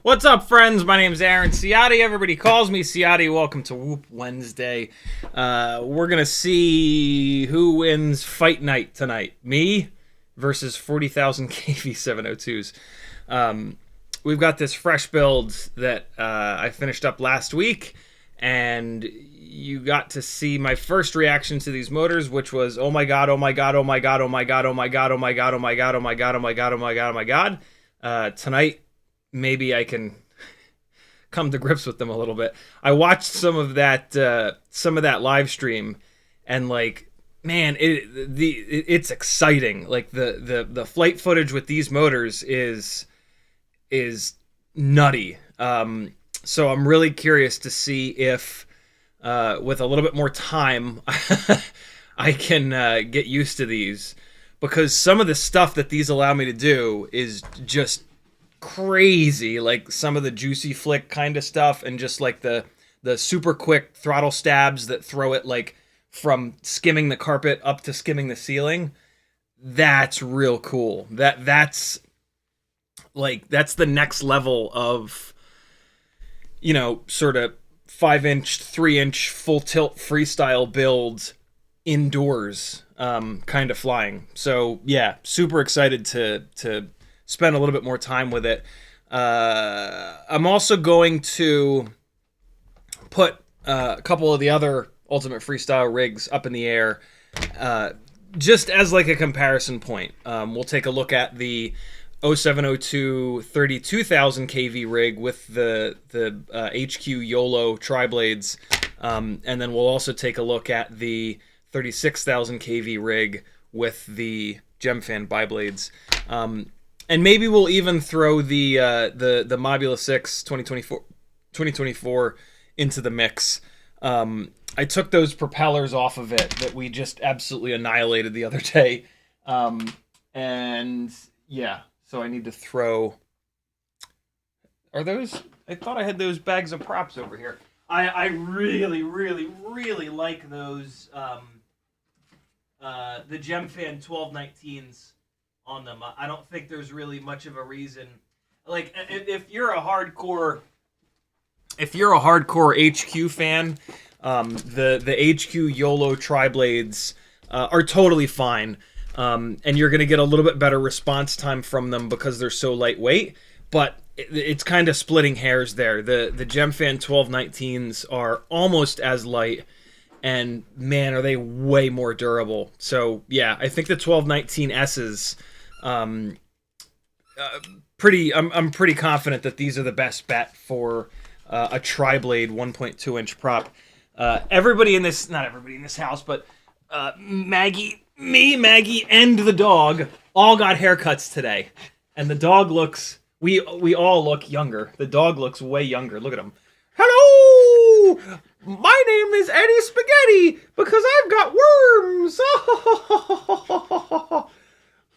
What's up, friends? My name's Aaron Ciotti. Everybody calls me Ciotti. Welcome to Whoop Wednesday. We're going to see who wins fight night tonight. Me versus 40,000 KV702s. We've got this fresh build that I finished up last week, and you got to see my first reaction to these motors, which was, oh my god, oh my god, oh my god, oh my god, oh my god, oh my god, oh my god, oh my god, oh my god, oh my god, oh my god. Tonight, maybe I can come to grips with them a little bit. I watched some of that live stream, and like, man, it's exciting. Like the flight footage with these motors is nutty. So I'm really curious to see if with a little bit more time I can get used to these, because some of the stuff that these allow me to do is just crazy. Like some of the juicy flick kind of stuff, and just like the super quick throttle stabs that throw it like from skimming the carpet up to skimming the ceiling. That's real cool. That's the next level of, you know, sort of 5-inch, 3-inch full tilt freestyle build indoors kind of flying. So yeah, super excited to spend a little bit more time with it. I'm also going to put a couple of the other Ultimate Freestyle rigs up in the air, just as like a comparison point. We'll take a look at the 0702 32,000 kV rig with the HQ YOLO tri-blades, and then we'll also take a look at the 36,000 kV rig with the Gemfan bi-blades. And maybe we'll even throw the Mobula 6 2024 into the mix. I took those propellers off of it that we just absolutely annihilated the other day. And yeah, so I need to throw... Are those... I thought I had those bags of props over here. I really, really, really like those, the Gemfan 1219s on them. I don't think there's really much of a reason. Like, if you're a hardcore HQ fan, the HQ YOLO tri-blades are totally fine. And you're going to get a little bit better response time from them because they're so lightweight. But it's kind of splitting hairs there. The GemFan 1219s are almost as light, and man, are they way more durable. So yeah, I think the 1219S's, I'm pretty confident that these are the best bet for a tri-blade 1.2-inch prop. Everybody in this, not everybody in this house, but Maggie, and the dog all got haircuts today, and the dog looks. We all look younger. The dog looks way younger. Look at him. Hello! My name is Eddie Spaghetti because I've got worms.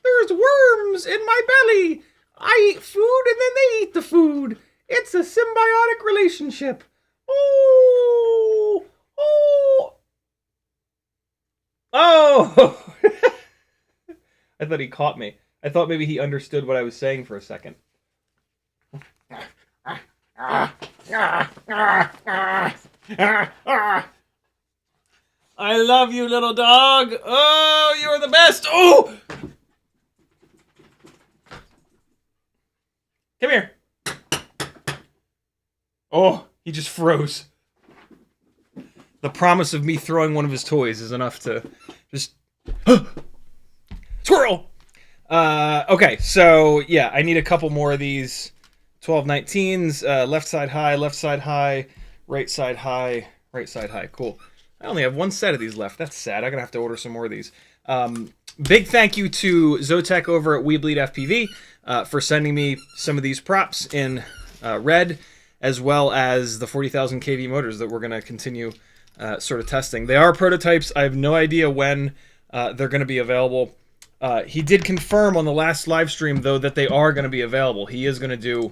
There's worms in my belly. I eat food and then they eat the food. It's a symbiotic relationship. Oh! I thought he caught me. I thought maybe he understood what I was saying for a second. I love you, little dog. Oh, you're the best. Oh! Come here. Oh, he just froze. The promise of me throwing one of his toys is enough to just... Squirrel! Okay, so yeah, I need a couple more of these 1219s. Left side high, right side high, right side high. Cool. I only have one set of these left. That's sad. I'm going to have to order some more of these. Big thank you to Zotek over at WeBleed FPV for sending me some of these props in red, as well as the 40,000 kV motors that we're going to continue sort of testing. They are prototypes. I have no idea when they're going to be available. He did confirm on the last live stream, though, that they are going to be available. He is going to do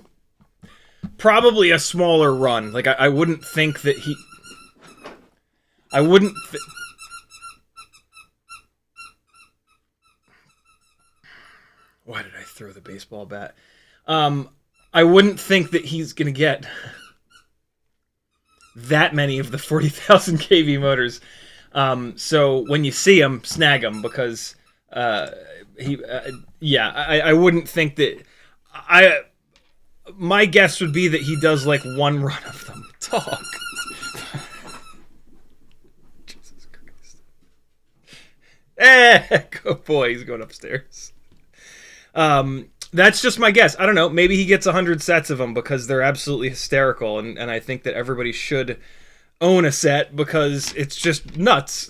probably a smaller run. Like, I wouldn't think that he... I wouldn't... Why did I throw the baseball bat? I wouldn't think that he's going to get that many of the 40,000 kV motors. So when you see him, snag him, because... yeah, I wouldn't think that... My guess would be that he does, like, one run of them. Dog. Jesus Christ. Good boy, he's going upstairs. That's just my guess. I don't know, maybe he gets 100 sets of them because they're absolutely hysterical, and I think that everybody should own a set because it's just nuts.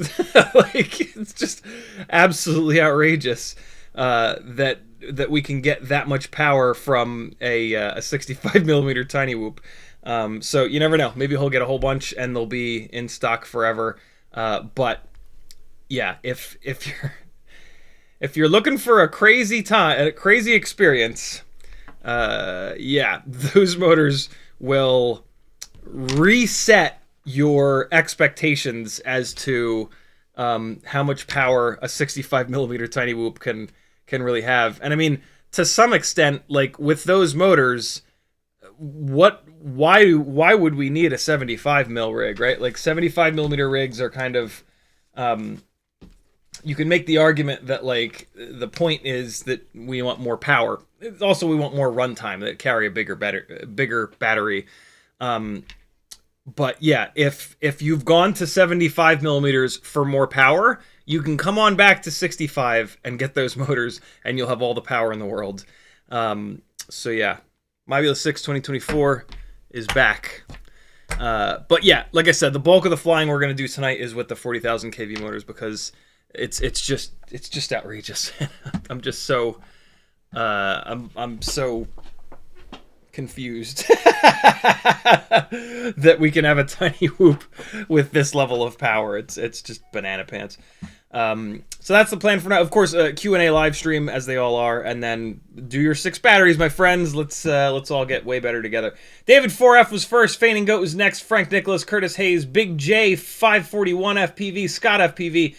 Like, it's just absolutely outrageous that we can get that much power from a 65 millimeter tiny whoop. So you never know. Maybe he'll get a whole bunch and they'll be in stock forever. But yeah, if you're looking for a crazy time, a crazy experience, yeah, those motors will reset your expectations as to how much power a 65 millimeter tiny whoop can really have. And I mean, to some extent, like with those motors, why would we need a 75 mil rig, right? Like 75 millimeter rigs are kind of, you can make the argument that like the point is that we want more power. Also, we want more runtime that carry a bigger battery. But yeah, if you've gone to 75 millimeters for more power, you can come on back to 65 and get those motors, and you'll have all the power in the world. So yeah, Mobula 6 2024 is back. But yeah, like I said, the bulk of the flying we're going to do tonight is with the 40,000 kV motors because it's just outrageous. I'm just so I'm so confused that we can have a tiny whoop with this level of power. It's just banana pants. So that's the plan for now. Of course, Q&A live stream as they all are, and then do your 6 batteries, my friends. Let's all get way better together. David 4F was first. Feigning Goat was next. Frank Nicholas, Curtis Hayes, Big J 541 FPV, Scott FPV,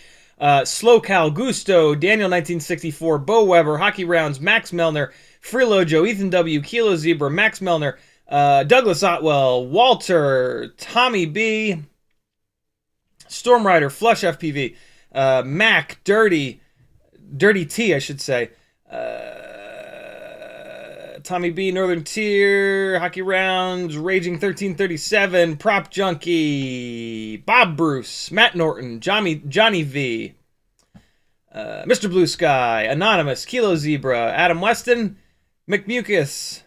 Slow Cal, Gusto, Daniel 1964, Bo Weber, Hockey Rounds, Max Melner, Freelojo, Ethan W, Kilo Zebra, Max Melner, Douglas Otwell, Walter, Tommy B, Stormrider, Flush FPV, Mac, Dirty T, I should say. Tommy B, Northern Tier, Hockey Rounds, Raging 1337, Prop Junkie, Bob Bruce, Matt Norton, Johnny V, Mr. Blue Sky, Anonymous, Kilo Zebra, Adam Weston, McMucus,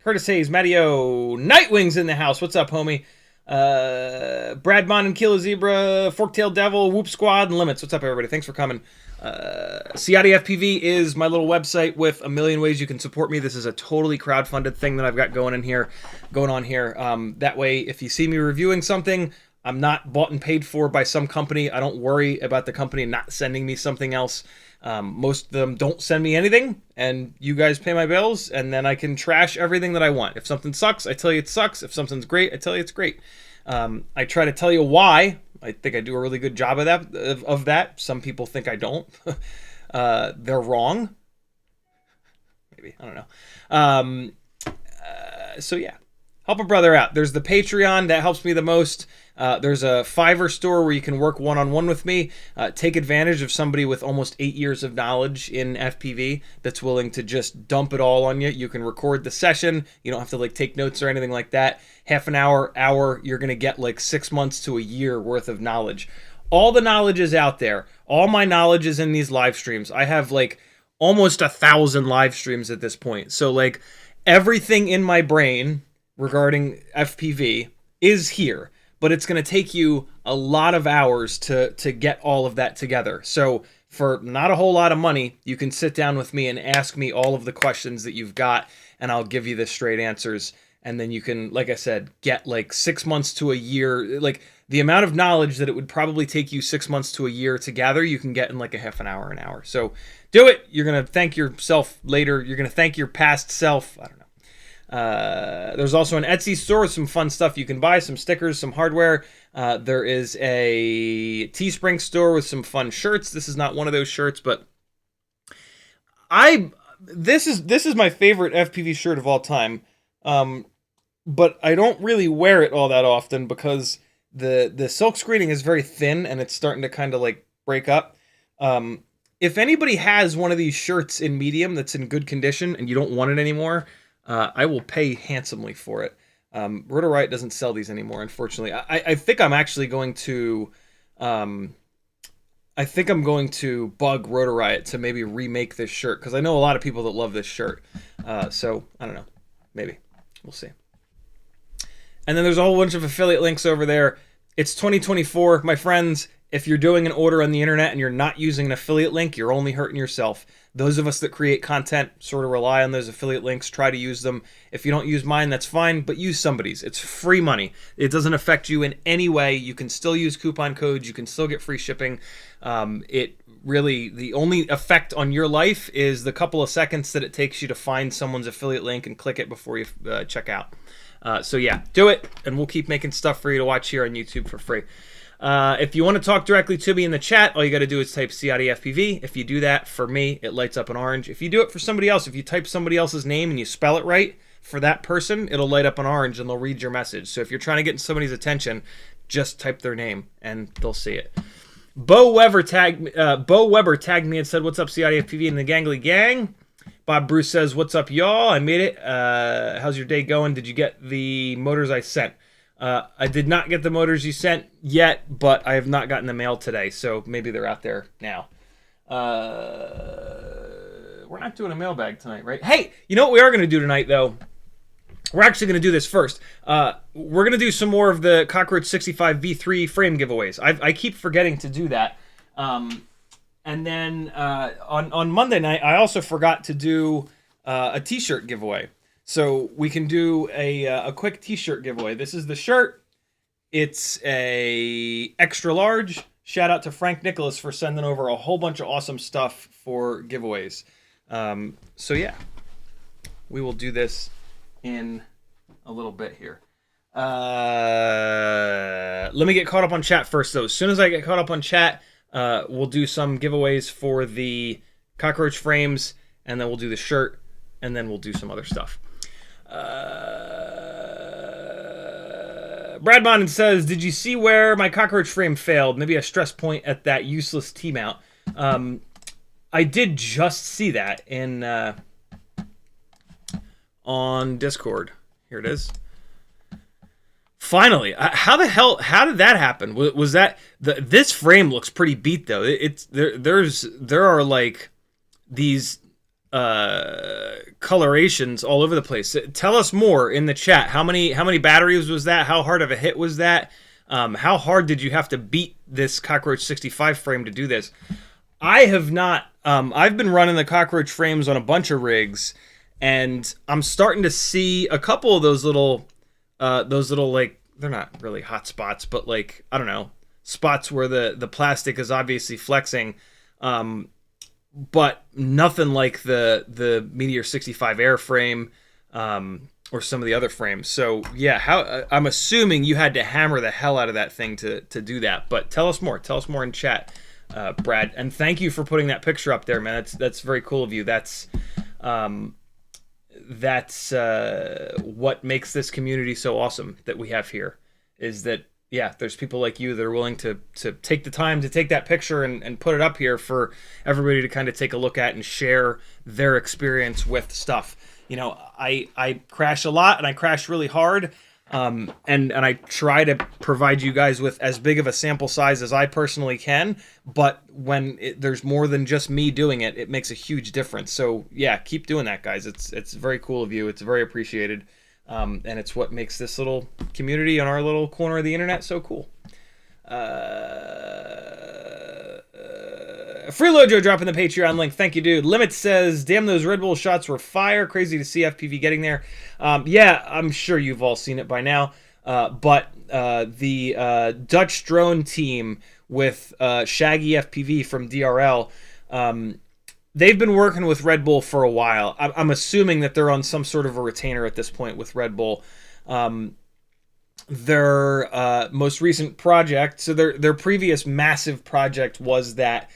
Curtis Hayes, Matty O, Nightwing's in the house. What's up, homie? Brad Mon and Kilo Zebra, Forktail Devil, Whoop Squad, and Limits. What's up, everybody? Thanks for coming. CiottiFPV is my little website with a million ways you can support me. This is a totally crowdfunded thing that I've got going on here. That way, if you see me reviewing something, I'm not bought and paid for by some company. I don't worry about the company not sending me something else. Most of them don't send me anything, and you guys pay my bills, and then I can trash everything that I want. If something sucks, I tell you it sucks. If something's great, I tell you it's great. I try to tell you why. I think I do a really good job of that. Some people think I don't. They're wrong. Maybe. I don't know. So yeah. Help a brother out. There's the Patreon. That helps me the most. There's a Fiverr store where you can work one-on-one with me. Take advantage of somebody with almost 8 years of knowledge in FPV that's willing to just dump it all on you. You can record the session. You don't have to like take notes or anything like that. Half an hour, you're going to get like 6 months to a year worth of knowledge. All the knowledge is out there. All my knowledge is in these live streams. I have like almost 1,000 live streams at this point. So like everything in my brain regarding FPV is here, but it's going to take you a lot of hours to get all of that together. So for not a whole lot of money, you can sit down with me and ask me all of the questions that you've got, and I'll give you the straight answers. And then you can, like I said, get like 6 months to a year. Like the amount of knowledge that it would probably take you 6 months to a year to gather, you can get in like a half an hour. So do it. You're going to thank yourself later. You're going to thank your past self. I don't know. There's also an Etsy store with some fun stuff you can buy, some stickers, some hardware. There is a Teespring store with some fun shirts. This is not one of those shirts, but this is my favorite FPV shirt of all time. But I don't really wear it all that often because the silk screening is very thin and it's starting to kind of like break up. If anybody has one of these shirts in medium that's in good condition and you don't want it anymore, I will pay handsomely for it. RotorRiot doesn't sell these anymore, unfortunately. I think I'm actually going to bug RotorRiot to maybe remake this shirt because I know a lot of people that love this shirt. So I don't know, maybe we'll see. And then there's a whole bunch of affiliate links over there. It's 2024, my friends. If you're doing an order on the internet and you're not using an affiliate link, you're only hurting yourself. Those of us that create content sort of rely on those affiliate links, try to use them. If you don't use mine, that's fine, but use somebody's. It's free money. It doesn't affect you in any way. You can still use coupon codes. You can still get free shipping. It really, the only effect on your life is the couple of seconds that it takes you to find someone's affiliate link and click it before you check out. So yeah, do it, and we'll keep making stuff for you to watch here on YouTube for free. If you want to talk directly to me in the chat, all you got to do is type CiottiFPV. If you do that for me, it lights up an orange. If you do it for somebody else, if you type somebody else's name and you spell it right for that person, it'll light up an orange and they'll read your message. So if you're trying to get somebody's attention, just type their name and they'll see it. Bo Weber tagged me and said, "What's up, CiottiFPV and the Gangly Gang?" Bob Bruce says, "What's up, y'all? I made it. How's your day going? Did you get the motors I sent?" I did not get the motors you sent yet, but I have not gotten the mail today, so maybe they're out there now. We're not doing a mailbag tonight, right? Hey, you know what we are going to do tonight, though? We're actually going to do this first. We're going to do some more of the Cockroach 65 V3 frame giveaways. I keep forgetting to do that. And then on Monday night, I also forgot to do a t-shirt giveaway. So we can do a quick t-shirt giveaway. This is the shirt. It's a extra large. Shout out to Frank Nicholas for sending over a whole bunch of awesome stuff for giveaways. So yeah, we will do this in a little bit here. Let me get caught up on chat first, though. As soon as I get caught up on chat, we'll do some giveaways for the Cockroach frames, and then we'll do the shirt, and then we'll do some other stuff. Brad Monin says, did you see where my cockroach frame failed? Maybe a stress point at that useless T-mount. I did just see that in on Discord. There it is. Finally, how did that happen? Was that this frame looks pretty beat though? There are like these colorations all over the place. Tell us more in the chat. How many batteries was that? How hard of a hit was that? How hard did you have to beat this Cockroach 65 frame to do this? I have not. I've been running the Cockroach frames on a bunch of rigs, and I'm starting to see a couple of those little like, they're not really hot spots, but like, I don't know, spots where the plastic is obviously flexing, but nothing like the Meteor 65 airframe or some of the other frames. So yeah, I'm assuming you had to hammer the hell out of that thing to do that. But tell us more. Tell us more in chat, Brad. And thank you for putting that picture up there, man. That's very cool of you. That's what makes this community so awesome that we have here, is that, yeah, there's people like you that are willing to take the time to take that picture and put it up here for everybody to kind of take a look at and share their experience with stuff. You know, I crash a lot, and I crash really hard, and I try to provide you guys with as big of a sample size as I personally can, but when there's more than just me doing it, it makes a huge difference. So yeah, keep doing that, guys. It's very cool of you. It's very appreciated. And it's what makes this little community on our little corner of the internet so cool. Freelojo dropping the Patreon link. Thank you, dude. Limit says, damn, those Red Bull shots were fire. Crazy to see FPV getting there. Yeah, I'm sure you've all seen it by now. But the Dutch drone team with Shaggy FPV from DRL, they've been working with Red Bull for a while. I'm assuming that they're on some sort of a retainer at this point with Red Bull. Their most recent project, so their previous massive project was that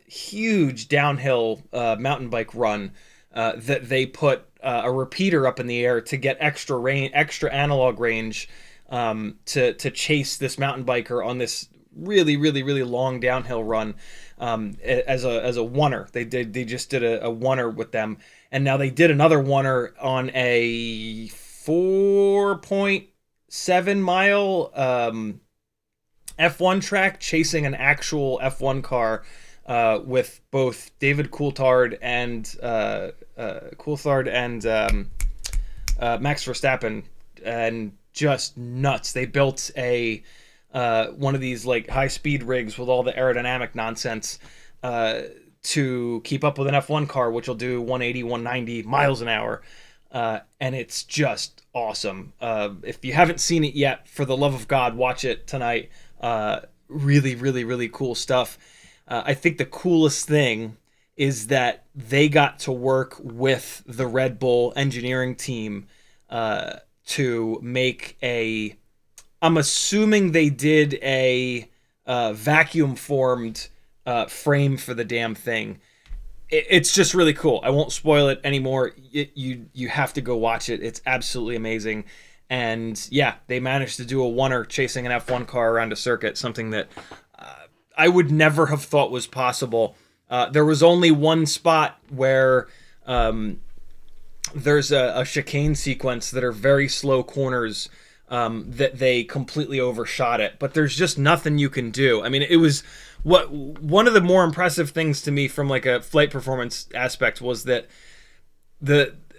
huge downhill mountain bike run that they put a repeater up in the air to get extra analog range to chase this mountain biker on this really long downhill run. As a oneer. They just did a oneer with them, and now they did another oneer on a 4.7 mile F1 track, chasing an actual F1 car with both David Coulthard and Max Verstappen, and just nuts. They built a one of these like high-speed rigs with all the aerodynamic nonsense to keep up with an F1 car, which will do 180, 190 miles an hour. And it's just awesome. If you haven't seen it yet, for the love of God, watch it tonight. Really cool stuff. I think the coolest thing is that they got to work with the Red Bull engineering team to make I'm assuming they did a vacuum-formed frame for the damn thing. It's just really cool. I won't spoil it anymore. You have to go watch it. It's absolutely amazing. And yeah, they managed to do a oneer chasing an F1 car around a circuit, something that I would never have thought was possible. There was only one spot where there's a chicane sequence that are very slow corners that they completely overshot it, but there's just nothing you can do. I mean, it was one of the more impressive things to me from like a flight performance aspect was that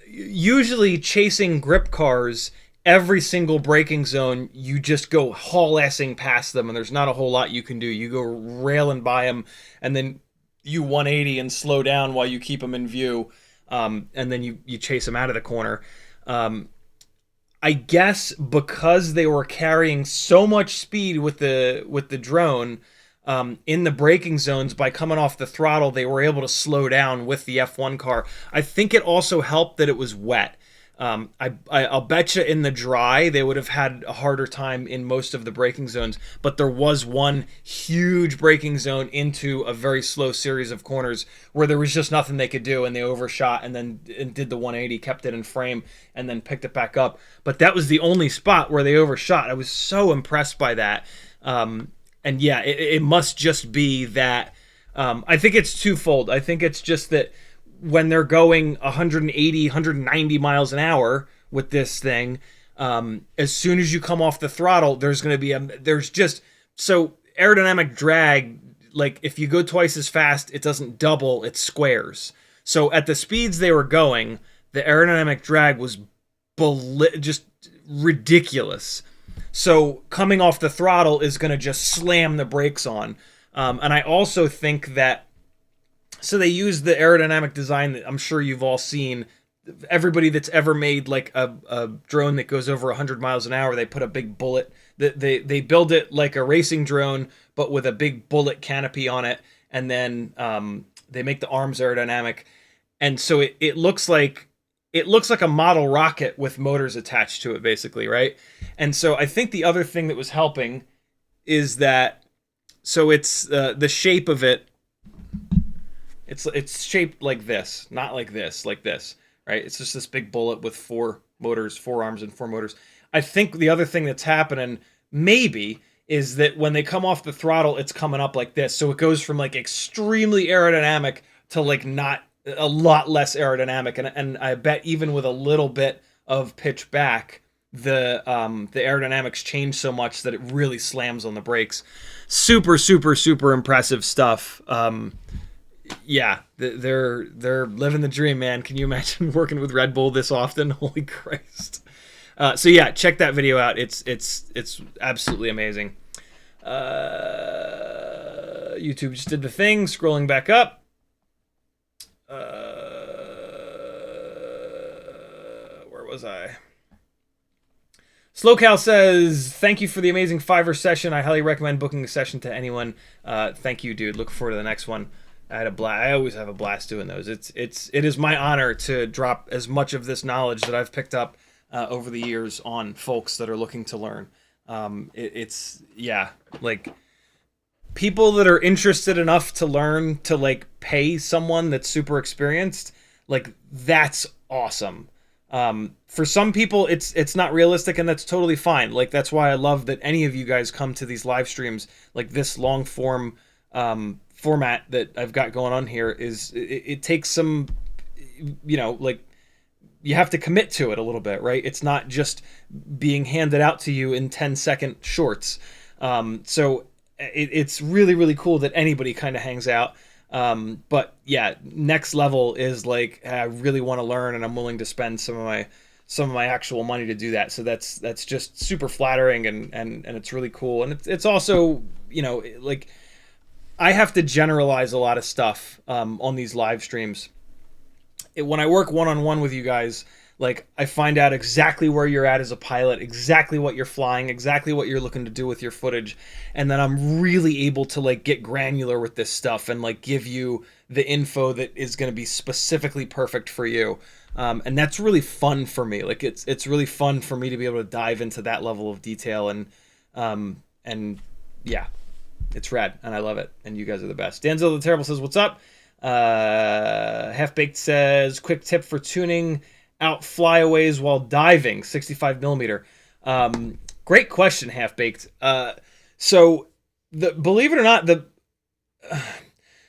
usually chasing grip cars, every single braking zone, you just go haul-assing past them, and there's not a whole lot you can do. You go railing by them, and then you 180 and slow down while you keep them in view, and then you chase them out of the corner. I guess because they were carrying so much speed with the drone in the braking zones, by coming off the throttle, they were able to slow down with the F1 car. I think it also helped that it was wet. I'll bet you in the dry they would have had a harder time in most of the braking zones, but there was one huge braking zone into a very slow series of corners where there was just nothing they could do, and they overshot and then did the 180, kept it in frame, and then picked it back up. But that was the only spot where they overshot. I was so impressed by that. And yeah, it must just be that I think it's twofold. I think it's just that when they're going 180, 190 miles an hour with this thing, as soon as you come off the throttle, there's going to be there's just, so aerodynamic drag, like if you go twice as fast, it doesn't double, it squares. So at the speeds they were going, the aerodynamic drag was just ridiculous. So coming off the throttle is going to just slam the brakes on. And I also think that, so they use the aerodynamic design that I'm sure you've all seen. Everybody that's ever made like a drone that goes over 100 miles an hour, they put a big bullet. They build it like a racing drone, but with a big bullet canopy on it. And then they make the arms aerodynamic. And so it looks like a model rocket with motors attached to it, basically, right? And so I think the other thing that was helping is that, so it's the shape of it. It's shaped like this, not like this, right? It's just this big bullet with 4 motors, 4 arms and 4 motors. I think the other thing that's happening maybe is that when they come off the throttle, it's coming up like this. So it goes from like extremely aerodynamic to like not a lot less aerodynamic. And I bet even with a little bit of pitch back, the aerodynamics change so much that it really slams on the brakes. Super, super, super impressive stuff. Yeah, they're living the dream, man. Can you imagine working with Red Bull this often? Holy Christ! So yeah, check that video out. It's absolutely amazing. YouTube just did the thing. Scrolling back up. Where was I? SlowCal says, thank you for the amazing Fiverr session. I highly recommend booking a session to anyone. Thank you, dude. Look forward to the next one. I had a blast. I always have a blast doing those. It is my honor to drop as much of this knowledge that I've picked up over the years on folks that are looking to learn. It's yeah, like people that are interested enough to learn to like pay someone that's super experienced. Like that's awesome. For some people, it's not realistic, and that's totally fine. Like that's why I love that any of you guys come to these live streams, like this long form format that I've got going on here. Is it takes some, you know, like you have to commit to it a little bit, right? It's not just being handed out to you in 10-second shorts. So it's really, really cool that anybody kind of hangs out. But yeah, next level is like, I really want to learn, and I'm willing to spend some of my actual money to do that. So that's just super flattering, and it's really cool. And it's also, you know, like I have to generalize a lot of stuff, on these live streams. When I work one-on-one with you guys, like I find out exactly where you're at as a pilot, exactly what you're flying, exactly what you're looking to do with your footage. And then I'm really able to like get granular with this stuff and like give you the info that is going to be specifically perfect for you. And that's really fun for me. Like it's really fun for me to be able to dive into that level of detail, and yeah, it's rad and I love it. And you guys are the best. Danzel the Terrible says, what's up? Half Baked says, quick tip for tuning out flyaways while diving, 65 millimeter. Great question, Half Baked. So believe it or not,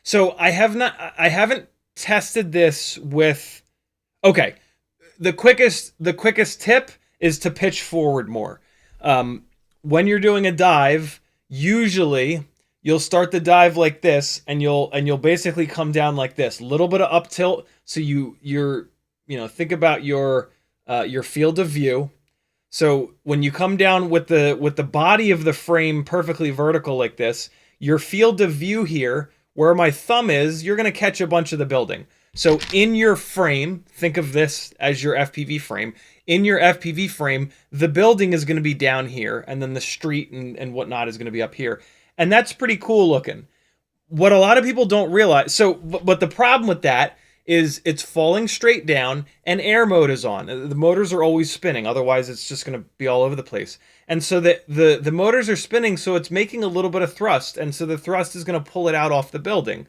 so I haven't tested this with, okay. The quickest tip is to pitch forward more. When you're doing a dive, usually you'll start the dive like this, and you'll basically come down like this, a little bit of up tilt. So you're think about your field of view. So when you come down with the body of the frame perfectly vertical like this, your field of view here, where my thumb is, you're going to catch a bunch of the building. So in your frame, think of this as your FPV frame. In your FPV frame, the building is going to be down here, and then the street and whatnot is going to be up here. And that's pretty cool looking. What a lot of people don't realize, but the problem with that is it's falling straight down and air mode is on. The motors are always spinning, otherwise it's just going to be all over the place. And so the motors are spinning, so it's making a little bit of thrust, and so the thrust is going to pull it out off the building.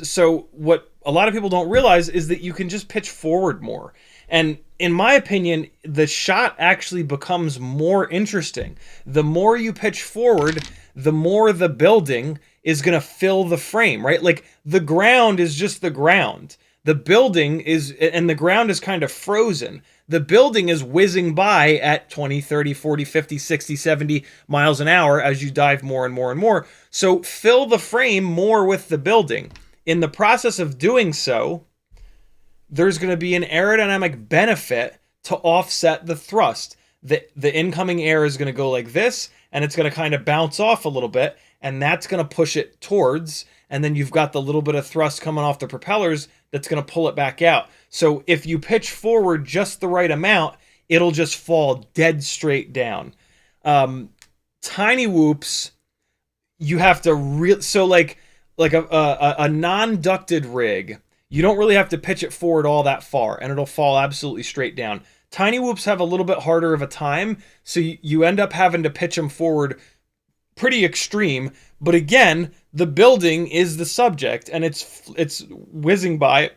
So what a lot of people don't realize is that you can just pitch forward more. And in my opinion, the shot actually becomes more interesting. The more you pitch forward, the more the building is going to fill the frame, right? Like the ground is just the ground. The building is, and the ground is kind of frozen. The building is whizzing by at 20, 30, 40, 50, 60, 70 miles an hour as you dive more and more and more. So fill the frame more with the building. In the process of doing so, there's going to be an aerodynamic benefit to offset the thrust. The incoming air is going to go like this, and it's going to kind of bounce off a little bit, and that's going to push it towards, and then you've got the little bit of thrust coming off the propellers that's going to pull it back out. So if you pitch forward just the right amount, it'll just fall dead straight down. Tiny whoops, you have to so like a non-ducted rig, you don't really have to pitch it forward all that far, and it'll fall absolutely straight down. Tiny whoops have a little bit harder of a time, so you end up having to pitch them forward pretty extreme. But again, the building is the subject, and it's whizzing by,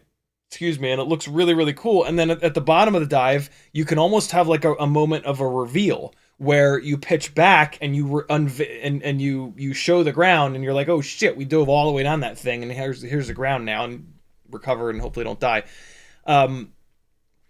excuse me, and it looks really, really cool. And then at the bottom of the dive, you can almost have like a moment of a reveal where you pitch back and you show the ground, and you're like, oh shit, we dove all the way down that thing, and here's the ground now, and recover and hopefully don't die.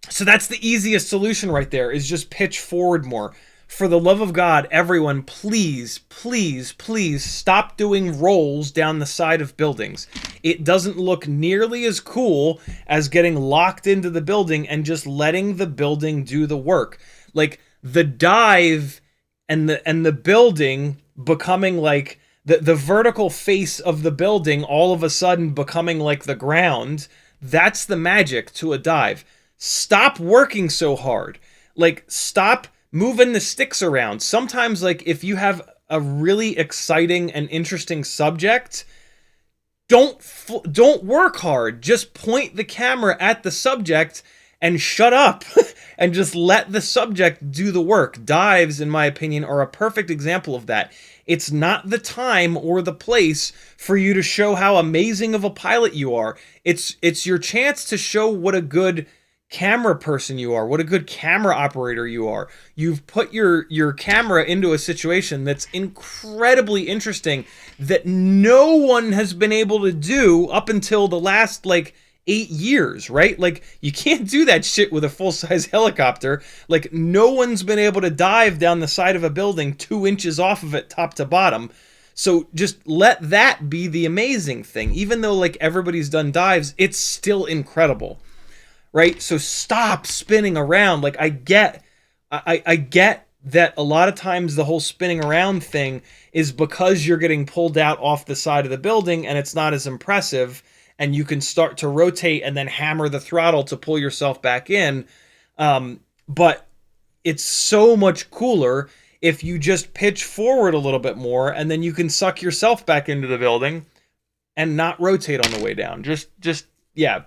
So that's the easiest solution right there, is just pitch forward more. For the love of God, everyone, please, please, please stop doing rolls down the side of buildings. It doesn't look nearly as cool as getting locked into the building and just letting the building do the work. Like the dive and the building becoming like the vertical face of the building all of a sudden becoming like the ground, that's the magic to a dive. Stop working so hard. Like, stop moving the sticks around. Sometimes, like, if you have a really exciting and interesting subject, don't work hard. Just point the camera at the subject and shut up and just let the subject do the work. Dives, in my opinion, are a perfect example of that. It's not the time or the place for you to show how amazing of a pilot you are. It's your chance to show what a good camera person you are, what a good camera operator you are. You've put your camera into a situation that's incredibly interesting that no one has been able to do up until the last, like, 8 years, right? Like, you can't do that shit with a full-size helicopter. Like, no one's been able to dive down the side of a building 2 inches off of it top to bottom. So just let that be the amazing thing. Even though, like, everybody's done dives, it's still incredible, right? So stop spinning around. Like, I get that a lot of times the whole spinning around thing is because you're getting pulled out off the side of the building and it's not as impressive, and you can start to rotate and then hammer the throttle to pull yourself back in. But it's so much cooler if you just pitch forward a little bit more, and then you can suck yourself back into the building and not rotate on the way down. Yeah,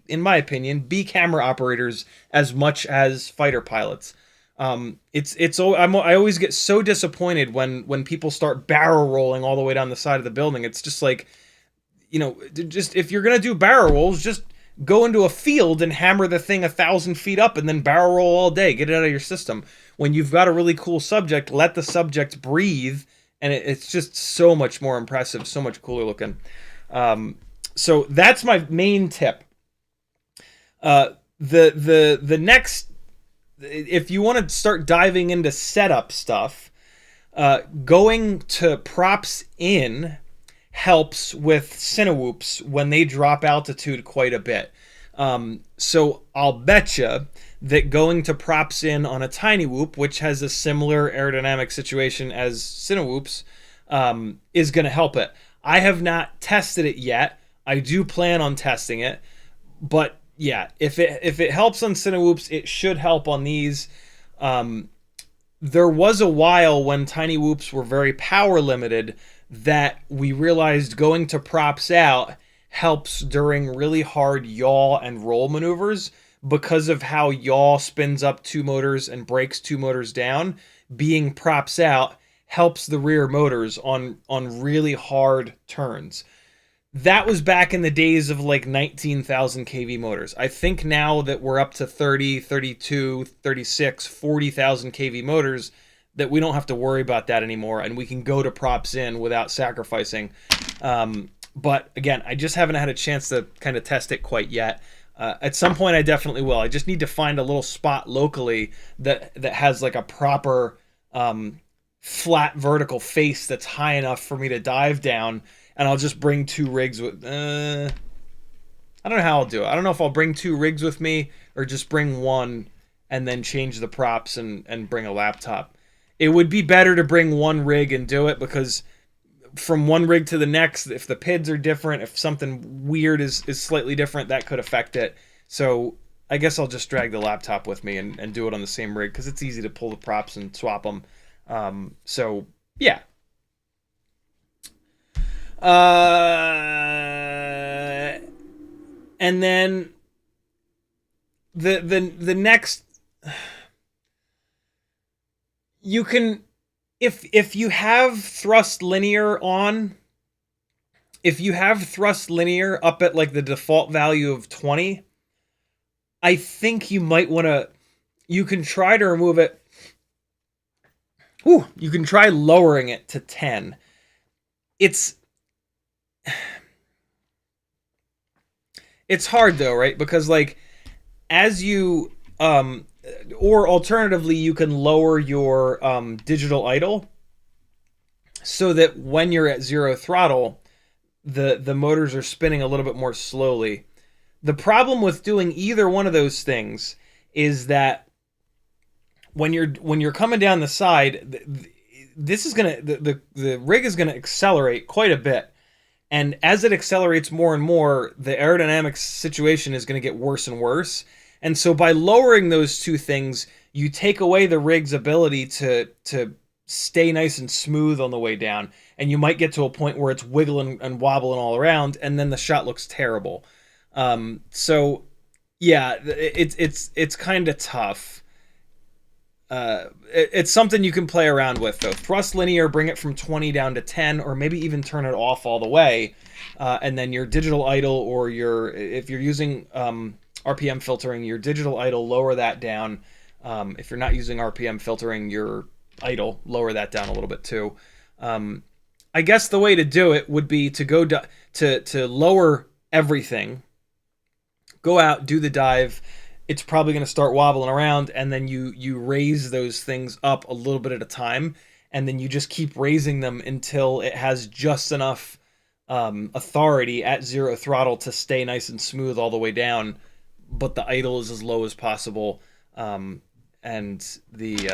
in my opinion, be camera operators as much as fighter pilots. I always get so disappointed when people start barrel rolling all the way down the side of the building. It's just like, you know, just if you're gonna do barrel rolls, just go into a field and hammer the thing 1,000 feet up and then barrel roll all day. Get it out of your system. When you've got a really cool subject, let the subject breathe, and it's just so much more impressive, so much cooler looking. So that's my main tip. The next, if you want to start diving into setup stuff, going to props in helps with cinewhoops when they drop altitude quite a bit. So I'll betcha that going to props in on a tiny whoop, which has a similar aerodynamic situation as cinewhoops, is going to help it. I have not tested it yet. I do plan on testing it, but yeah, if it helps on cinewhoops, it should help on these. There was a while when tiny whoops were very power limited that we realized going to props out helps during really hard yaw and roll maneuvers because of how yaw spins up 2 motors and breaks 2 motors down. Being props out helps the rear motors on really hard turns. That was back in the days of like 19,000 kV motors. I think now that we're up to 30, 32, 36, 40,000 kV motors, that we don't have to worry about that anymore, and we can go to props in without sacrificing. But again, I just haven't had a chance to kind of test it quite yet. At some point I definitely will. I just need to find a little spot locally that has like a proper flat vertical face that's high enough for me to dive down, and I'll just bring 2 rigs with... I don't know how I'll do it. I don't know if I'll bring 2 rigs with me or just bring 1 and then change the props and bring a laptop. It would be better to bring 1 rig and do it, because from one rig to the next, if the PIDs are different, if something weird is slightly different, that could affect it. So I guess I'll just drag the laptop with me and do it on the same rig, because it's easy to pull the props and swap them. So yeah. And then the next, you can, if you have thrust linear on, if you have thrust linear up at like the default value of 20, I think you might want to, you can try to remove it. Ooh, you can try lowering it to 10. It's hard though, right? Because like, as you, or alternatively, you can lower your digital idle so that when you're at 0 throttle, the motors are spinning a little bit more slowly. The problem with doing either one of those things is that when you're coming down the side, this is gonna the rig is gonna accelerate quite a bit, and as it accelerates more and more, the aerodynamics situation is gonna get worse and worse. And so by lowering those 2 things, you take away the rig's ability to stay nice and smooth on the way down, and you might get to a point where it's wiggling and wobbling all around, and then the shot looks terrible. So yeah, it's kind of tough. It's something you can play around with though. Thrust linear, bring it from 20 down to 10, or maybe even turn it off all the way, and then your digital idle, or if you're using RPM filtering, your digital idle, lower that down. If you're not using RPM filtering, your idle, lower that down a little bit too. I guess the way to do it would be to go to lower everything, go out, do the dive. It's probably going to start wobbling around, and then you raise those things up a little bit at a time, and then you just keep raising them until it has just enough authority at 0 throttle to stay nice and smooth all the way down, but the idle is as low as possible. And the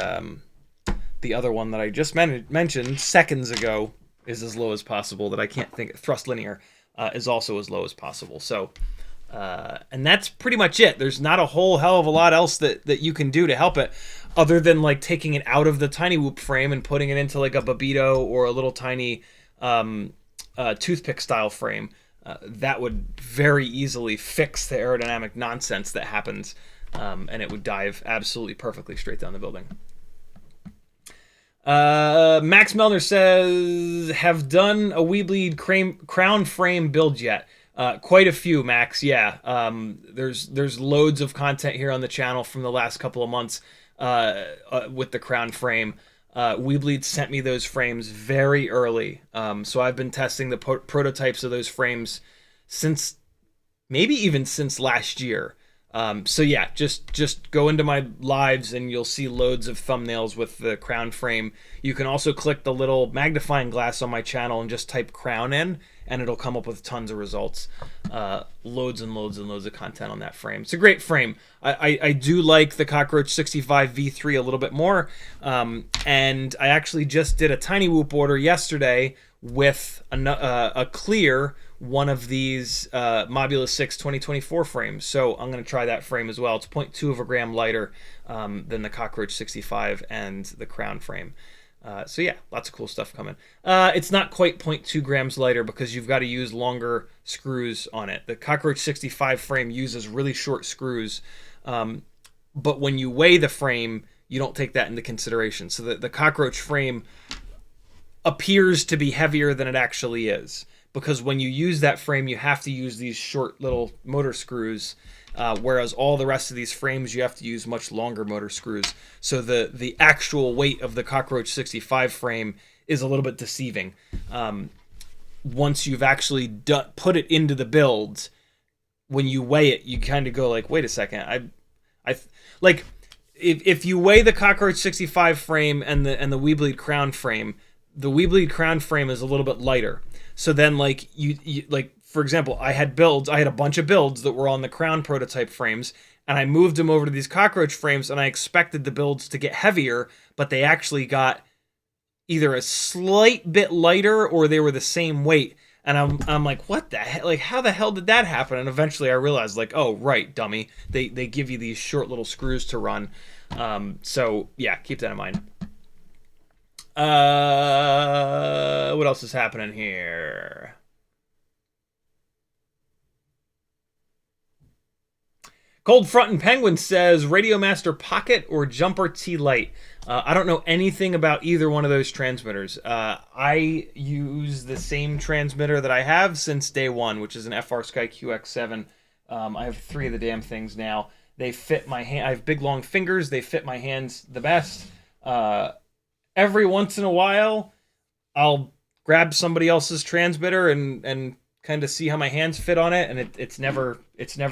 other one that I just mentioned seconds ago is as low as possible. That I can't think. Thrust linear is also as low as possible. So. And that's pretty much it. There's not a whole hell of a lot else that you can do to help it, other than like taking it out of the tiny whoop frame and putting it into like a Babito or a little tiny toothpick style frame. That would very easily fix the aerodynamic nonsense that happens, and it would dive absolutely perfectly straight down the building. Max Melner says, have done a WeBleed crown frame build yet? Quite a few, Max. Yeah. There's loads of content here on the channel from the last couple of months with the crown frame. WeBleed sent me those frames very early. So I've been testing the prototypes of those frames since last year. So yeah, just go into my lives and you'll see loads of thumbnails with the crown frame. You can also click the little magnifying glass on my channel and just type crown in, and it'll come up with tons of results. Loads and loads and loads of content on that frame. It's a great frame. I do like the Cockroach 65 V3 a little bit more. And I actually just did a tiny whoop order yesterday with a clear one of these Mobula 6 2024 frames. So I'm going to try that frame as well. It's 0.2 of a gram lighter than the Cockroach 65 and the crown frame. So yeah, lots of cool stuff coming. It's not quite 0.2 grams lighter because you've got to use longer screws on it. The Cockroach 65 frame uses really short screws, but when you weigh the frame, you don't take that into consideration. So the Cockroach frame appears to be heavier than it actually is, because when you use that frame, you have to use these short little motor screws, whereas all the rest of these frames, you have to use much longer motor screws. So the actual weight of the Cockroach 65 frame is a little bit deceiving. Once you've actually put it into the build, when you weigh it, you kind of go like, wait a second, like if you weigh the Cockroach 65 frame and the WeBleed crown frame, the WeBleed crown frame is a little bit lighter. So then, like you like, for example, I had a bunch of builds that were on the crown prototype frames, and I moved them over to these Cockroach frames, and I expected the builds to get heavier, but they actually got either a slight bit lighter or they were the same weight. And I'm like, what the hell? Like, how the hell did that happen? And eventually I realized, like, oh, right, dummy. They give you these short little screws to run. So yeah, keep that in mind. What else is happening here? Cold Front and Penguin says Radio Master Pocket or Jumper t-lite. I don't know anything about either one of those transmitters. I use the same transmitter that I have since day one, which is an FR Sky QX7. I have 3 of the damn things now. They fit my hand. I have big long fingers. They fit my hands the best. Every once in a while, I'll grab somebody else's transmitter and kind of see how my hands fit on it, and it's never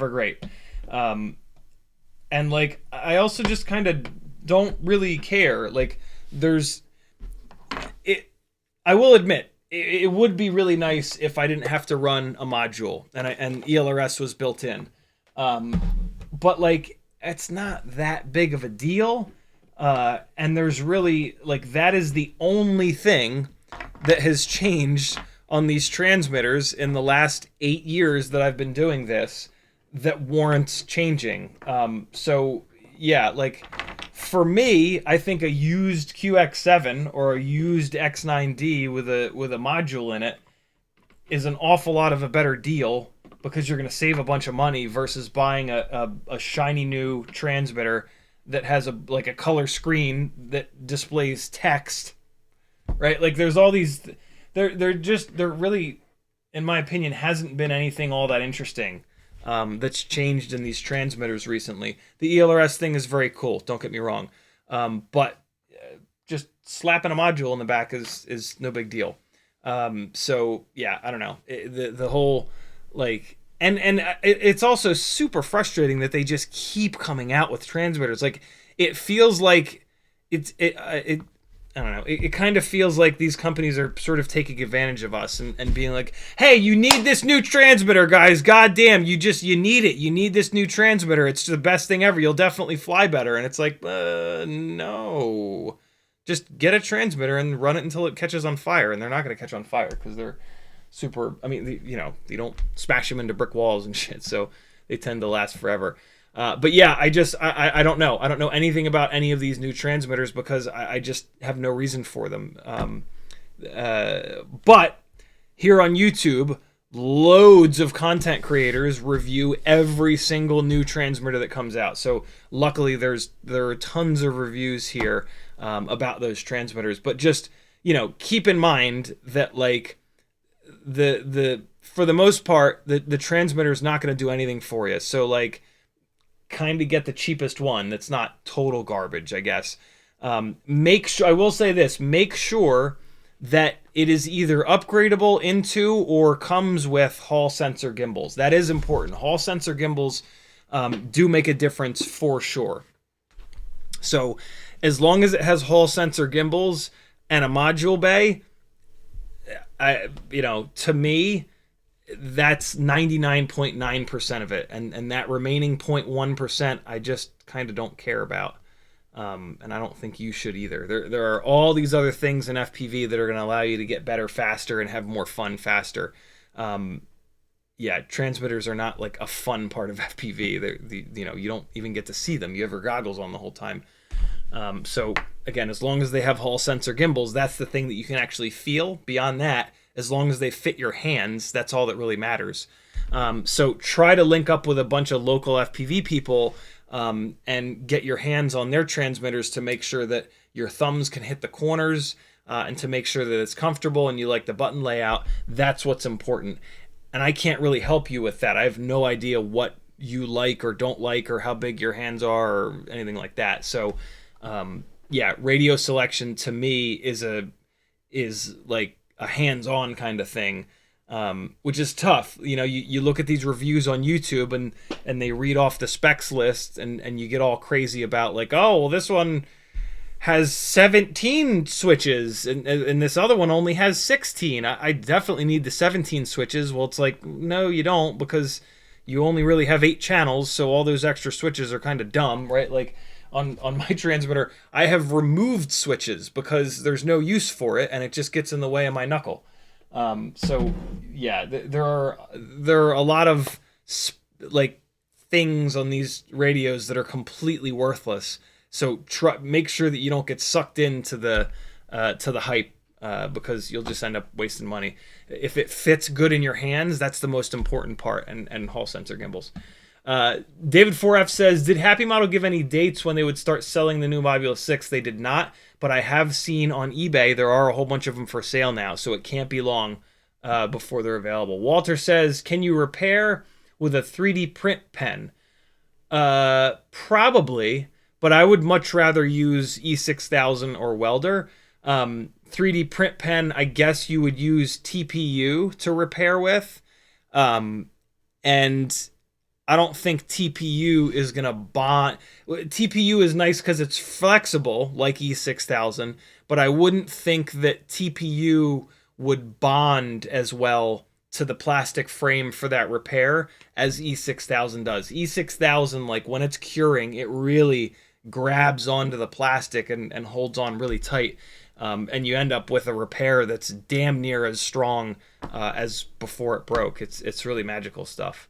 great. And like, I also just kind of don't really care. Like, I will admit, it would be really nice if I didn't have to run a module and ELRS was built in. But like, it's not that big of a deal. And there's really, like, that is the only thing that has changed on these transmitters in the last 8 years that I've been doing this that warrants changing. So yeah, like, for me, I think a used QX7 or a used X9D with a module in it is an awful lot of a better deal, because you're going to save a bunch of money versus buying a shiny new transmitter that has a color screen that displays text, right? Like, there's all these, there really, in my opinion, hasn't been anything all that interesting that's changed in these transmitters recently. The ELRS thing is very cool, don't get me wrong, but just slapping a module in the back is no big deal. So yeah, I don't know, the whole, like, and it's also super frustrating that they just keep coming out with transmitters. Like, it feels like I don't know. It kind of feels like these companies are sort of taking advantage of us and being like, hey, you need this new transmitter, guys. God damn, you need it. You need this new transmitter. It's the best thing ever. You'll definitely fly better. And it's like, no. Just get a transmitter and run it until it catches on fire. And they're not going to catch on fire because they're super, I mean, you don't smash them into brick walls and shit. So they tend to last forever. But yeah, I don't know. I don't know anything about any of these new transmitters because I just have no reason for them. But here on YouTube, loads of content creators review every single new transmitter that comes out. So luckily there are tons of reviews here about those transmitters. But just, keep in mind that, like, for the most part, the transmitter is not going to do anything for you. So, like, kind of get the cheapest one that's not total garbage, I guess. Make sure, I will say this, make sure that it is either upgradable into or comes with Hall sensor gimbals. That is important. Hall sensor gimbals do make a difference for sure. So as long as it has Hall sensor gimbals and a module bay, to me, that's 99.9% of it, and that remaining 0.1% I just kind of don't care about, and I don't think you should either. There are all these other things in FPV that are going to allow you to get better faster and have more fun faster. Yeah, transmitters are not like a fun part of FPV. You don't even get to see them. You have your goggles on the whole time. So again, as long as they have Hall sensor gimbals, that's the thing that you can actually feel. Beyond that, as long as they fit your hands, that's all that really matters. So try to link up with a bunch of local FPV people and get your hands on their transmitters to make sure that your thumbs can hit the corners and to make sure that it's comfortable and you like the button layout. That's what's important. And I can't really help you with that. I have no idea what you like or don't like or how big your hands are or anything like that. So yeah, radio selection to me is like a hands-on kind of thing, which is tough. You know, you look at these reviews on YouTube and they read off the specs list and you get all crazy about like, oh, well, this one has 17 switches and this other one only has 16. I definitely need the 17 switches. Well, it's like, no, you don't, because you only really have 8 channels, so all those extra switches are kind of dumb, right? Like on my transmitter, I have removed switches because there's no use for it and it just gets in the way of my knuckle. So yeah, there are a lot of like things on these radios that are completely worthless. So make sure that you don't get sucked into the hype because you'll just end up wasting money. If it fits good in your hands, that's the most important part. And Hall sensor gimbals. David 4F says, did Happy Model give any dates when they would start selling the new Mobula 6? They did not, but I have seen on eBay there are a whole bunch of them for sale now, so it can't be long before they're available. Walter says, can you repair with a 3D print pen? Probably, but I would much rather use E6000 or Welder. 3D print pen, I guess you would use TPU to repair with. And I don't think TPU is going to bond. TPU is nice because it's flexible, like E6000, but I wouldn't think that TPU would bond as well to the plastic frame for that repair as E6000 does. E6000, like when it's curing, it really grabs onto the plastic and holds on really tight. And you end up with a repair that's damn near as strong as before it broke. It's really magical stuff.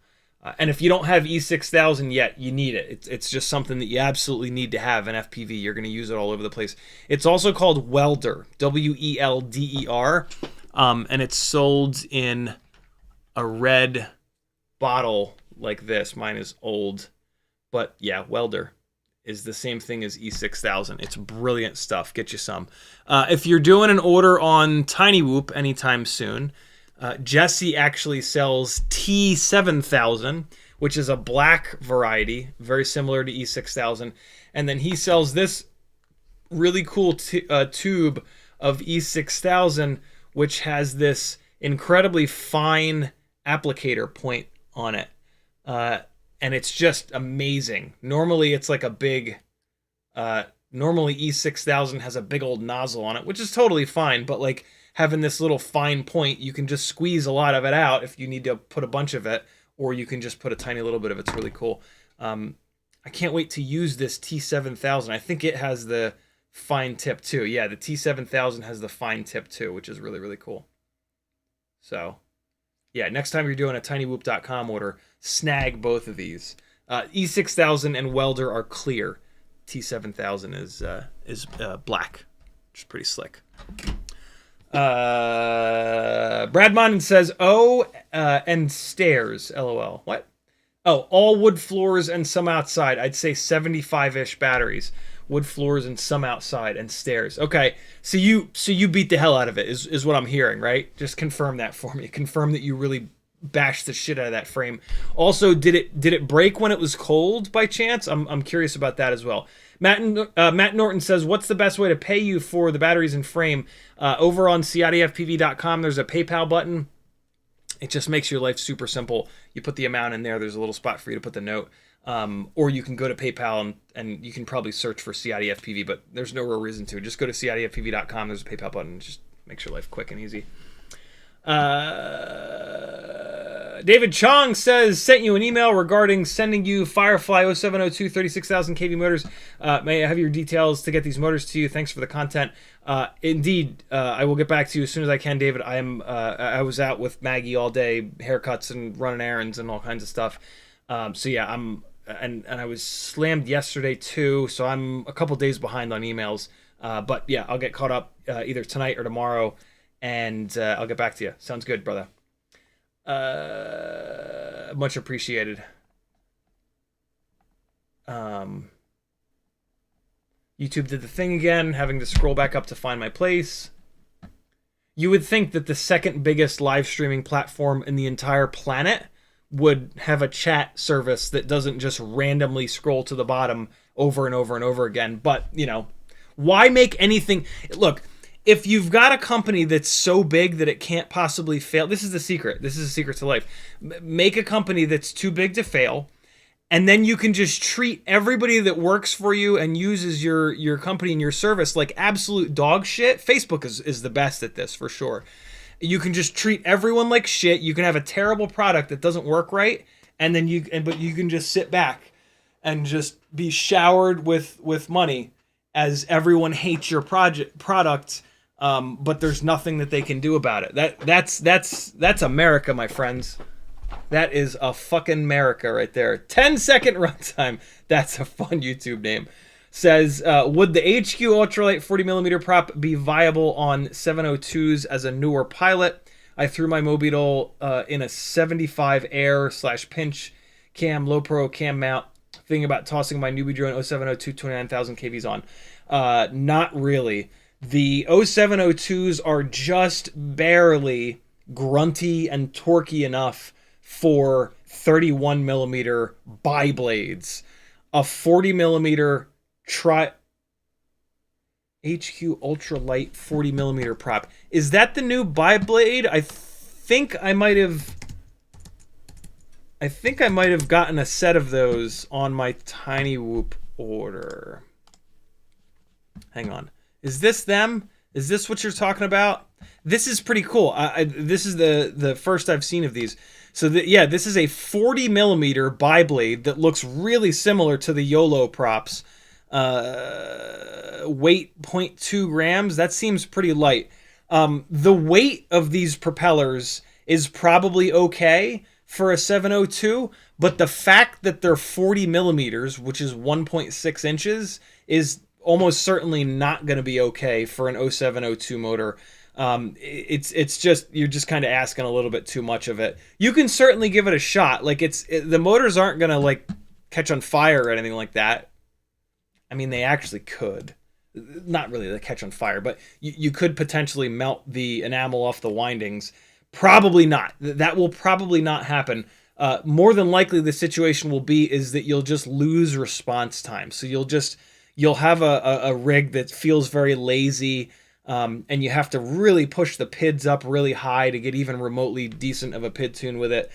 And if you don't have E6000 yet, you need it. It's just something that you absolutely need to have in FPV. You're going to use it all over the place. It's also called Welder, Welder, and it's sold in a red bottle like this. Mine is old, but yeah, Welder is the same thing as E6000. It's brilliant stuff. Get you some. If you're doing an order on Tiny Whoop anytime soon, Jesse actually sells T7000, which is a black variety, very similar to E6000. And then he sells this really cool tube of E6000, which has this incredibly fine applicator point on it. And it's just amazing. Normally it's like a big, normally E6000 has a big old nozzle on it, which is totally fine, but like having this little fine point, you can just squeeze a lot of it out if you need to put a bunch of it, or you can just put a tiny little bit of it. It's really cool. I can't wait to use this T7000. I think it has the fine tip too. Yeah, the T7000 has the fine tip too, which is really, really cool. So yeah, next time you're doing a tinywhoop.com order, snag both of these. E6000 and Welder are clear. T7000 is black, which is pretty slick. Brad Monden says, and stairs, LOL. What? Oh, all wood floors and some outside. I'd say 75-ish batteries. Wood floors and some outside and stairs. Okay, so you beat the hell out of it is what I'm hearing, right? Just confirm that for me. Confirm that you really bashed the shit out of that frame. Also, did it break when it was cold by chance? I'm curious about that as well. Matt Norton says, what's the best way to pay you for the batteries and frame? Over on CiottiFPV.com, there's a PayPal button. It just makes your life super simple. You put the amount in there. There's a little spot for you to put the note. Or you can go to PayPal and you can probably search for CiottiFPV, but there's no real reason to. Just go to CiottiFPV.com. There's a PayPal button. It just makes your life quick and easy. David Chong says, sent you an email regarding sending you Firefly 0702 36,000 kV motors. May I have your details to get these motors to you? Thanks for the content. Indeed, I will get back to you as soon as I can, David. I was out with Maggie all day, haircuts and running errands and all kinds of stuff. So yeah, and I was slammed yesterday too, so I'm a couple days behind on emails. But yeah, I'll get caught up either tonight or tomorrow, and I'll get back to you. Sounds good, brother. Much appreciated. YouTube did the thing again, having to scroll back up to find my place. You would think that the second biggest live streaming platform in the entire planet would have a chat service that doesn't just randomly scroll to the bottom over and over and over again. But, you know, why make anything... Look, if you've got a company that's so big that it can't possibly fail... This is the secret. This is the secret to life. Make a company that's too big to fail, and then you can just treat everybody that works for you and uses your company and your service like absolute dog shit. Facebook is the best at this, for sure. You can just treat everyone like shit. You can have a terrible product that doesn't work right, and then but you can just sit back and just be showered with money as everyone hates your product, but there's nothing that they can do about it. That's America, my friends. That is a fucking America right there. 10-second runtime. That's a fun YouTube name. Says, would the HQ ultralight 40mm prop be viable on 702s as a newer pilot? I threw my Mobeetle in a 75 air/pinch cam, low pro cam mount. Thinking about tossing my newbie drone 0702 29,000 kVs on. Not really. The 0702s are just barely grunty and torquey enough for 31mm bi-blades. A 40mm HQ ultralight 40mm prop. Is that the new bi-blade? I think I might have gotten a set of those on my Tiny Whoop order. Hang on. Is this them? Is this what you're talking about? This is pretty cool. This is the first I've seen of these. So yeah, this is a 40mm bi-blade that looks really similar to the YOLO props. Weight 0.2 grams. That seems pretty light. The weight of these propellers is probably okay for a 702, but the fact that they're 40mm, which is 1.6 inches, is almost certainly not going to be okay for an 0702 motor. It's just, you're just kind of asking a little bit too much of it. You can certainly give it a shot. Like the motors aren't going to like catch on fire or anything like that. I mean, they actually could. Not really the catch on fire, but you could potentially melt the enamel off the windings. Probably not. That will probably not happen. More than likely the situation will be is that you'll just lose response time. So you'll have a rig that feels very lazy, and you have to really push the PIDs up really high to get even remotely decent of a PID tune with it.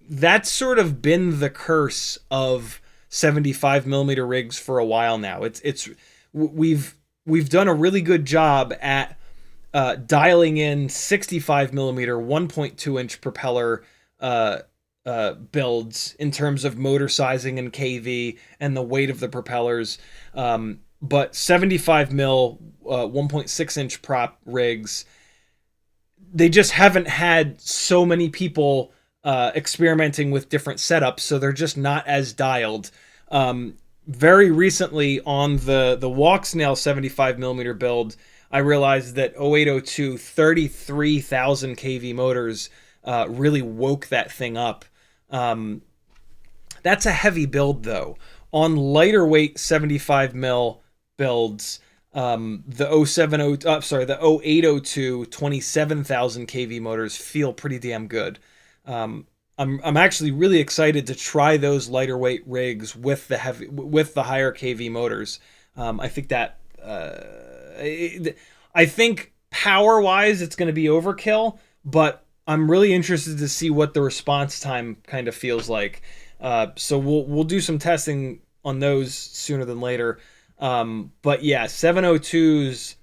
That's sort of been the curse of 75mm rigs for a while now. We've done a really good job at dialing in 65mm 1.2-inch propeller builds in terms of motor sizing and kV and the weight of the propellers. But 75mm 1.6-inch prop rigs, they just haven't had so many people experimenting with different setups, so they're just not as dialed. Very recently on the Walksnail 75mm build, I realized that 0802 33,000 kV motors really woke that thing up. That's a heavy build though. On lighter weight 75mm builds, the 0802 27,000 kV motors feel pretty damn good. I'm actually really excited to try those lighter weight rigs with the higher kV motors. I think that I think power wise it's going to be overkill, but I'm really interested to see what the response time kind of feels like. So we'll do some testing on those sooner than later. But yeah, 702s,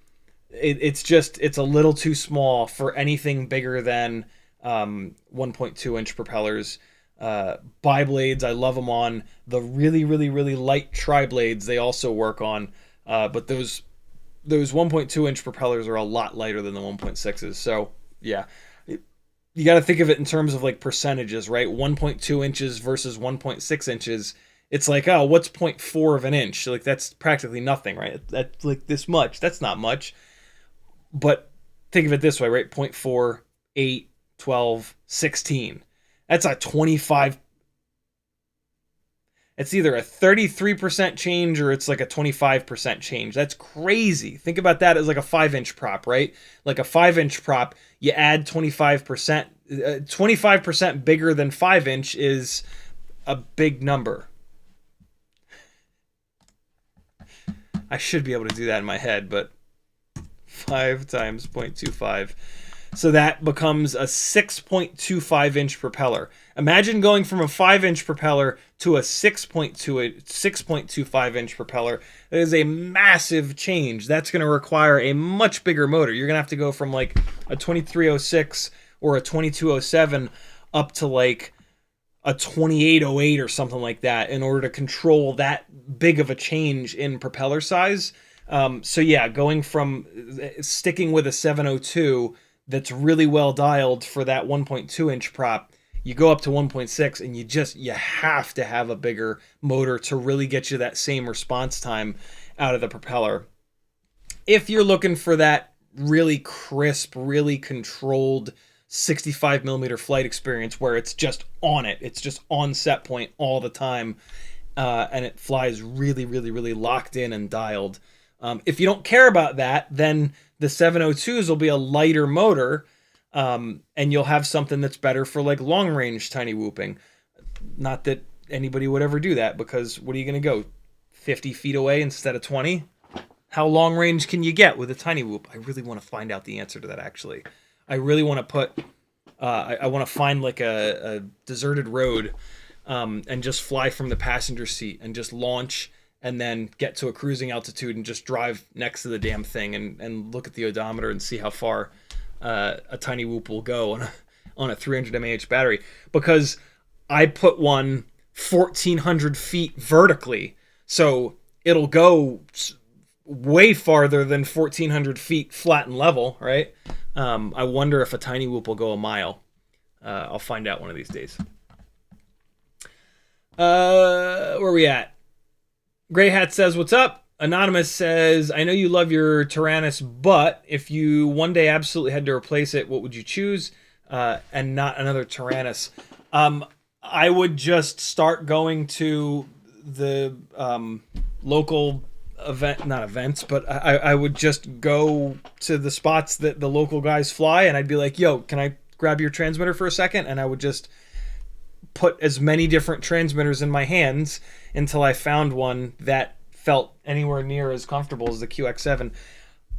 it's a little too small for anything bigger than 1.2-inch propellers. Bi-blades, I love them on. The really, really, really light tri-blades they also work on. But those 1.2-inch propellers are a lot lighter than the 1.6s. So yeah, you got to think of it in terms of like percentages, right? 1.2 inches versus 1.6 inches It's like, oh, what's 0.4 of an inch? Like, that's practically nothing, right? That's like this much. That's not much. But think of it this way, right? 0.4, 8, 12, 16. That's a 25. It's either a 33% change or it's like a 25% change. That's crazy. Think about that as like a 5-inch prop, right? Like a 5-inch prop, you add 25%. 25% bigger than 5-inch is a big number. I should be able to do that in my head, but 5 times 0.25. So that becomes a 6.25-inch propeller. Imagine going from a 5-inch propeller to a 6.25-inch propeller. That is a massive change. That's going to require a much bigger motor. You're going to have to go from like a 2306 or a 2207 up to like a 2808 or something like that in order to control that big of a change in propeller size. So yeah, going from sticking with a 702 that's really well dialed for that 1.2-inch prop, you go up to 1.6 and you have to have a bigger motor to really get you that same response time out of the propeller. If you're looking for that really crisp, really controlled 65 millimeter flight experience where it's just on it, it's just on set point all the time, and it flies really, really, really locked in and dialed. If you don't care about that, then the 702s will be a lighter motor, and you'll have something that's better for like long range tiny whooping. Not that anybody would ever do that, because what are you going to go 50 feet away instead of 20? How long range can you get with a tiny whoop? I really want to find out the answer to that, actually. I really want to put, I want to find like a deserted road, and just fly from the passenger seat and just launch and then get to a cruising altitude and just drive next to the damn thing and look at the odometer and see how far a tiny whoop will go on a 300 mAh battery. Because I put one 1,400 feet vertically, so it'll go way farther than 1,400 feet flat and level, right? I wonder if a tiny whoop will go a mile. I'll find out one of these days. Where are we at? Gray Hat says, what's up? Anonymous says, I know you love your Tyrannus, but if you one day absolutely had to replace it, what would you choose? And not another Tyrannus. I would just start going to the local not events, but I would just go to the spots that the local guys fly, and I'd be like, yo, can I grab your transmitter for a second? And I would just put as many different transmitters in my hands until I found one that felt anywhere near as comfortable as the QX7.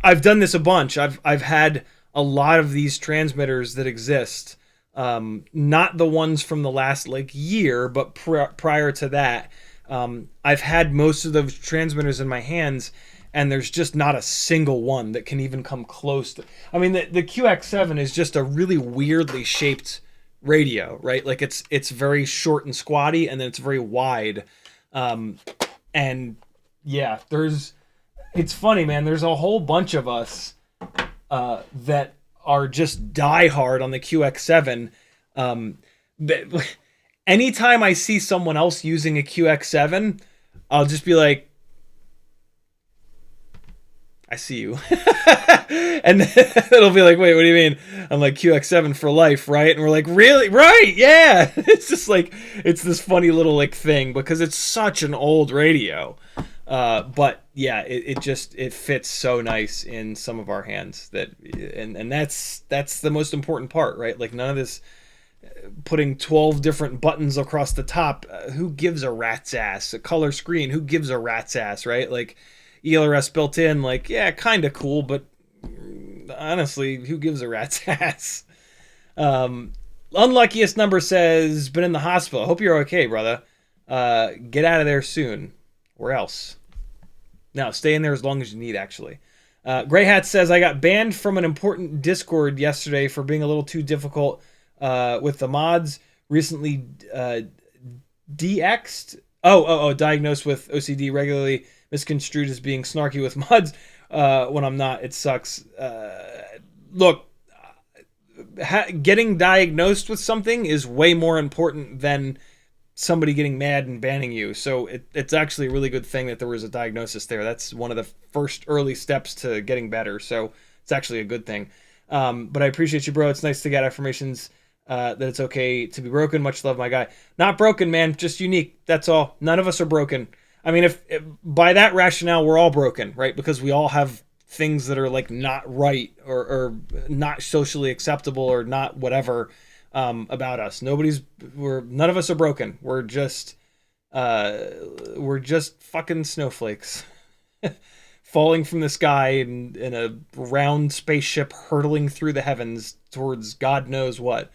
I've done this a bunch. I've had a lot of these transmitters that exist. Not the ones from the last like year, but prior to that. I've had most of those transmitters in my hands, and there's just not a single one that can even come close to... I mean, the QX7 is just a really weirdly shaped radio, right? Like it's very short and squatty, and then it's very wide. And yeah, it's funny, man. There's a whole bunch of us that are just diehard on the QX7. Anytime I see someone else using a QX7, I'll just be like, I see you. And it'll be like, wait, what do you mean? I'm like, QX7 for life, right? And we're like, really? Right, yeah. It's just like, it's this funny little like thing because it's such an old radio. But yeah, it fits so nice in some of our hands that, and that's the most important part, right? Like none of this putting 12 different buttons across the top. Who gives a rat's ass? A color screen, who gives a rat's ass, right? Like ELRS built in, like, yeah, kind of cool, but honestly, who gives a rat's ass? Unluckiest number says, been in the hospital. Hope you're okay, brother. Get out of there soon. Or else. No, stay in there as long as you need, actually. Gray Hat says, I got banned from an important Discord yesterday for being a little too difficult with the mods. Recently DX'd. Diagnosed with OCD, regularly misconstrued as being snarky with mods. When I'm not, it sucks. Look, getting diagnosed with something is way more important than somebody getting mad and banning you. So it's actually a really good thing that there was a diagnosis there. That's one of the first early steps to getting better. So it's actually a good thing. But I appreciate you, bro. It's nice to get affirmations that it's okay to be broken. Much love, my guy. Not broken, man. Just unique. That's all. None of us are broken. I mean, if by that rationale, we're all broken, right? Because we all have things that are like not right or not socially acceptable or not whatever about us. None of us are broken. We're just fucking snowflakes falling from the sky in a round spaceship hurtling through the heavens towards God knows what.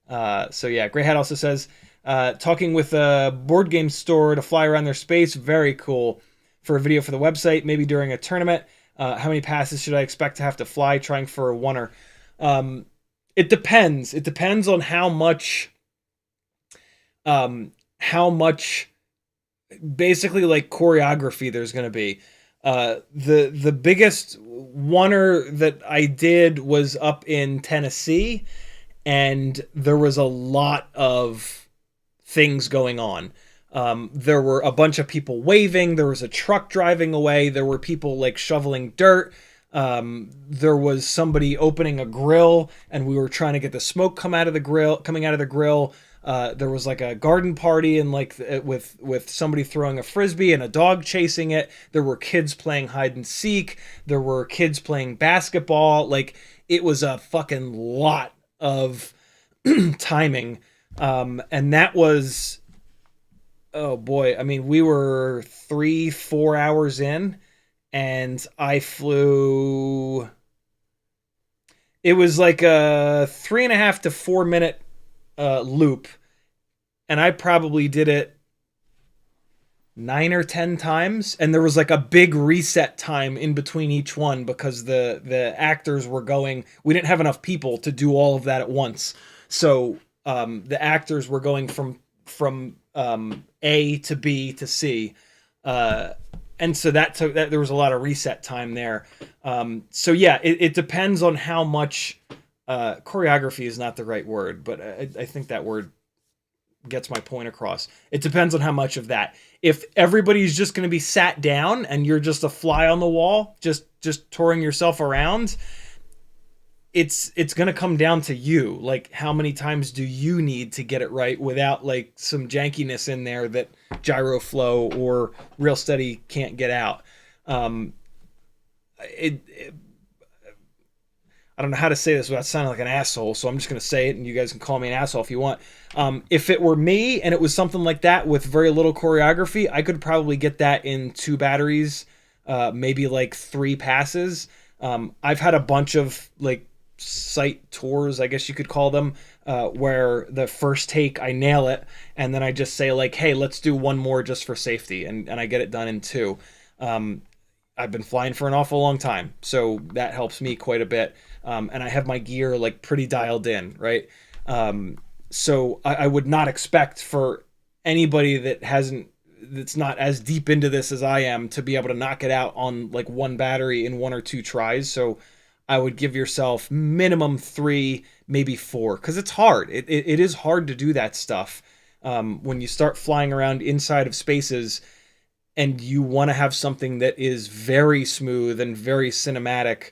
So yeah, Grey Hat also says, talking with a board game store to fly around their space. Very cool. For a video for the website, maybe during a tournament. How many passes should I expect to have to fly trying for a oneer? It depends. It depends on how much basically like choreography there's going to be. The biggest oneer that I did was up in Tennessee, and there was a lot of things going on. There were a bunch of people waving. There was a truck driving away. There were people like shoveling dirt. There was somebody opening a grill, and we were trying to get the smoke coming out of the grill. There was like a garden party, and like with somebody throwing a frisbee and a dog chasing it. There were kids playing hide and seek. There were kids playing basketball. Like, it was a fucking lot of timing. And that was, oh boy, I mean, we were 3-4 hours in, and I flew, it was like a 3.5 to 4 minute loop, and I probably did it 9 or 10 times, and there was like a big reset time in between each one because the actors were going, we didn't have enough people to do all of that at once. So the actors were going from A to B to C, and so that there was a lot of reset time there. So yeah, it depends on how much choreography is not the right word, but I think that word gets my point across. It depends on how much of that. If everybody's just going to be sat down and you're just a fly on the wall, just touring yourself around, it's going to come down to you. Like, how many times do you need to get it right without like some jankiness in there that gyro flow or real steady can't get out? I don't know how to say this without sounding like an asshole, so I'm just going to say it, and you guys can call me an asshole if you want. If it were me and it was something like that with very little choreography, I could probably get that in 2 batteries, maybe like 3 passes. I've had a bunch of like site tours, I guess you could call them, where the first take I nail it, and then I just say like, hey, let's do one more just for safety, and I get it done in 2. I've been flying for an awful long time, so that helps me quite a bit. And I have my gear like pretty dialed in, right? So I would not expect for anybody that's not as deep into this as I am to be able to knock it out on like 1 battery in 1 or 2 tries. So I would give yourself minimum 3, maybe 4, because it's hard. It is hard to do that stuff when you start flying around inside of spaces and you want to have something that is very smooth and very cinematic.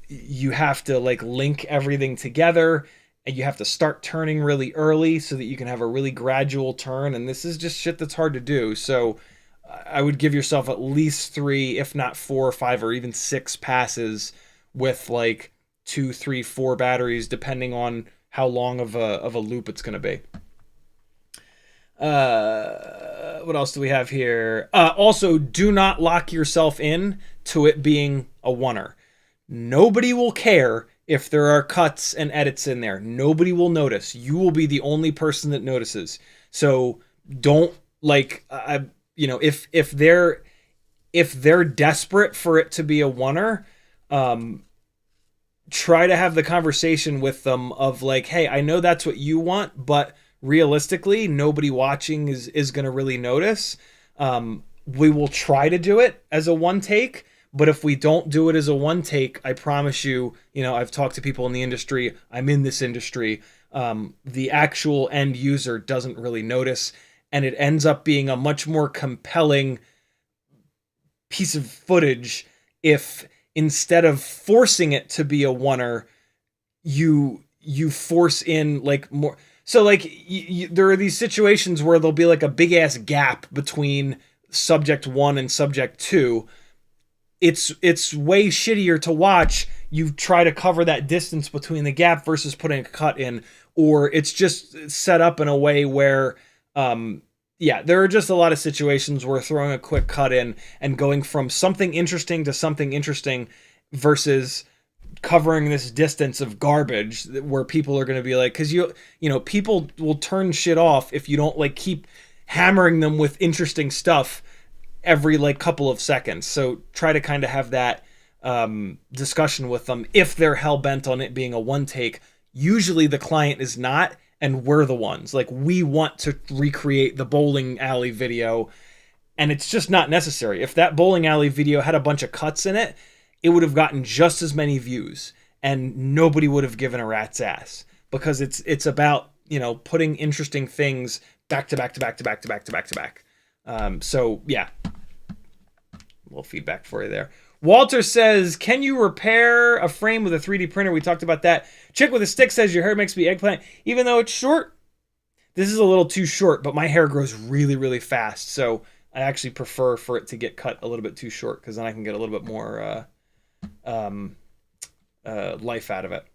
You have to like link everything together, and you have to start turning really early so that you can have a really gradual turn. And this is just shit that's hard to do. So I would give yourself at least 3, if not 4 or 5 or even 6 passes with like 2, 3, 4 batteries, depending on how long of a loop it's going to be. What else do we have here? Also, do not lock yourself in to it being a oneer. Nobody will care if there are cuts and edits in there. Nobody will notice. You will be the only person that notices. So don't like, if they're desperate for it to be a oneer, try to have the conversation with them of like, hey, I know that's what you want, but realistically, nobody watching is going to really notice. We will try to do it as a 1 take, But if we don't do it as a one take, I promise you, I've talked to people in the industry. I'm in this industry. The actual end user doesn't really notice, and it ends up being a much more compelling piece of footage if instead of forcing it to be a oneer, you force in like more. So like there are these situations where there'll be like a big ass gap between subject 1 and subject 2. It's way shittier to watch. You try to cover that distance between the gap versus putting a cut in, or it's just set up in a way where there are just a lot of situations where throwing a quick cut in and going from something interesting to something interesting versus covering this distance of garbage where people are going to be like, because people will turn shit off if you don't like keep hammering them with interesting stuff every like couple of seconds. So try to kind of have that discussion with them if they're hell-bent on it being a one take. Usually the client is not, and we're the ones. Like, we want to recreate the bowling alley video, and it's just not necessary. If that bowling alley video had a bunch of cuts in it, it would have gotten just as many views, and nobody would have given a rat's ass, because it's about, putting interesting things back to back to back to back to back to back to back. So yeah, a little feedback for you there. Walter says, can you repair a frame with a 3D printer? We talked about that. Chick with a stick says, your hair makes me eggplant, even though it's short. This is a little too short, but my hair grows really, really fast. So I actually prefer for it to get cut a little bit too short, because then I can get a little bit more life out of it.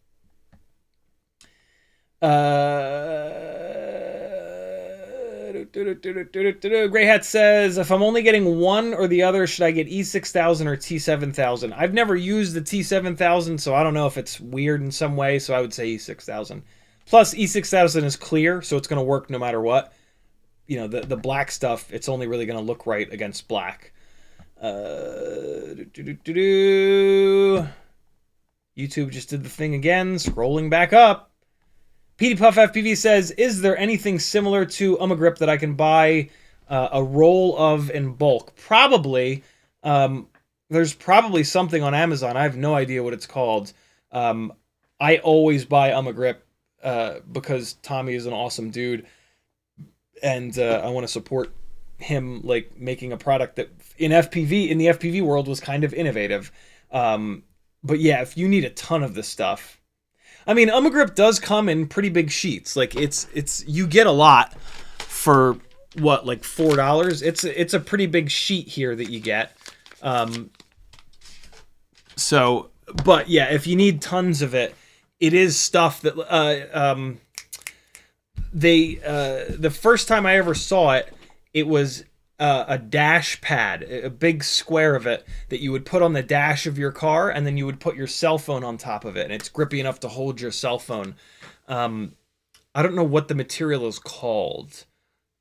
Gray Hat says, if I'm only getting one or the other, should I get E6000 or T7000? I've never used the T7000, so I don't know if it's weird in some way, so I would say E6000. Plus, E6000 is clear, so it's going to work no matter what. The black stuff, it's only really going to look right against black. YouTube just did the thing again, scrolling back up. PDPuffFPV says, is there anything similar to Ummagrip that I can buy a roll of in bulk? Probably. There's probably something on Amazon. I have no idea what it's called. I always buy Ummagrip because Tommy is an awesome dude, and I want to support him, like, making a product that in the FPV world was kind of innovative. But yeah, if you need a ton of this stuff, I mean, Ummagrip does come in pretty big sheets. Like, it's you get a lot for what, like $4? It's a pretty big sheet here that you get. So, but yeah, if you need tons of it, it is stuff that the first time I ever saw it, it was a dash pad, a big square of it that you would put on the dash of your car, and then you would put your cell phone on top of it, and it's grippy enough to hold your cell phone. I don't know what the material is called,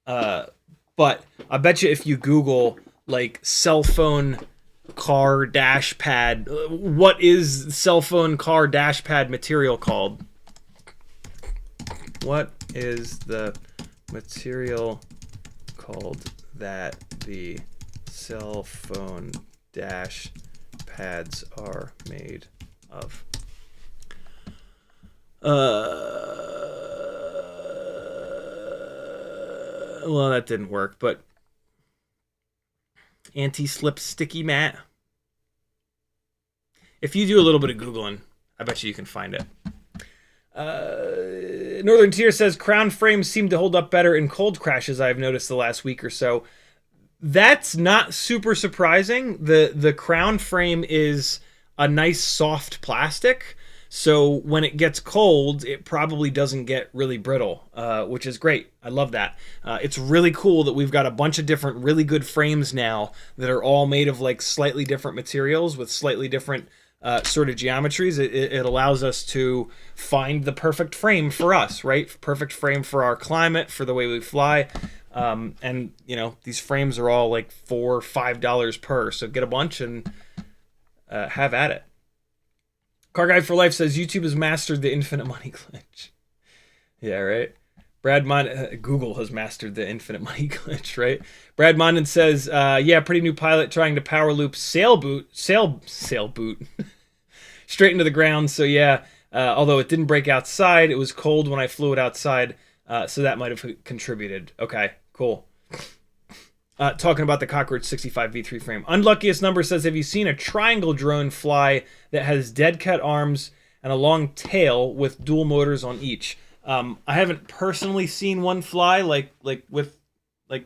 but I bet you if you Google, like, cell phone car dash pad, what is cell phone car dash pad material called? What is the material called that the cell phone dash pads are made of? Well, that didn't work, but anti-slip sticky mat. If you do a little bit of Googling, I bet you can find it. Northern Tier says, crown frames seem to hold up better in cold crashes, I've noticed the last week or so. That's not super surprising. The crown frame is a nice soft plastic, so when it gets cold, it probably doesn't get really brittle, which is great. I love that. It's really cool that we've got a bunch of different really good frames now that are all made of, like, slightly different materials with slightly different sort of geometries. It allows us to find the perfect frame for us, right? Perfect frame for our climate, for the way we fly. And, these frames are all like $4 or $5 per, so get a bunch and have at it. Car Guide for Life says, YouTube has mastered the infinite money glitch. Yeah, right? Google has mastered the infinite money glitch, right? Brad Mondin says, yeah, pretty new pilot trying to power loop sailboat straight into the ground. So yeah, although it didn't break outside, it was cold when I flew it outside, so that might have contributed. Okay, cool. Talking about the Cockroach 65 V3 frame. Unluckiest number says, have you seen a triangle drone fly that has dead cat arms and a long tail with dual motors on each? I haven't personally seen one fly like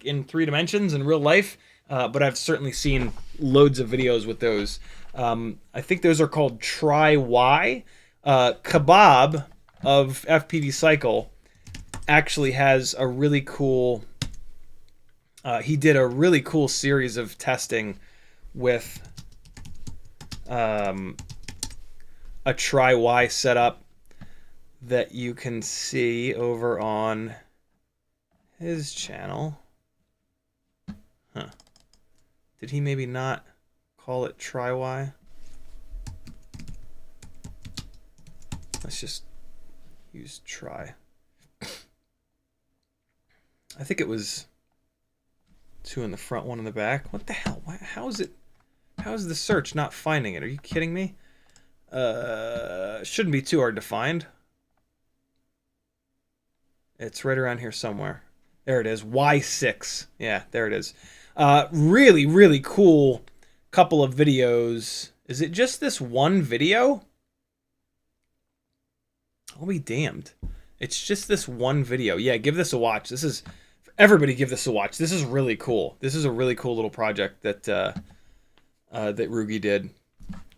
in 3 dimensions in real life, but I've certainly seen loads of videos with those. I think those are called Tri-Y. Kebab of FPV Cycle actually has a really cool... he did a really cool series of testing with a Tri-Y setup that you can see over on his channel. Huh. Did he maybe not call it Tri-Y? Let's just use try. I think it was 2 in the front, 1 in the back. What the hell? How is the search not finding it? Are you kidding me? Shouldn't be too hard to find. It's right around here somewhere. There it is. Y6. Yeah, there it is. Really, really cool couple of videos. Is it just this one video? I'll be damned. It's just this one video. Yeah, give this a watch. This is... Everybody give this a watch. This is really cool. This is a really cool little project that that Rugi did.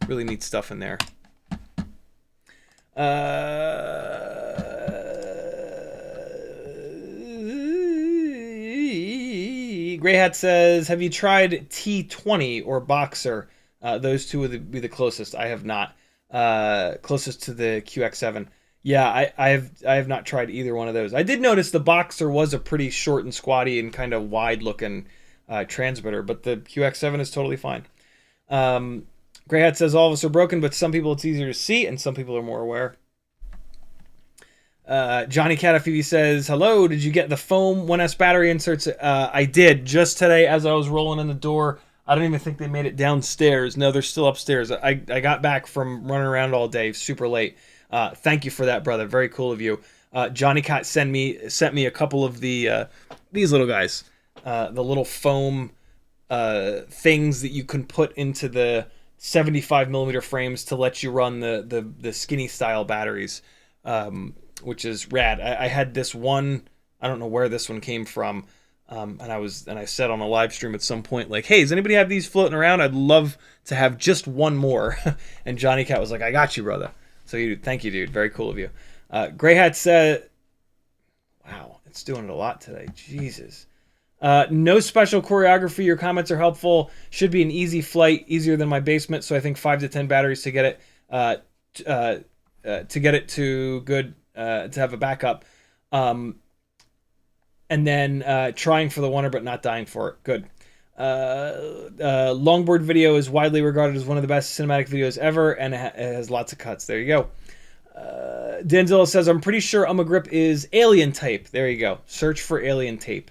Really neat stuff in there. Grey Hat says, have you tried T20 or Boxer? Those two would be the closest. I have not. Closest to the QX7. Yeah, I have not tried either one of those. I did notice the Boxer was a pretty short and squatty and kind of wide-looking transmitter, but the QX7 is totally fine. Grey Hat says, all of us are broken, but some people it's easier to see, and some people are more aware. Johnny CiottiFPV says, hello, did you get the foam 1S battery inserts? I did, just today as I was rolling in the door. I don't even think they made it downstairs. No, they're still upstairs. I got back from running around all day, super late. Thank you for that, brother. Very cool of you. Johnny Cat sent me a couple of the these little guys, the little foam things that you can put into the 75mm frames to let you run the skinny style batteries, which is rad. I had this one. I don't know where this one came from, and I said on a live stream at some point, like, hey, does anybody have these floating around? I'd love to have just one more. And Johnny Cat was like, I got you, brother. So thank you, dude. Very cool of you. Grey Hat said, wow, it's doing it a lot today. Jesus. No special choreography. Your comments are helpful. Should be an easy flight, easier than my basement. So I think 5 to 10 batteries to get it to good, to have a backup. And then trying for the wonder but not dying for it. Good. Longboard video is widely regarded as one of the best cinematic videos ever, and it has lots of cuts. There you go. Denzilla says, I'm pretty sure Ummagrip is alien tape. There you go. Search for alien tape.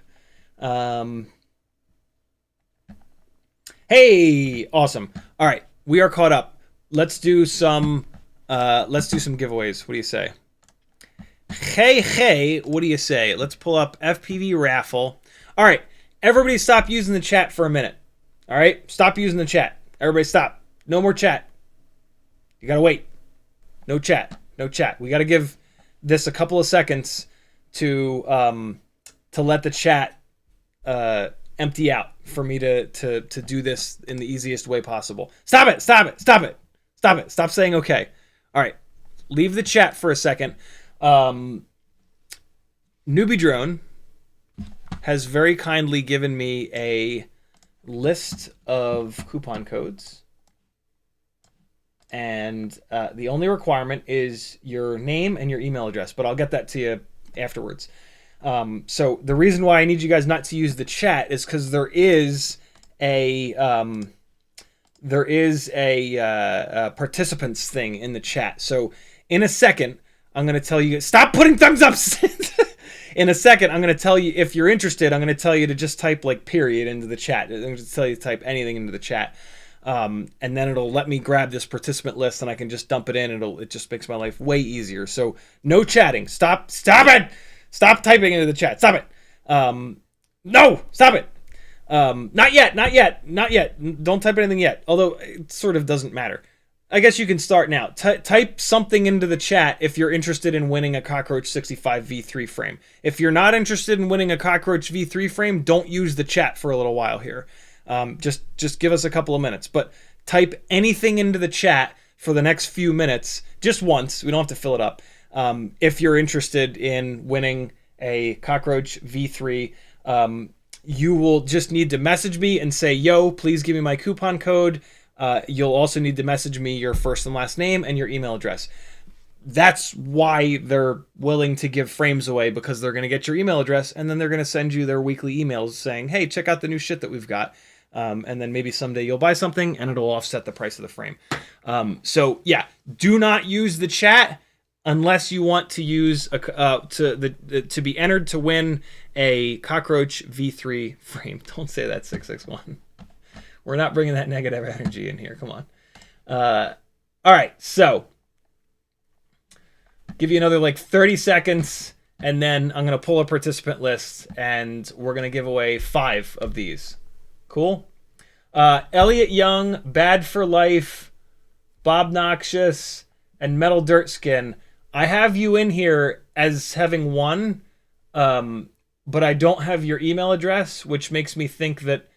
Hey, awesome. All right, we are caught up. Let's do some giveaways. What do you say? Hey, what do you say? Let's pull up FPV raffle. All right. Everybody stop using the chat for a minute. All right? Stop using the chat. Everybody stop. No more chat. You got to wait. No chat. No chat. We got to give this a couple of seconds to let the chat empty out for me to do this in the easiest way possible. Stop it. Stop it. Stop it. Stop it. Stop saying okay. All right. Leave the chat for a second. Newbie Drone has very kindly given me a list of coupon codes. And the only requirement is your name and your email address, but I'll get that to you afterwards. So the reason why I need you guys not to use the chat is because there is a participants thing in the chat. So in a second, I'm going to tell you, stop putting thumbs up. In a second, I'm going to tell you, if you're interested, I'm going to tell you to just type like period into the chat. I'm going to tell you to type anything into the chat. And then it'll let me grab this participant list and I can just dump it in. It just makes my life way easier. So no chatting. Stop it. Stop typing into the chat. Stop it. No, stop it. Not yet. Don't type anything yet. Although it sort of doesn't matter. I guess you can start now. Type something into the chat if you're interested in winning a Cockroach 65 V3 frame. If you're not interested in winning a Cockroach V3 frame, don't use the chat for a little while here. Just give us a couple of minutes. But type anything into the chat for the next few minutes, just once. We don't have to fill it up. If you're interested in winning a Cockroach V3, you will just need to message me and say, yo, please give me my coupon code. You'll also need to message me your first and last name and your email address. That's why they're willing to give frames away, because they're going to get your email address and then they're going to send you their weekly emails saying, hey, check out the new shit that we've got. And then maybe someday you'll buy something and it'll offset the price of the frame. So yeah, do not use the chat unless you want to use to be entered to win a Cockroach V3 frame. Don't say that, 661. We're not bringing that negative energy in here. Come on. All right, so give you another like 30 seconds, and then I'm going to pull a participant list, and we're going to give away 5 of these. Cool? Elliot Young, Bad for Life, Bob Noxious, and Metal Dirt Skin. I have you in here as having won, but I don't have your email address, which makes me think that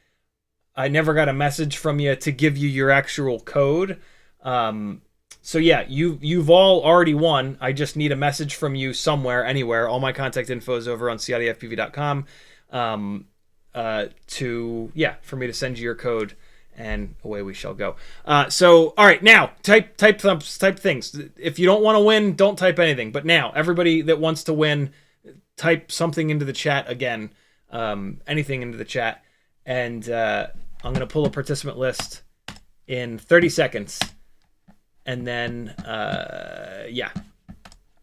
I never got a message from you to give you your actual code. So yeah, you've all already won. I just need a message from you somewhere, anywhere. All my contact info is over on CiottiFPV.com. For me to send you your code, and away we shall go. So all right, now type things. If you don't want to win, don't type anything. But now, everybody that wants to win, type something into the chat again. Anything into the chat, and I'm going to pull a participant list in 30 seconds. And then,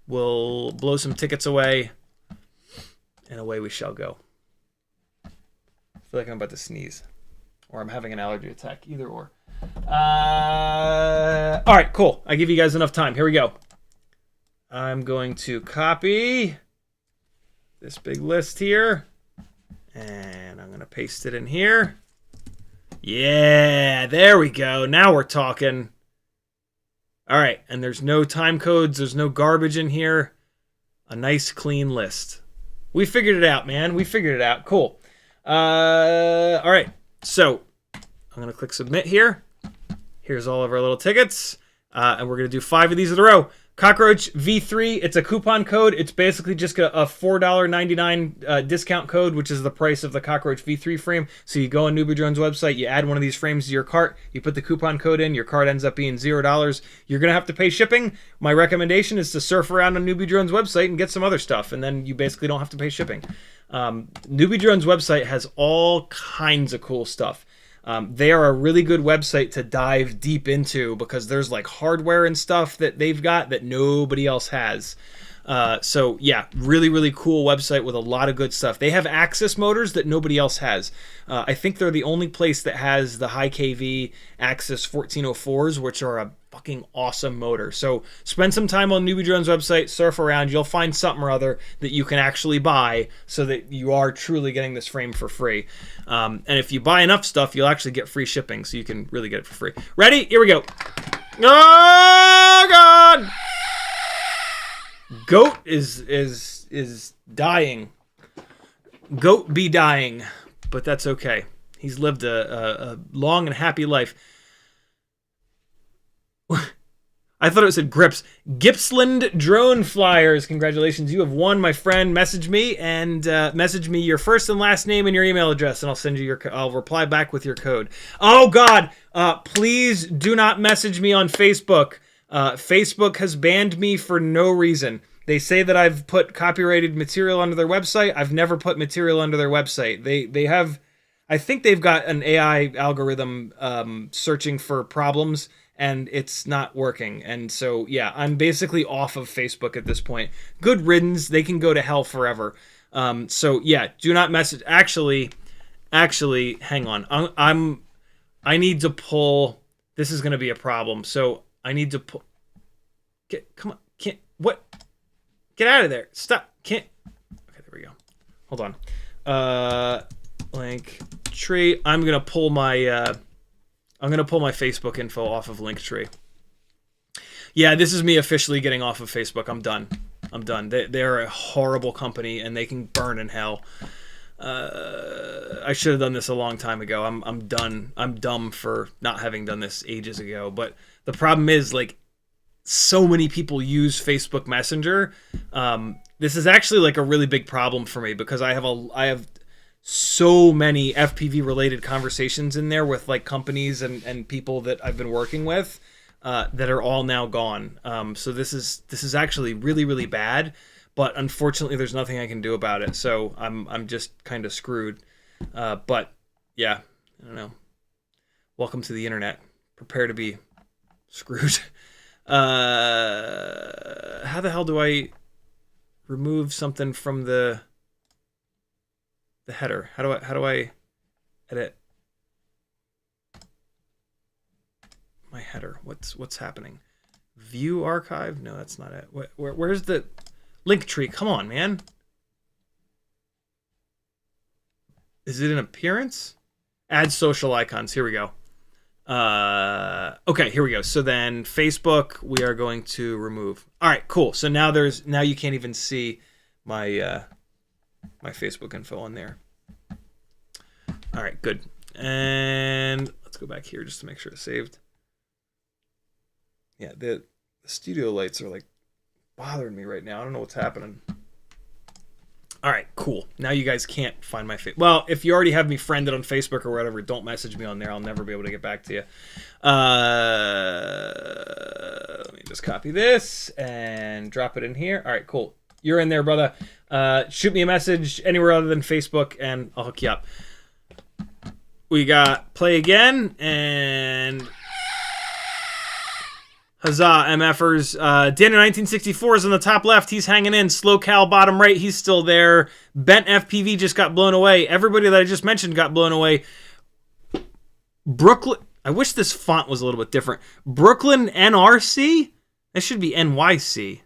we'll blow some tickets away. And away we shall go. I feel like I'm about to sneeze. Or I'm having an allergy attack. Either or. All right, cool. I give you guys enough time. Here we go. I'm going to copy this big list here. And I'm going to paste it in here. Yeah, there we go. Now we're talking. All right, and there's no time codes. There's no garbage in here. A nice, clean list. We figured it out, man. We figured it out. Cool. All right, so I'm going to click Submit here. Here's all of our little tickets, and we're going to do 5 of these in a row. Cockroach V3, it's a coupon code. It's basically just a $4.99 discount code, which is the price of the Cockroach V3 frame. So you go on Newbie Drone's website, you add one of these frames to your cart, you put the coupon code in, your cart ends up being $0. You're going to have to pay shipping. My recommendation is to surf around on Newbie Drone's website and get some other stuff, and then you basically don't have to pay shipping. Newbie Drone's website has all kinds of cool stuff. They are a really good website to dive deep into because there's like hardware and stuff that they've got that nobody else has. So yeah, really, really cool website with a lot of good stuff. They have Axis motors that nobody else has. I think they're the only place that has the high KV Axis 1404s, which are a fucking awesome motor. So spend some time on Newbie Drone's website, surf around, you'll find something or other that you can actually buy so that you are truly getting this frame for free. And if you buy enough stuff, you'll actually get free shipping, so you can really get it for free. Ready? Here we go. Oh, God! Goat is dying. Goat be dying, but that's okay. He's lived a long and happy life. I thought it said Grips. Gippsland Drone Flyers. Congratulations. You have won, my friend. Message me and message me your first and last name and your email address, and I'll send you I'll reply back with your code. Oh, God. Please do not message me on Facebook. Facebook has banned me for no reason. They say that I've put copyrighted material onto their website. I've never put material onto their website. They have, I think they've got an AI algorithm searching for problems, and it's not working. And so, yeah, I'm basically off of Facebook at this point. Good riddance. They can go to hell forever. So yeah, do not message. Actually, hang on. I need to pull. This is going to be a problem. So I need to pull. Come on. Can't. What? Get out of there. Stop. Can't. Okay, there we go. Hold on. Linktree. I'm going to pull my Facebook info off of Linktree. Yeah, this is me officially getting off of Facebook. I'm done. They're a horrible company, and they can burn in hell. I should have done this a long time ago. I'm done. I'm dumb for not having done this ages ago. But the problem is, like, so many people use Facebook Messenger. This is actually like a really big problem for me because I have so many FPV related conversations in there with like companies and people that I've been working with. That are all now gone. So this is actually really, really bad, but unfortunately there's nothing I can do about it. So I'm just kind of screwed. But yeah, I don't know. Welcome to the internet. Prepare to be screwed. How the hell do I remove something from the header? How do I edit my header? What's happening? View archive? No, that's not it. Where's the link tree? Come on, man. Is it an appearance? Add social icons. Here we go. Okay, here we go. So then Facebook we are going to remove. All right, cool. So now you can't even see my my Facebook info on there. All right, good. And let's go back here just to make sure it's saved. Yeah, the studio lights are like bothering me right now. I don't know what's happening. All right, cool. Now you guys can't find my face. Well, if you already have me friended on Facebook or whatever, don't message me on there. I'll never be able to get back to you. Let me just copy this and drop it in here. All right, cool. You're in there, brother. Shoot me a message anywhere other than Facebook, and I'll hook you up. We got play again, and huzzah, MFers. Daniel 1964 is on the top left. He's hanging in. Slow Cal bottom right. He's still there. Bent FPV just got blown away. Everybody that I just mentioned got blown away. Brooklyn. I wish this font was a little bit different. Brooklyn NRC? That should be NYC.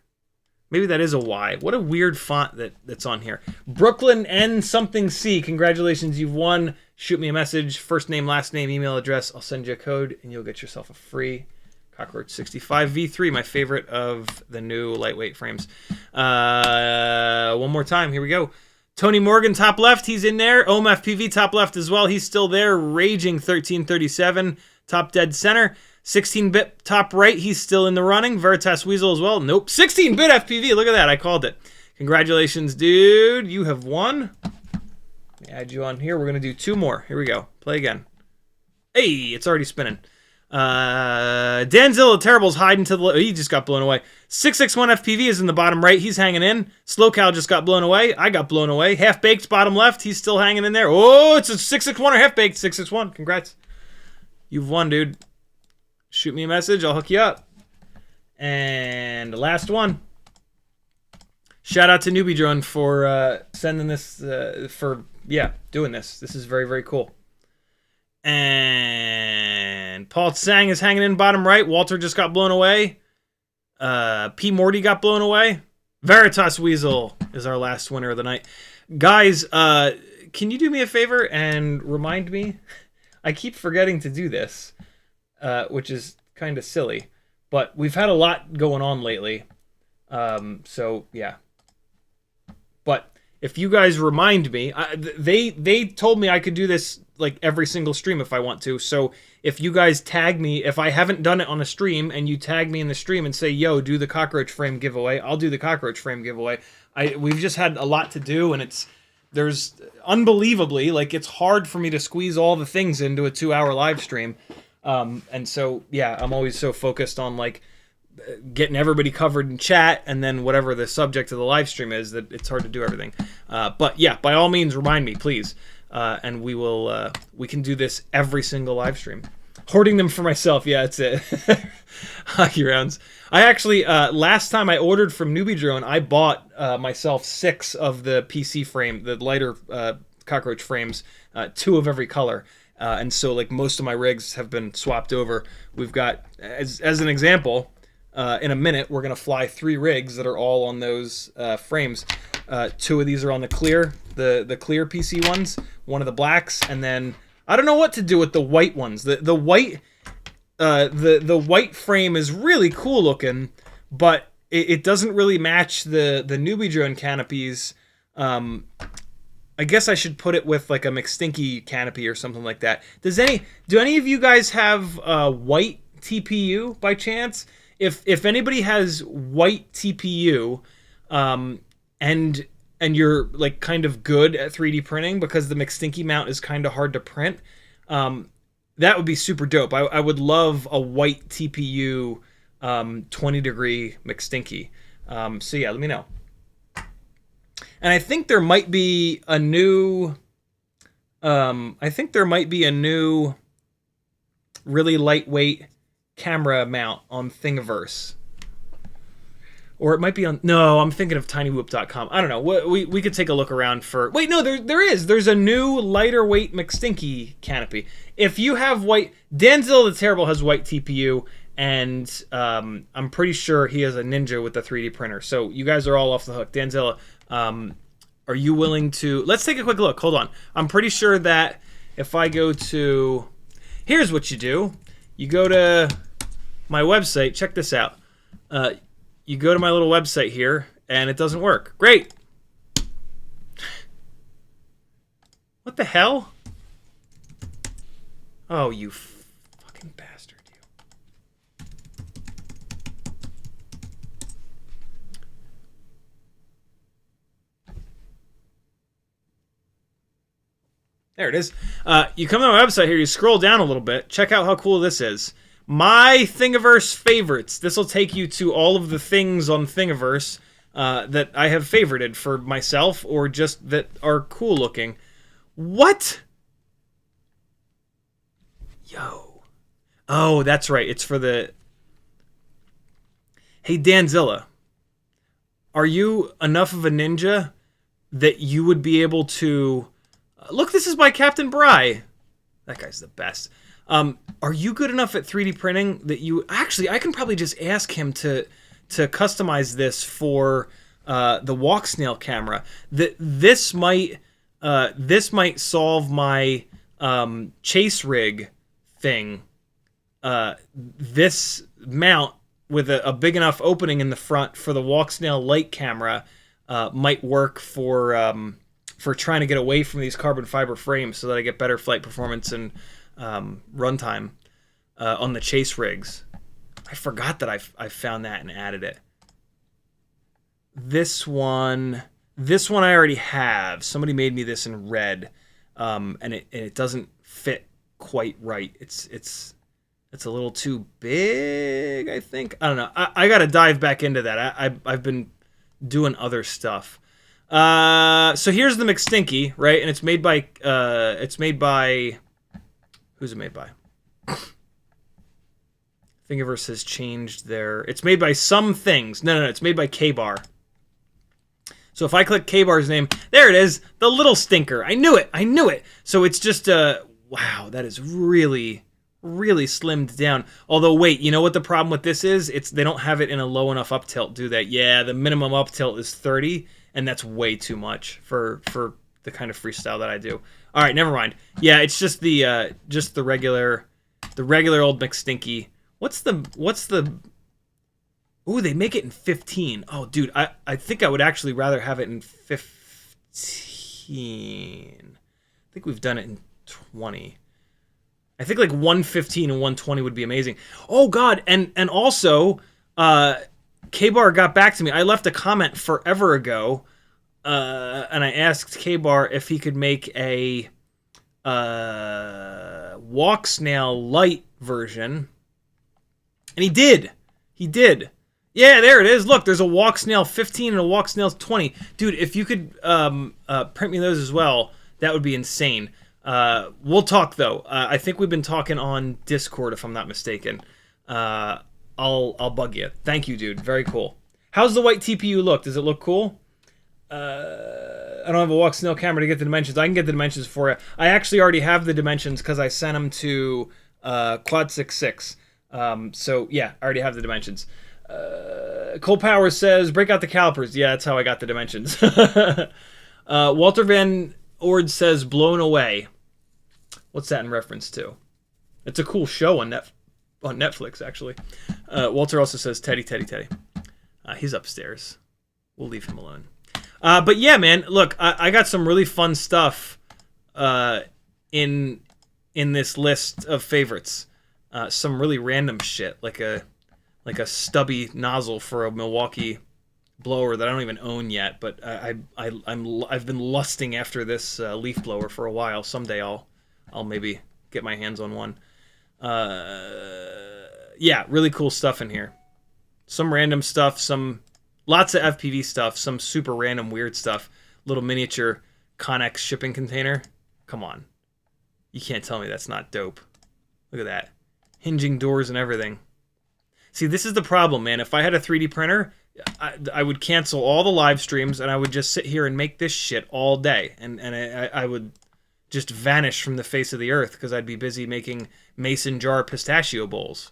Maybe that is a Y. What a weird font that's on here. Brooklyn N something C. Congratulations, you've won. Shoot me a message. First name, last name, email address. I'll send you a code, and you'll get yourself a free Cockroach 65 V3, my favorite of the new lightweight frames. One more time. Here we go. Tony Morgan, top left. He's in there. FPV, top left as well. He's still there. Raging 1337, top dead center. 16-bit top right. He's still in the running. Veritas Weasel as well. Nope. 16-bit FPV. Look at that. I called it. Congratulations, dude. You have won. Let me add you on here. We're going to do two more. Here we go. Play again. Hey, it's already spinning. Danzilla Terrible's hiding to the he just got blown away. 661 FPV is in the bottom right. He's hanging in. Slow Cow just got blown away. I got blown away. Half Baked bottom left. He's still hanging in there. Oh, it's a 661 or Half Baked 661. Congrats. You've won, dude. Shoot me a message. I'll hook you up. And the last one. Shout out to Newbie Drone for sending this doing this. This is very, very cool. And Paul Tsang is hanging in bottom right. Walter just got blown away. P. Morty got blown away. Veritas Weasel is our last winner of the night. Guys, can you do me a favor and remind me? I keep forgetting to do this, which is kind of silly. But we've had a lot going on lately. So, yeah. But if you guys remind me, they told me I could do this like every single stream if I want to. So if you guys tag me, if I haven't done it on a stream and you tag me in the stream and say, yo, do the cockroach frame giveaway, I'll do the cockroach frame giveaway. We've just had a lot to do, and there's unbelievably, like, it's hard for me to squeeze all the things into a 2-hour live stream. And so, yeah, I'm always so focused on like getting everybody covered in chat and then whatever the subject of the live stream is, that it's hard to do everything. But yeah, by all means, remind me, please. And we can do this every single live stream. Hoarding them for myself. Yeah, that's it. Hockey rounds. I actually, last time I ordered from Newbie Drone, I bought myself 6 of the PC frame, the lighter Cockroach frames, 2 of every color. And so, like, most of my rigs have been swapped over. We've got, as an example, in a minute, we're going to fly 3 rigs that are all on those frames. 2 of these are on the clear PC ones, 1 of the blacks, and then I don't know what to do with the white ones. The white frame is really cool looking, but it doesn't really match the Newbie Drone canopies. I guess I should put it with like a McStinky canopy or something like that. Do any of you guys have white TPU by chance? If anybody has white TPU, and you're like kind of good at 3D printing because the McStinky mount is kind of hard to print, that would be super dope. I would love a white TPU 20-degree McStinky. So yeah, let me know. And I think there might be a new really lightweight camera mount on Thingiverse. Or it might be on... No, I'm thinking of tinywhoop.com. I don't know. We could take a look around for... Wait, no, there is. There's a new lighter weight McStinky canopy. If you have white... Danzilla the Terrible has white TPU, and I'm pretty sure he has a Ninja with a 3D printer. So you guys are all off the hook. Danzilla, are you willing to... Let's take a quick look. Hold on. I'm pretty sure that if I go to... Here's what you do. You go to my website. Check this out. You go to my little website here, and it doesn't work. Great. What the hell? Oh, you fucking bastard, you. There it is. You come to my website here, you scroll down a little bit, check out how cool this is. My Thingiverse favorites. This will take you to all of the things on Thingiverse that I have favorited for myself or just that are cool looking. What? Yo. Oh, that's right. It's for the... Hey, Danzilla. Are you enough of a ninja that you would be able to... Look, this is by Captain Bry. That guy's the best. Are you good enough at 3D printing that you... Actually, I can probably just ask him to customize this for the walk snail camera. This might solve my chase rig thing. This mount with a big enough opening in the front for the walk snail light camera might work for trying to get away from these carbon fiber frames so that I get better flight performance and runtime on the chase rigs. I forgot that I found that and added it. This one I already have. Somebody made me this in red, and it doesn't fit quite right. It's a little too big, I think. I don't know. I got to dive back into that. I've been doing other stuff. So here's the McStinky, right? And it's made by who's it made by? Thingiverse has changed their... It's made by some things. No, it's made by K-Bar. So if I click K-Bar's name, there it is, the little stinker. I knew it. So it's just wow, that is really, really slimmed down. Although, wait, you know what the problem with this is? They don't have it in a low enough up tilt, do they? Yeah, the minimum up tilt is 30, and that's way too much for the kind of freestyle that I do. All right, never mind. Yeah, it's just the regular old McStinky. What's the? Ooh, they make it in 15. Oh, dude, I think I would actually rather have it in 15. I think we've done it in 20. I think like 115 and 120 would be amazing. Oh God, and also, K-Bar got back to me. I left a comment forever ago. And I asked K-Bar if he could make a walk snail light version. And he did. Yeah, there it is. Look, there's a walk snail 15 and a walk snail 20. Dude, if you could print me those as well, that would be insane. We'll talk though. I think we've been talking on Discord, if I'm not mistaken. I'll bug you. Thank you, dude. Very cool. How's the white TPU look? Does it look cool? I don't have a walk snail camera to get the dimensions. I can get the dimensions for you. I actually already have the dimensions because I sent them to Quad66. So yeah, I already have the dimensions. Cole Powers says, break out the calipers. Yeah, that's how I got the dimensions. Walter Van Ord says, blown away. What's that in reference to? It's a cool show on Netflix, actually. Walter also says, Teddy. He's upstairs. We'll leave him alone. But yeah, man, look, I got some really fun stuff in this list of favorites. Some really random shit, like a stubby nozzle for a Milwaukee blower that I don't even own yet, but I've been lusting after this leaf blower for a while. Someday I'll maybe get my hands on one. Yeah, really cool stuff in here. Some random stuff, lots of FPV stuff, some super random weird stuff. Little miniature Connex shipping container. Come on. You can't tell me that's not dope. Look at that. Hinging doors and everything. See, this is the problem, man. If I had a 3D printer, I would cancel all the live streams and I would just sit here and make this shit all day. And I would just vanish from the face of the earth because I'd be busy making mason jar pistachio bowls.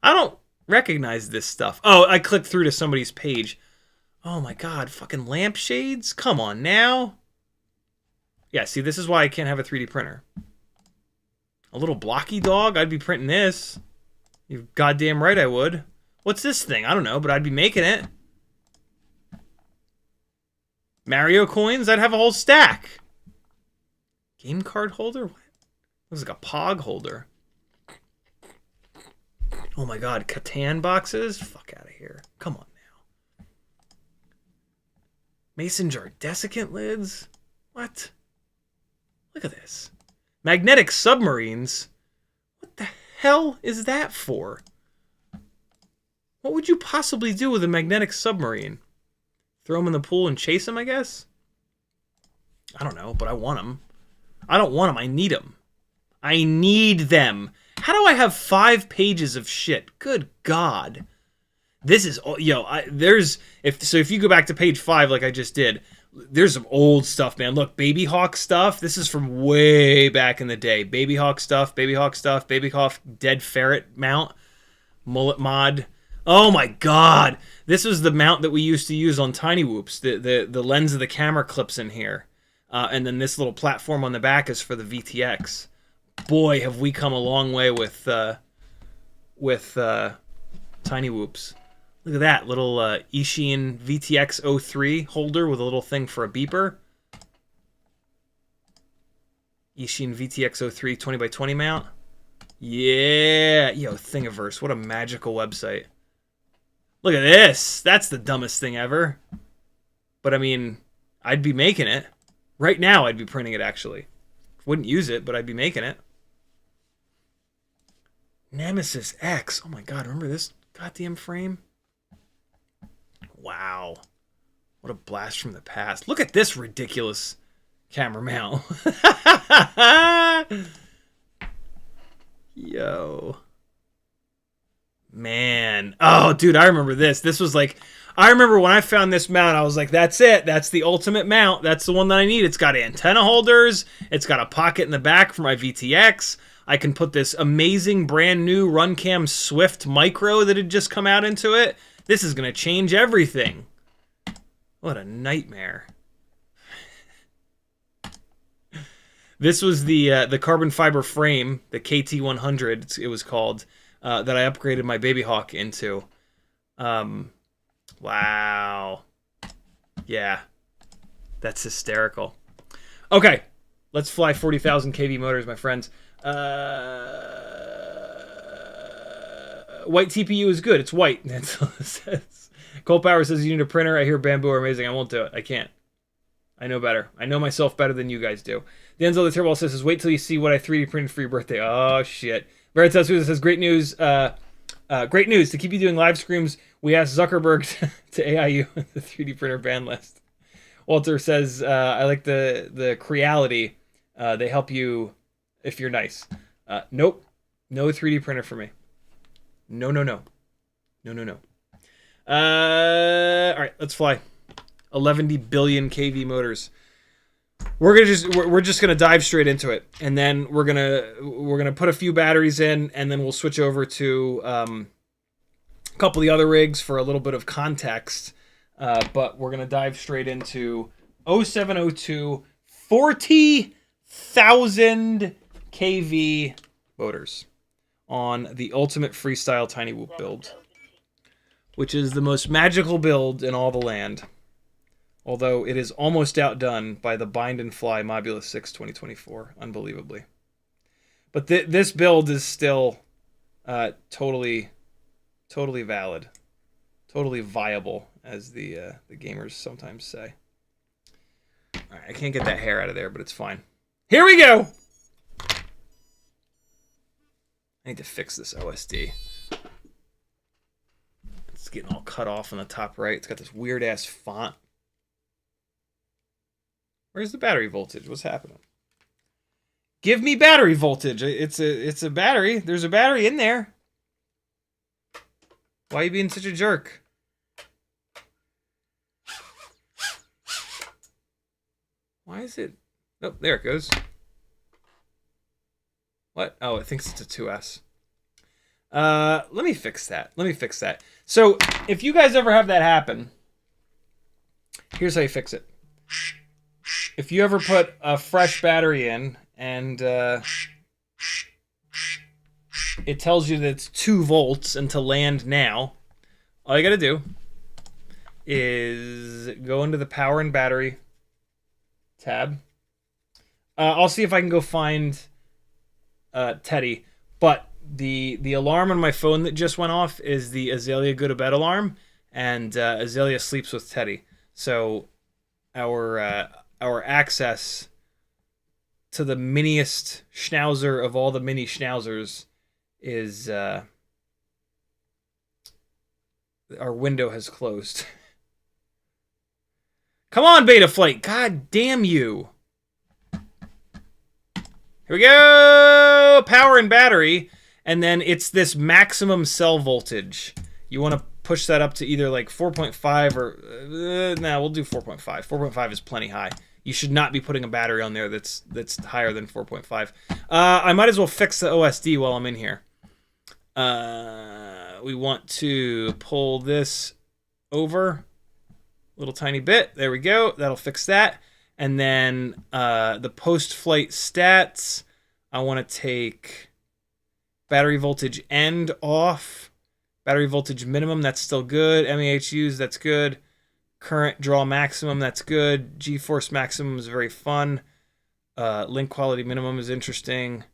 I don't recognize this stuff. Oh, I clicked through to somebody's page. Oh my god, fucking lampshades? Come on now. Yeah, see, this is why I can't have a 3D printer. A little blocky dog? I'd be printing this. You're goddamn right I would. What's this thing? I don't know, but I'd be making it. Mario coins? I'd have a whole stack. Game card holder? What? Looks like a Pog holder. Oh my god, Catan boxes? Fuck out of here. Come on now. Mason jar desiccant lids? What? Look at this. Magnetic submarines? What the hell is that for? What would you possibly do with a magnetic submarine? Throw them in the pool and chase them, I guess? I don't know, but I want them. I don't want them, I need them. I need them. How do I have 5 pages of shit? Good God. This is, if you go back to page 5 like I just did, there's some old stuff, man. Look, Baby Hawk stuff. This is from way back in the day. Baby Hawk stuff, Baby Hawk dead ferret mount, mullet mod. Oh my God. This was the mount that we used to use on Tiny Whoops. The lens of the camera clips in here. And then this little platform on the back is for the VTX. Boy, have we come a long way with Tiny Whoops. Look at that little Ishin VTX 03 holder with a little thing for a beeper. Ishin VTX 03 20x20 mount. Yeah, yo, Thingiverse, what a magical website. Look at this. That's the dumbest thing ever. But I mean, I'd be making it. Right now, I'd be printing it, actually. Wouldn't use it, but I'd be making it. Nemesis X. Oh my god, remember this goddamn frame? Wow. What a blast from the past. Look at this ridiculous camera mount. Yo. Man. Oh, dude, I remember this. This was like... I remember when I found this mount, I was like, that's it. That's the ultimate mount. That's the one that I need. It's got antenna holders. It's got a pocket in the back for my VTX. I can put this amazing brand new Runcam Swift Micro that had just come out into it. This is going to change everything. What a nightmare. This was the carbon fiber frame, the KT100, it was called, that I upgraded my Baby Hawk into. Wow. Yeah. That's hysterical. Okay. Let's fly 40,000 kV motors, my friends. White TPU is good. It's white. That's all it says. Cole Power says you need a printer. I hear bamboo are amazing. I won't do it. I can't. I know better. I know myself better than you guys do. Denzel the Turbo says, wait till you see what I 3D printed for your birthday. Oh, shit. Veritas says, great news. Great news. To keep you doing live streams, we asked Zuckerberg to AIU the 3D printer ban list. Walter says, I like the Creality. They help you if you're nice. Nope. No 3D printer for me. No, no, no. No, no, no. All right, let's fly. 11 billion kV motors. We're just gonna dive straight into it, and then we're gonna put a few batteries in, and then we'll switch over to a couple of the other rigs for a little bit of context. But we're gonna dive straight into 0702 40,000 kV motors on the ultimate freestyle tiny whoop build, which is the most magical build in all the land. Although it is almost outdone by the Bind and Fly Mobula 6 2024, unbelievably. But this build is still totally valid, totally viable, as the gamers sometimes say. All right, I can't get that hair out of there, but it's fine. Here we go! I need to fix this OSD. It's getting all cut off on the top right. It's got this weird-ass font. Where's the battery voltage? What's happening? Give me battery voltage. It's a battery. There's a battery in there. Why are you being such a jerk? Why is it? Oh, there it goes. What? Oh, it thinks it's a 2S. Let me fix that. So, if you guys ever have that happen, here's how you fix it. If you ever put a fresh battery in and it tells you that it's 2 volts and to land now, all you gotta do is go into the power and battery tab. I'll see if I can go find Teddy, but the alarm on my phone that just went off is the Azalea go to bed alarm, and Azalea sleeps with Teddy. So our access to the miniest schnauzer of all the mini schnauzers is our window has closed. Come on, Beta Flight. God damn you. Here we go. Power and battery. And then it's this maximum cell voltage. You want to push that up to either like 4.5 or... nah, we'll do 4.5. 4.5 is plenty high. You should not be putting a battery on there that's higher than 4.5. I might as well fix the OSD while I'm in here. We want to pull this over a little tiny bit. There we go. That'll fix that. And then the post-flight stats, I want to take battery voltage end off. Battery voltage minimum, that's still good. MEHUs, that's good. Current draw maximum, that's good. G-force maximum is very fun. Link quality minimum is interesting.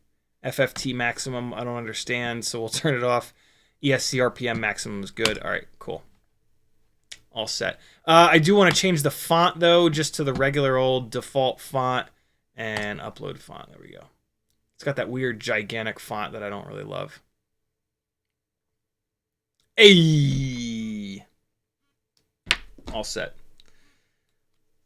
FFT maximum, I don't understand, so we'll turn it off. ESC RPM maximum is good. All right, cool. All set. I do want to change the font, though, just to the regular old default font and upload font. There we go. It's got that weird gigantic font that I don't really love. Hey! All set.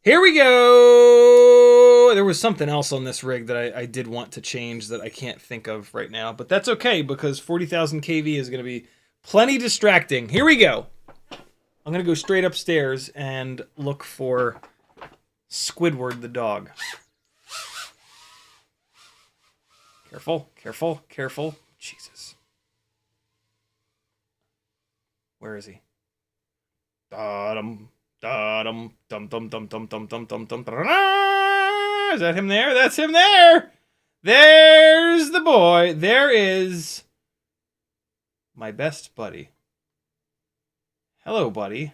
Here we go! There was something else on this rig that I did want to change that I can't think of right now, but that's okay because 40,000 kV is going to be plenty distracting. Here we go! I'm going to go straight upstairs and look for Squidward the dog. Careful, careful, careful. Jesus. Where is he? Da-dum, da-dum, dum dum dum dum dum dum dum dum. Is that him there? That's him there! There's the boy. There is my best buddy. Hello, buddy.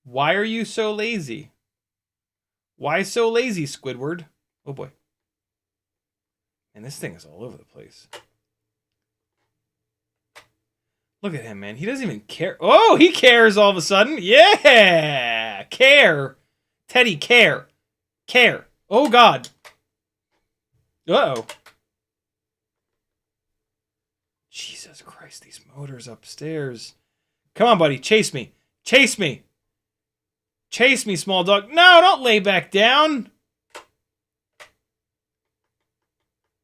Why are you so lazy? Why so lazy, Squidward? Oh, boy. And this thing is all over the place. Look at him, man. He doesn't even care. Oh, he cares all of a sudden. Yeah! Care. Teddy, care. Care. Oh, God. Uh-oh. Jesus Christ, these motors upstairs. Come on, buddy. Chase me. Chase me. Chase me, small dog. No, don't lay back down.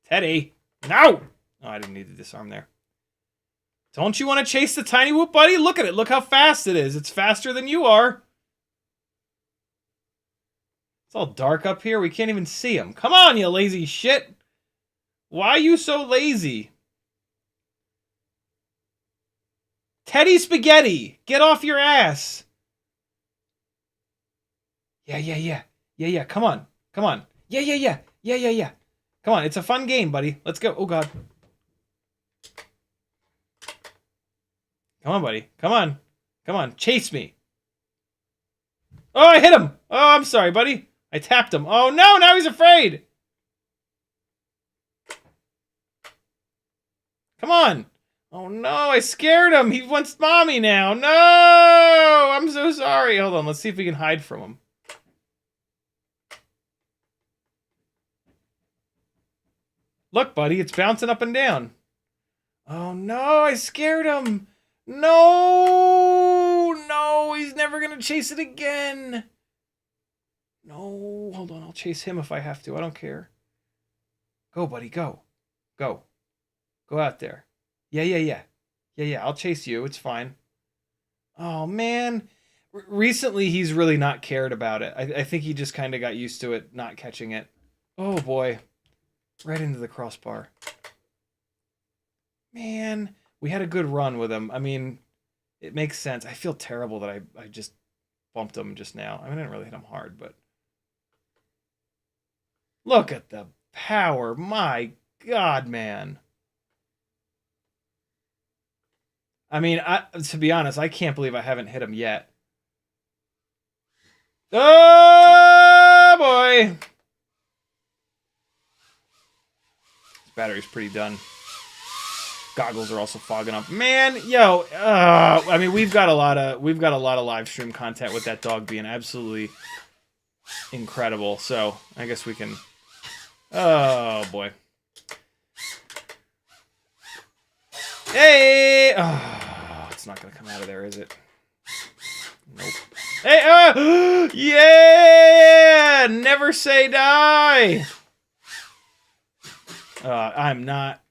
Teddy. No! Oh, I didn't need to disarm there. Don't you want to chase the tiny whoop, buddy? Look at it. Look how fast it is. It's faster than you are. It's all dark up here. We can't even see him. Come on, you lazy shit. Why are you so lazy? Teddy Spaghetti, get off your ass. Yeah. Come on. Yeah. Come on, it's a fun game, buddy. Let's go. Oh, God. Come on, buddy. Come on. Chase me. Oh, I hit him. Oh, I'm sorry, buddy. I tapped him. Oh, no, now he's afraid. Come on. Oh, no, I scared him. He wants mommy now. No, I'm so sorry. Hold on, let's see if we can hide from him. Look, buddy, it's bouncing up and down. Oh, no, I scared him. No, he's never going to chase it again. No, hold on, I'll chase him if I have to. I don't care. Go, buddy, go. Go out there. Yeah, I'll chase you. It's fine. Oh, man. Recently, he's really not cared about it. I think he just kind of got used to it, not catching it. Oh, boy. Right into the crossbar. Man, we had a good run with him. I mean, it makes sense. I feel terrible that I just bumped him just now. I mean, I didn't really hit him hard, but... Look at the power. My God, man. I mean, to be honest, I can't believe I haven't hit him yet. Oh, boy. This battery's pretty done. Goggles are also fogging up. Man, yo, I mean, we've got a lot of live stream content with that dog being absolutely incredible. So I guess we can. Oh boy. Hey! Oh, it's not gonna come out of there, is it? Nope. Hey! Yeah! Never say die. I'm not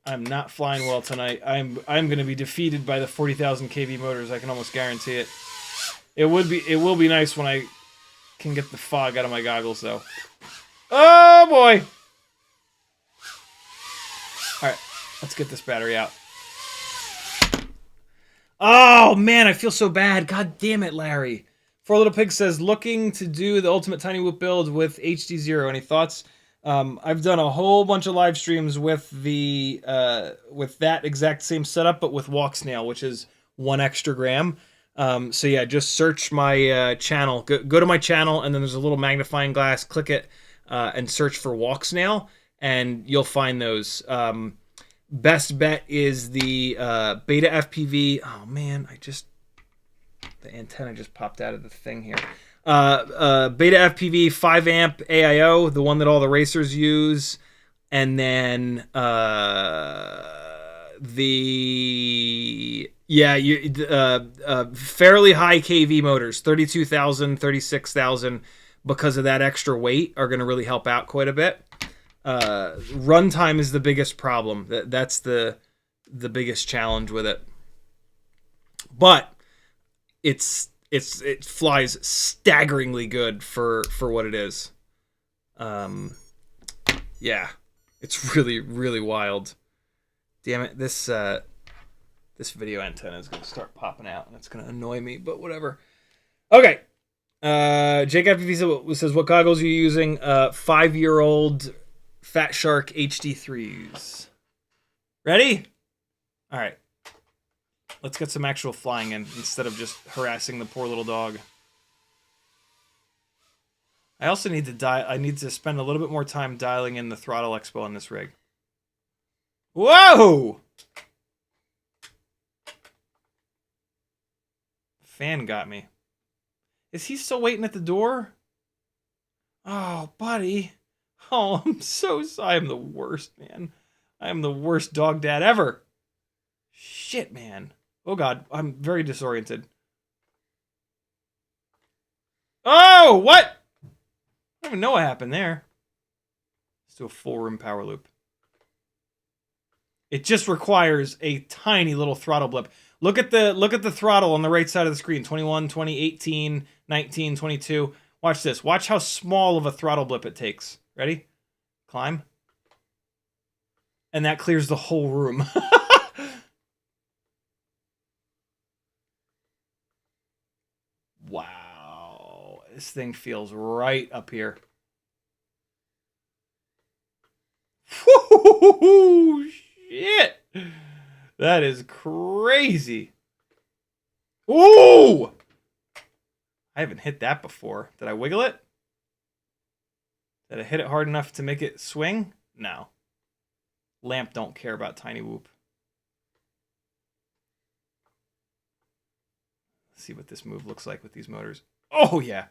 flying well tonight. I'm gonna be defeated by the 40,000 kV motors. I can almost guarantee it. It will be nice when I can get the fog out of my goggles, though. Oh boy! All right, let's get this battery out. Oh, man, I feel so bad. God damn it, Larry. Four Little Pig says, looking to do the ultimate Tiny Whoop build with HDZero. Any thoughts? I've done a whole bunch of live streams with with that exact same setup, but with walk snail, which is 1 extra gram. So yeah, just search my channel. Go to my channel, and then there's a little magnifying glass. Click it and search for walk snail, and you'll find those. Best bet is the Beta FPV. Oh man, the antenna just popped out of the thing here. Beta FPV 5 amp AIO, the one that all the racers use, and then fairly high KV motors, 32,000, 36,000, because of that extra weight, are going to really help out quite a bit. Runtime is the biggest problem. That's the biggest challenge with it. But it flies staggeringly good for what it is. Yeah, it's really, really wild. Damn it, this video antenna is gonna start popping out, and it's gonna annoy me. But whatever. Okay. Jake FPV says, "What goggles are you using?" 5-year-old Fat Shark HD3s. Ready? All right. Let's get some actual flying in instead of just harassing the poor little dog. I also need to spend a little bit more time dialing in the throttle expo on this rig. Whoa! Fan got me. Is he still waiting at the door? Oh, buddy. Oh, I'm so sorry. I'm the worst, man. I am the worst dog dad ever. Shit, man. Oh, God. I'm very disoriented. Oh, what? I don't even know what happened there. Let's do a full room power loop. It just requires a tiny little throttle blip. Look at the throttle on the right side of the screen. 21, 20, 18, 19, 22. Watch this. Watch how small of a throttle blip it takes. Ready? Climb. And that clears the whole room. Wow. This thing feels right up here. Whoo, shit. That is crazy. Ooh! I haven't hit that before. Did I wiggle it? Did I hit it hard enough to make it swing? No. Lamp don't care about tiny whoop. Let's see what this move looks like with these motors. Oh, yeah.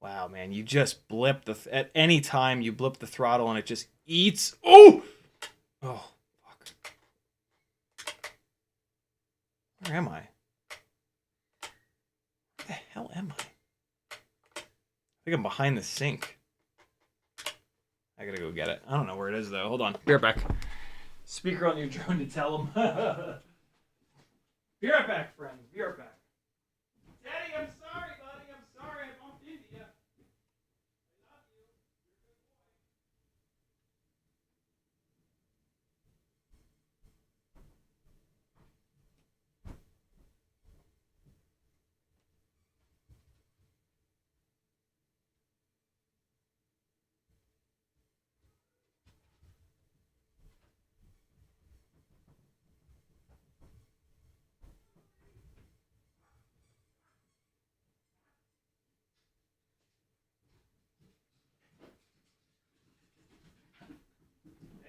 Wow, man. You just blip at any time you blip the throttle and it just eats. Oh! Oh, fuck. Where am I? Where the hell am I? I think I'm behind the sink. I gotta go get it. I don't know where it is, though. Hold on. Be right back. Speaker on your drone to tell him. Be right back, friends. Be right back. Daddy, I'm sorry, buddy. I'm sorry I bumped into you. I love you.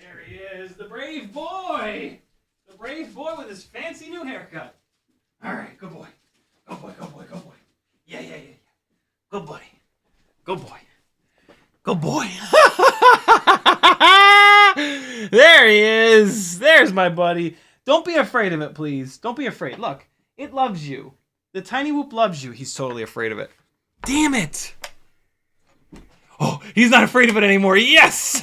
There he is, the brave boy! The brave boy with his fancy new haircut. Alright, good boy. Good boy, good boy, good boy. Yeah, yeah, yeah, yeah. Good buddy. Good boy. Good boy. There he is. There's my buddy. Don't be afraid of it, please. Don't be afraid. Look, it loves you. The tiny whoop loves you. He's totally afraid of it. Damn it! Oh, he's not afraid of it anymore. Yes!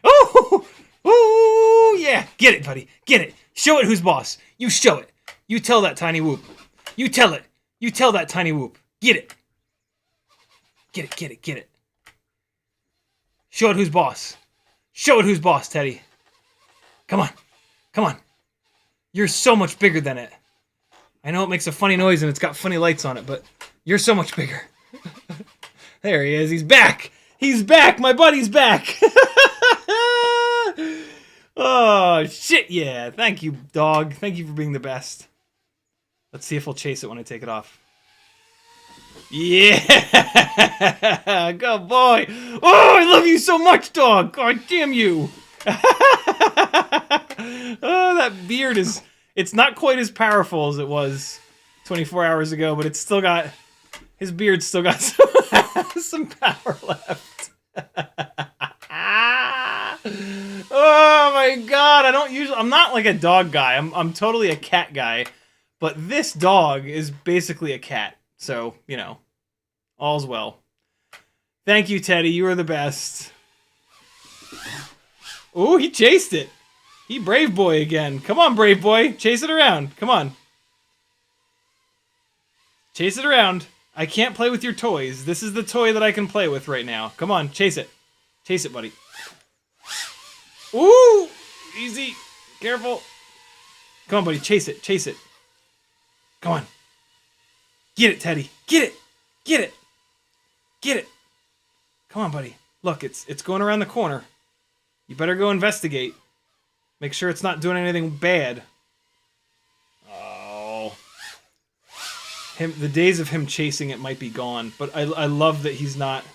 Oh, ooh, yeah. Get it, buddy. Get it. Show it who's boss. You show it. You tell that tiny whoop. You tell it. You tell that tiny whoop. Get it. Get it, get it, get it. Show it who's boss. Show it who's boss, Teddy. Come on. Come on. You're so much bigger than it. I know it makes a funny noise and it's got funny lights on it, but you're so much bigger. There he is. He's back. He's back. My buddy's back. Oh, shit, yeah. Thank you, dog. Thank you for being the best. Let's see if he'll chase it when I take it off. Yeah! Good boy. Oh, I love you so much, dog. God damn you. Oh, that beard is... It's not quite as powerful as it was 24 hours ago, but it's still got... His beard's still got some power left. Oh my god, I'm not like a dog guy. I'm totally a cat guy. But this dog is basically a cat. So, you know, all's well. Thank you, Teddy. You are the best. Ooh, he chased it. He brave boy again. Come on, brave boy. Chase it around. Come on. Chase it around. I can't play with your toys. This is the toy that I can play with right now. Come on, chase it. Chase it, buddy. Ooh! Easy. Careful. Come on, buddy. Chase it. Chase it. Come on. Get it, Teddy. Get it. Get it. Get it. Come on, buddy. Look, it's going around the corner. You better go investigate. Make sure it's not doing anything bad. Oh. The days of him chasing it might be gone, but I love that he's not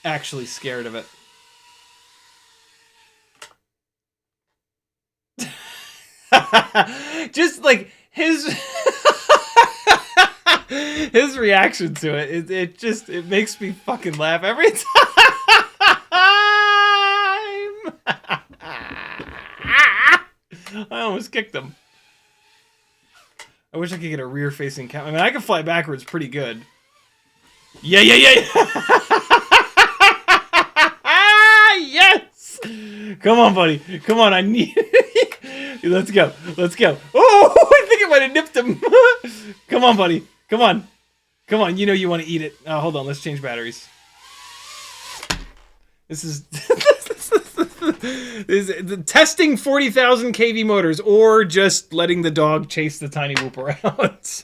actually scared of it. Just like his his reaction to it, it makes me fucking laugh every time. I almost kicked him. I wish I could get a rear-facing camera. I mean, I can fly backwards pretty good. Yeah, yeah, yeah. Yes. Come on, buddy. Come on. I need. Let's go. Let's go. Oh, I think I might have nipped him. Come on, buddy. Come on. Come on. You know you want to eat it. Oh, hold on. Let's change batteries. This is testing 40,000 kV motors, or just letting the dog chase the tiny whoop around.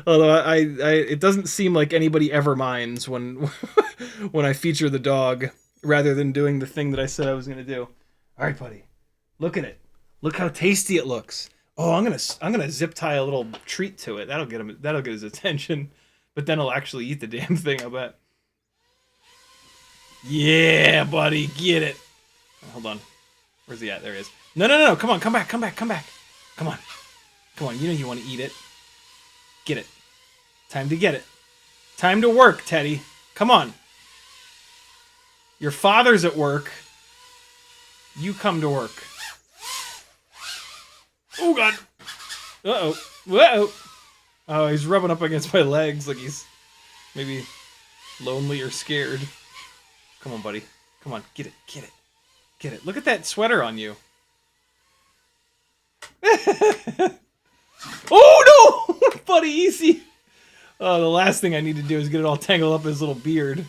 Although it doesn't seem like anybody ever minds when when I feature the dog rather than doing the thing that I said I was gonna do. All right, buddy, look at it. Look how tasty it looks. Oh, I'm gonna zip tie a little treat to it. That'll get him. That'll get his attention. But then he'll actually eat the damn thing, I bet. Yeah, buddy, get it. Hold on. Where's he at? There he is. No, no, no, come on, come back, come back, come back. Come on. Come on, you know you want to eat it. Get it. Time to get it. Time to work, Teddy. Come on. Your father's at work. You come to work. Oh, God. Uh-oh. Uh-oh. Oh, he's rubbing up against my legs like he's maybe lonely or scared. Come on, buddy. Come on, get it, get it. Get it. Look at that sweater on you. Oh, no! Buddy, easy. Oh, the last thing I need to do is get it all tangled up in his little beard.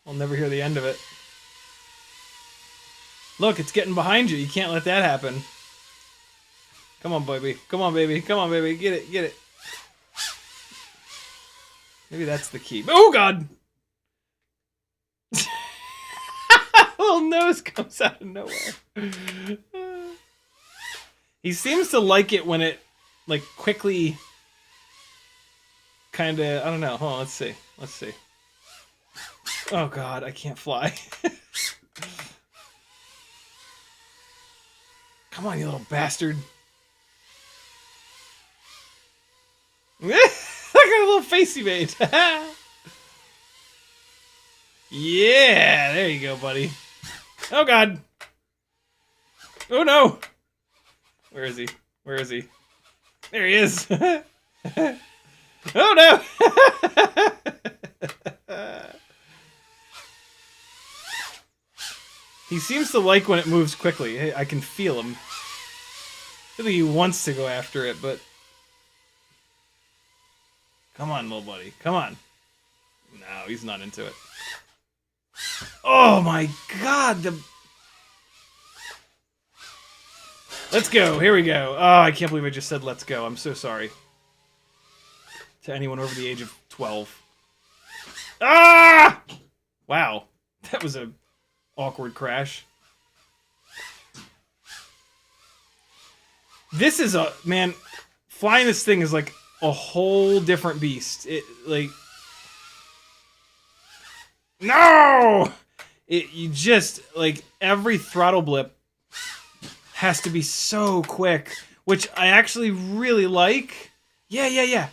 I'll never hear the end of it. Look, it's getting behind you. You can't let that happen. Come on, baby. Come on, baby. Come on, baby. Get it, get it. Maybe that's the key. Oh, God! Little nose comes out of nowhere. He seems to like it when it, like, quickly kind of, I don't know. Hold on, let's see. Let's see. Oh, God, I can't fly. Come on, you little bastard. Look at the little face he made. Yeah, there you go, buddy. Oh, God. Oh, no. Where is he? Where is he? There he is. Oh, no. He seems to like when it moves quickly. I can feel him. I think he wants to go after it, but... Come on, little buddy. Come on. No, he's not into it. Oh my God! Let's go. Here we go. Oh, I can't believe I just said let's go. I'm so sorry. To anyone over the age of 12. Ah! Wow. That was a awkward crash. This is a... Man, flying this thing is like a whole different beast. It, like... No! You just, like, every throttle blip has to be so quick, which I actually really like. Yeah, yeah, yeah.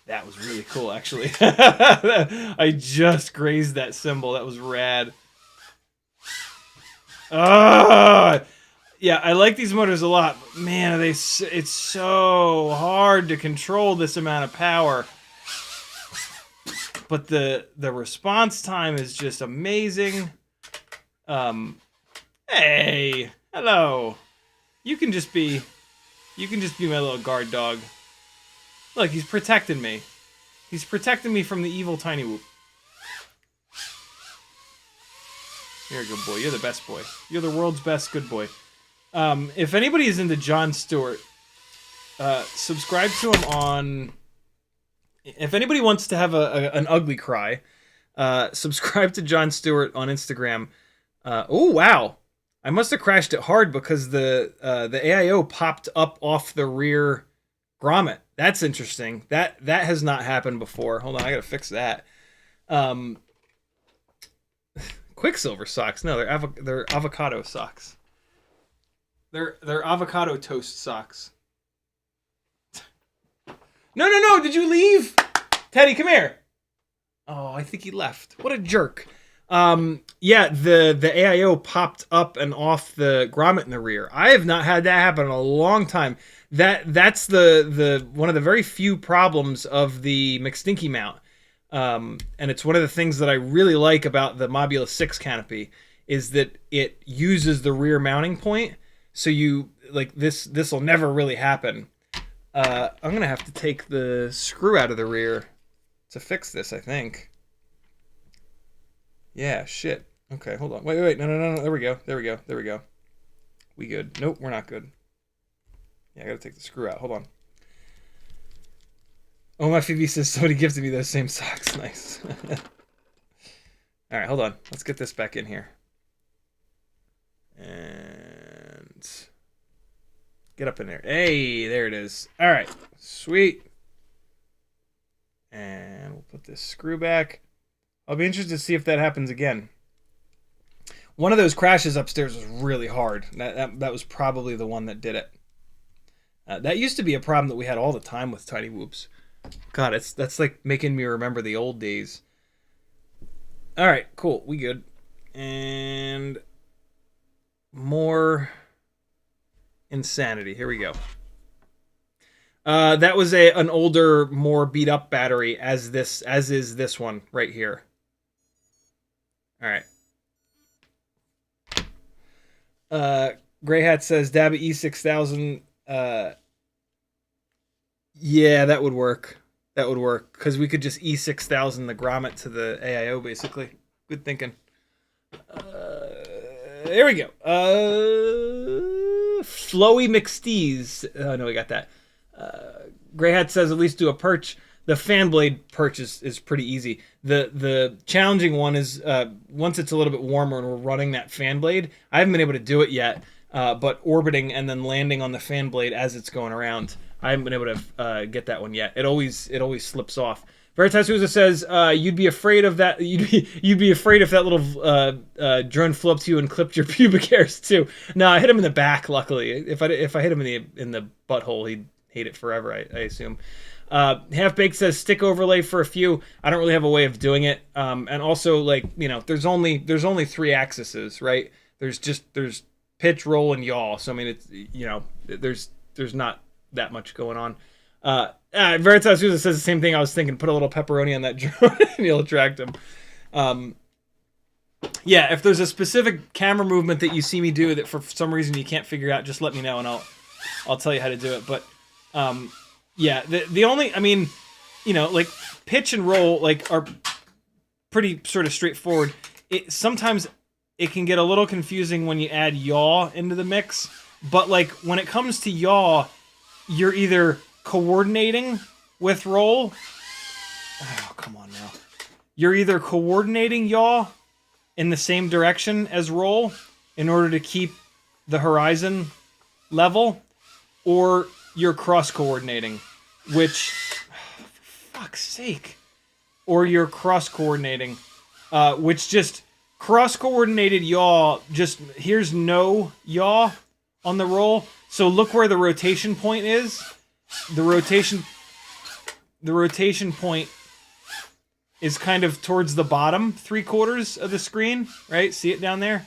That was really cool, actually. I just grazed that symbol. That was rad. Yeah, I like these motors a lot. But man, it's so hard to control this amount of power. But the response time is just amazing. Hey, hello. You can just be my little guard dog. Look, he's protecting me. He's protecting me from the evil tiny whoop. You're a good boy. You're the best boy. You're the world's best good boy. If anybody is into Jon Stewart, subscribe to him on... If anybody wants to have an ugly cry, subscribe to Jon Stewart on Instagram. Oh, wow. I must have crashed it hard because the AIO popped up off the rear grommet. That's interesting. That has not happened before. Hold on, I gotta fix that. Quicksilver socks. No, they're avocado socks. They're avocado toast socks. No, no, no! Did you leave? Teddy, come here. Oh, I think he left. What a jerk. Yeah, the AIO popped up and off the grommet in the rear. I have not had that happen in a long time. That's the one of the very few problems of the McStinky mount. And it's one of the things that I really like about the Mobula 6 canopy is that it uses the rear mounting point. So you like this will never really happen. I'm gonna have to take the screw out of the rear to fix this, I think. Yeah, shit. Okay, hold on. Wait. No. There we go. We good. Nope, we're not good. Yeah, I gotta take the screw out. Hold on. Oh, my Phoebe says somebody gifted me those same socks. Nice. All right, hold on. Let's get this back in here. And get up in there. Hey, there it is. All right, sweet. And we'll put this screw back. I'll be interested to see if that happens again. One of those crashes upstairs was really hard. That was probably the one that did it. That used to be a problem that we had all the time with Tiny Whoops. God, that's like making me remember the old days. All right, cool. We good. And more insanity. Here we go. That was an older, more beat up battery as is this one right here. All right. Gray Hat says Dabba E6000. Yeah, that would work. That would work because we could just E6000 the grommet to the AIO basically. Good thinking. There we go. Flowy McStees. Oh no, we got that. Gray Hat says at least do a perch. The fan blade perch is pretty easy. The challenging one is once it's a little bit warmer and we're running that fan blade. I haven't been able to do it yet, but orbiting and then landing on the fan blade as it's going around. I haven't been able to get that one yet. It always slips off. Veritas Uza says you'd be afraid of that. You'd be afraid if that little drone flew up to you and clipped your pubic hairs too. No, I hit him in the back. Luckily, if I hit him in the butthole, he'd hate it forever. I assume. Half Baked says stick overlay for a few. I don't really have a way of doing it. And also, like, you know, there's only 3 axes, right? There's pitch, roll, and yaw. So I mean, it's, you know, there's not that much going on. Veritas Uza says the same thing. I was thinking, put a little pepperoni on that drone and you'll attract him. Yeah, if there's a specific camera movement that you see me do that for some reason you can't figure out, just let me know and I'll tell you how to do it. But yeah, the only, I mean, you know, like pitch and roll like are pretty sort of straightforward. Sometimes it can get a little confusing when you add yaw into the mix, but like when it comes to yaw, you're either coordinating with roll. Oh, come on now. You're either coordinating yaw in the same direction as roll in order to keep the horizon level, or you're cross-coordinating, which, oh, for fuck's sake, or you're cross-coordinating, which just cross-coordinated yaw, just here's no yaw on the roll. So look where the rotation point is. The rotation point is kind of towards the bottom 3/4 of the screen, right? See it down there?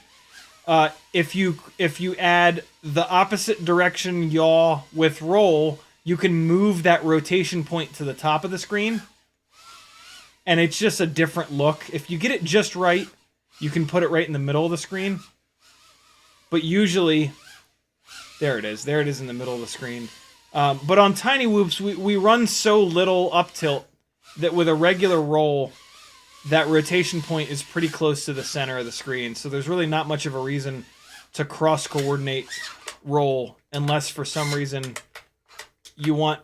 If you add the opposite direction yaw with roll, you can move that rotation point to the top of the screen. And it's just a different look. If you get it just right, you can put it right in the middle of the screen. But usually, there it is. There it is in the middle of the screen. But on Tiny Whoops, we run so little up tilt that with a regular roll, that rotation point is pretty close to the center of the screen. So there's really not much of a reason to cross-coordinate roll unless for some reason you want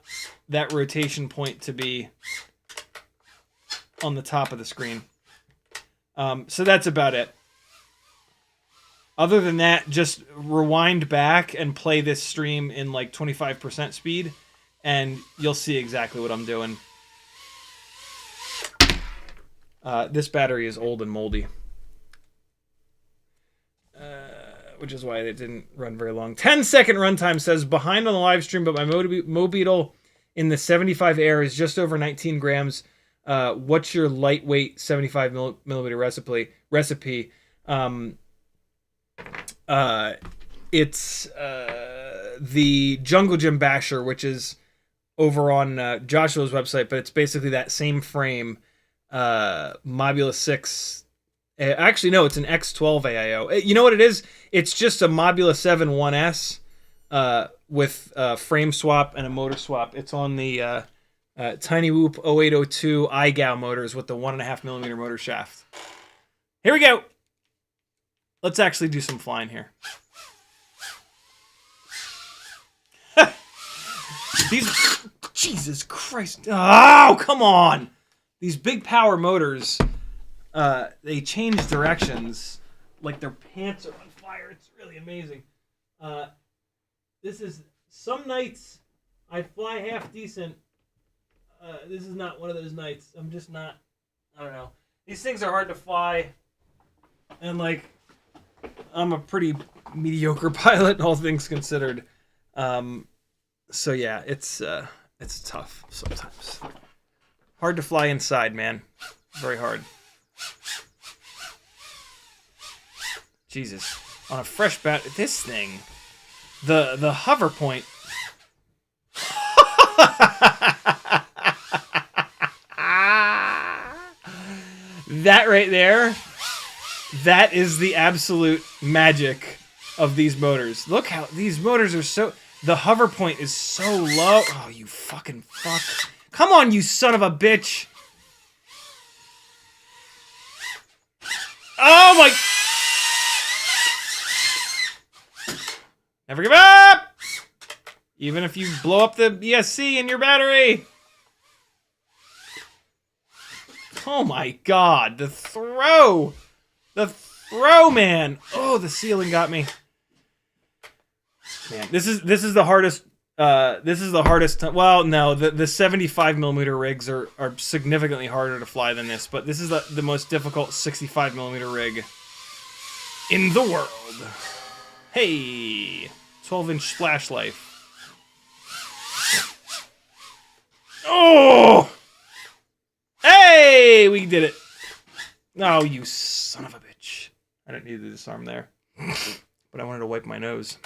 that rotation point to be on the top of the screen. So that's about it. Other than that, just rewind back and play this stream in like 25% speed, and you'll see exactly what I'm doing. This battery is old and moldy, which is why it didn't run very long. 10-second runtime says, behind on the live stream, but my Mobeetle in the 75 Air is just over 19 grams. What's your lightweight 75 millimeter recipe? It's the Jungle Gym Basher, which is over on Joshua's website, but it's basically that same frame, Mobula 6. Actually, no, it's an X12 AIO. You know what it is? It's just a Mobula 7 1S with frame swap and a motor swap. It's on the Tiny Whoop 0802 iGao motors with the 1.5mm motor shaft. Here we go. Let's actually do some flying here. These, Jesus Christ. Oh, come on. These big power motors, they change directions like their pants are on fire. It's really amazing. This is, some nights I fly half decent. This is not one of those nights. I'm just not, I don't know. These things are hard to fly. And like, I'm a pretty mediocre pilot, all things considered. So yeah, it's tough sometimes. Hard to fly inside, man. Very hard. Jesus. On a fresh bat, this thing, the hover point. That right there, that is the absolute magic of these motors. Look how these motors are so, the hover point is so low. Oh, you fucking fuck. Come on, you son of a bitch. Oh my. Never give up! Even if you blow up the ESC in your battery. Oh my god, the throw! The throw, man! Oh, the ceiling got me. Man, this is the hardest. This is the hardest. Well, no, the 75mm rigs are significantly harder to fly than this, but this is the most difficult 65mm rig in the world. Hey, 12-inch splash life. Oh! Hey, we did it. Oh, you son of a bitch. I didn't need to disarm there. But I wanted to wipe my nose.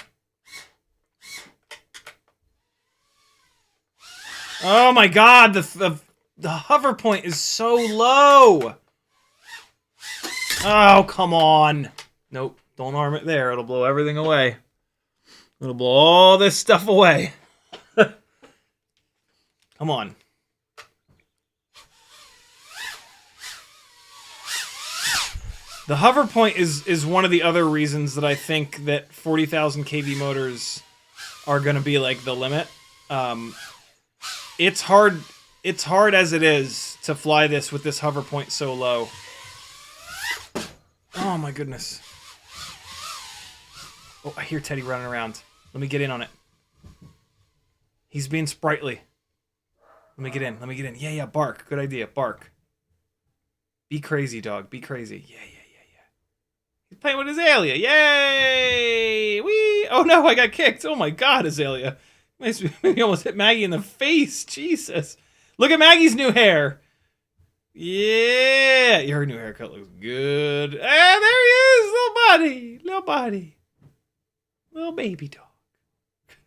Oh my god, the hover point is so low. Oh, come on. Nope, don't arm it there. It'll blow everything away. It'll blow all this stuff away. Come on. The hover point is one of the other reasons that I think that 40,000 kV motors are going to be like the limit. It's hard as it is to fly this with this hover point so low. Oh my goodness. Oh, I hear Teddy running around. Let me get in on it. He's being sprightly. Let me get in. Let me get in. Yeah, yeah, bark. Good idea. Bark. Be crazy, dog. Be crazy. Yeah, yeah. He's playing with Azalea. Yay! Whee! Oh no, I got kicked. Oh my god, Azalea. Maybe almost hit Maggie in the face. Jesus. Look at Maggie's new hair. Yeah. Her new haircut looks good. Ah, there he is. Little body. Little body. Little baby dog.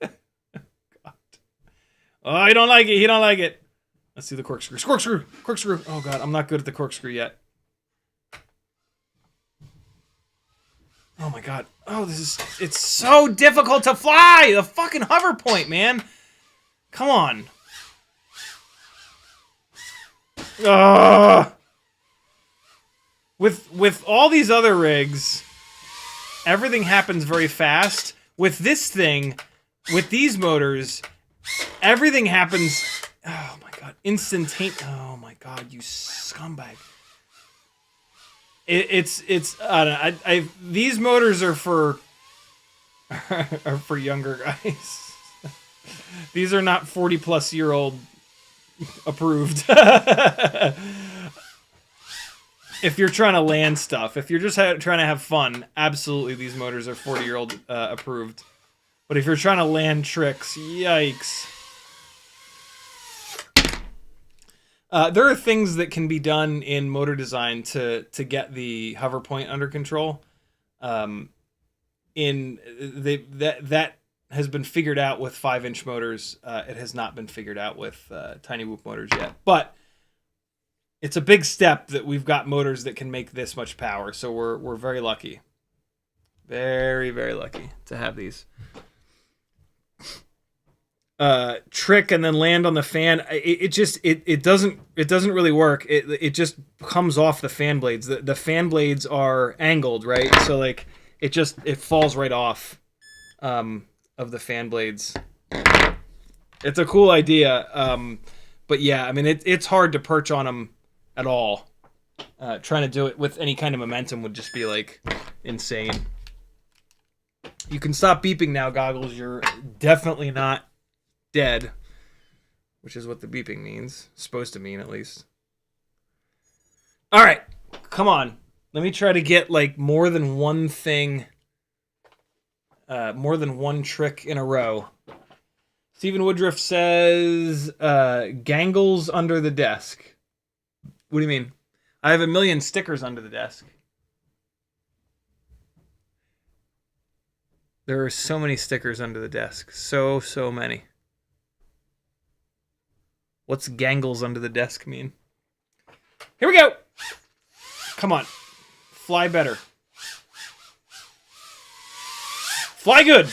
God. Oh, he don't like it. He don't like it. Let's do the corkscrew. Corkscrew. Corkscrew. Oh god, I'm not good at the corkscrew yet. Oh my god. Oh, it's so difficult to fly! The fucking hover point, man! Come on. Ugh. With all these other rigs, everything happens very fast. With this thing, with these motors, everything happens, oh my god, instantaneous. Oh my god, you scumbag. It's I don't know, these motors are for younger guys. These are not 40-plus-year-old approved. If you're trying to land stuff, if you're just trying to have fun, absolutely these motors are 40-year-old approved. But if you're trying to land tricks, yikes. There are things that can be done in motor design to get the hover point under control. That has been figured out with 5-inch motors. It has not been figured out with tiny whoop motors yet. But it's a big step that we've got motors that can make this much power. So we're very lucky. Very, very lucky to have these. Trick and then land on the fan. It doesn't really work. It just comes off the fan blades. The fan blades are angled, right? So like it falls right off of the fan blades. It's a cool idea. But yeah, I mean it's hard to perch on them at all. Trying to do it with any kind of momentum would just be like insane. You can stop beeping now, Goggles. You're definitely not dead, which is what the beeping means. Supposed to mean, at least. All right, come on. Let me try to get like more than one thing, more than one trick in a row. Stephen Woodruff says, "Gangles under the desk." What do you mean? I have 1 million stickers under the desk. There are so many stickers under the desk. So many. What's gangles under the desk mean? Here we go. Come on. Fly better. Fly good.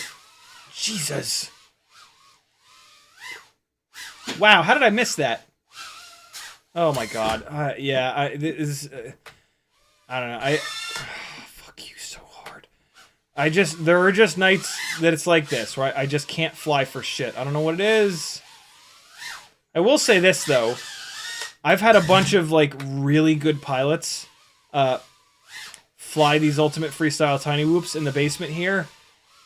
Jesus. Wow, how did I miss that? Oh my God. Yeah, I don't know. Fuck you so hard. There are just nights that it's like this, right? I just can't fly for shit. I don't know what it is. I will say this though, I've had a bunch of like really good pilots fly these Ultimate Freestyle Tiny Whoops in the basement here,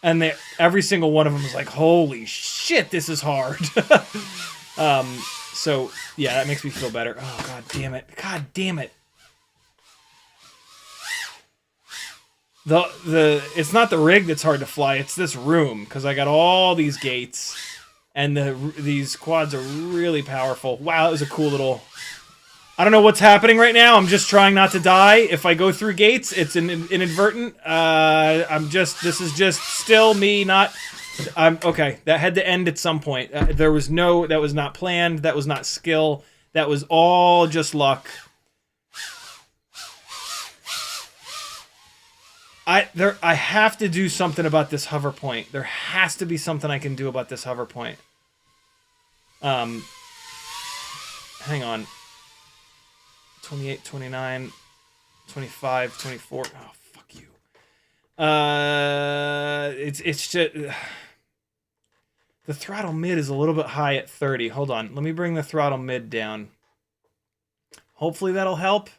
and every single one of them was like, "Holy shit, this is hard." So yeah, that makes me feel better. Oh God damn it! God damn it! It's not the rig that's hard to fly; it's this room because I got all these gates. And these quads are really powerful. Wow, that was a cool little... I don't know what's happening right now. I'm just trying not to die. If I go through gates, it's inadvertent. This is just still me not... okay, that had to end at some point. That was not planned. That was not skill. That was all just luck. I have to do something about this hover point. There has to be something I can do about this hover point. Hang on. 28, 29, 25, 24. Oh, fuck you. It's just... the throttle mid is a little bit high at 30. Hold on. Let me bring the throttle mid down. Hopefully that'll help.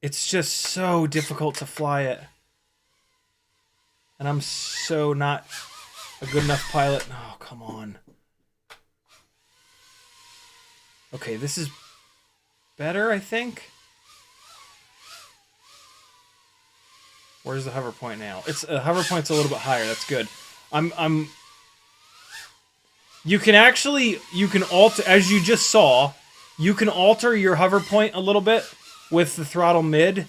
It's just so difficult to fly it. And I'm so not a good enough pilot. Oh, come on. Okay, this is better, I think. Where's the hover point now? It's hover point's a little bit higher. That's good. You can alter, as you just saw, you can alter your hover point a little bit with the throttle mid.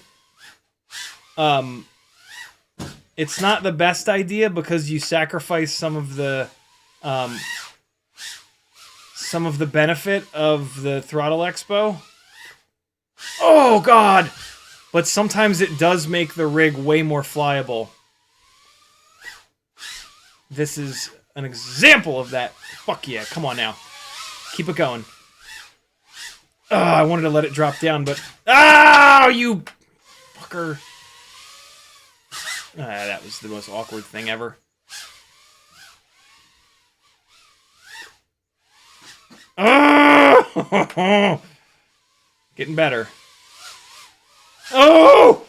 It's not the best idea because you sacrifice some of the benefit of the throttle expo. Oh God! But sometimes it does make the rig way more flyable. This is an example of that. Fuck yeah, come on now. Keep it going. Oh, I wanted to let it drop down, but... Oh, you fucker. That was the most awkward thing ever. Oh! Getting better. Oh!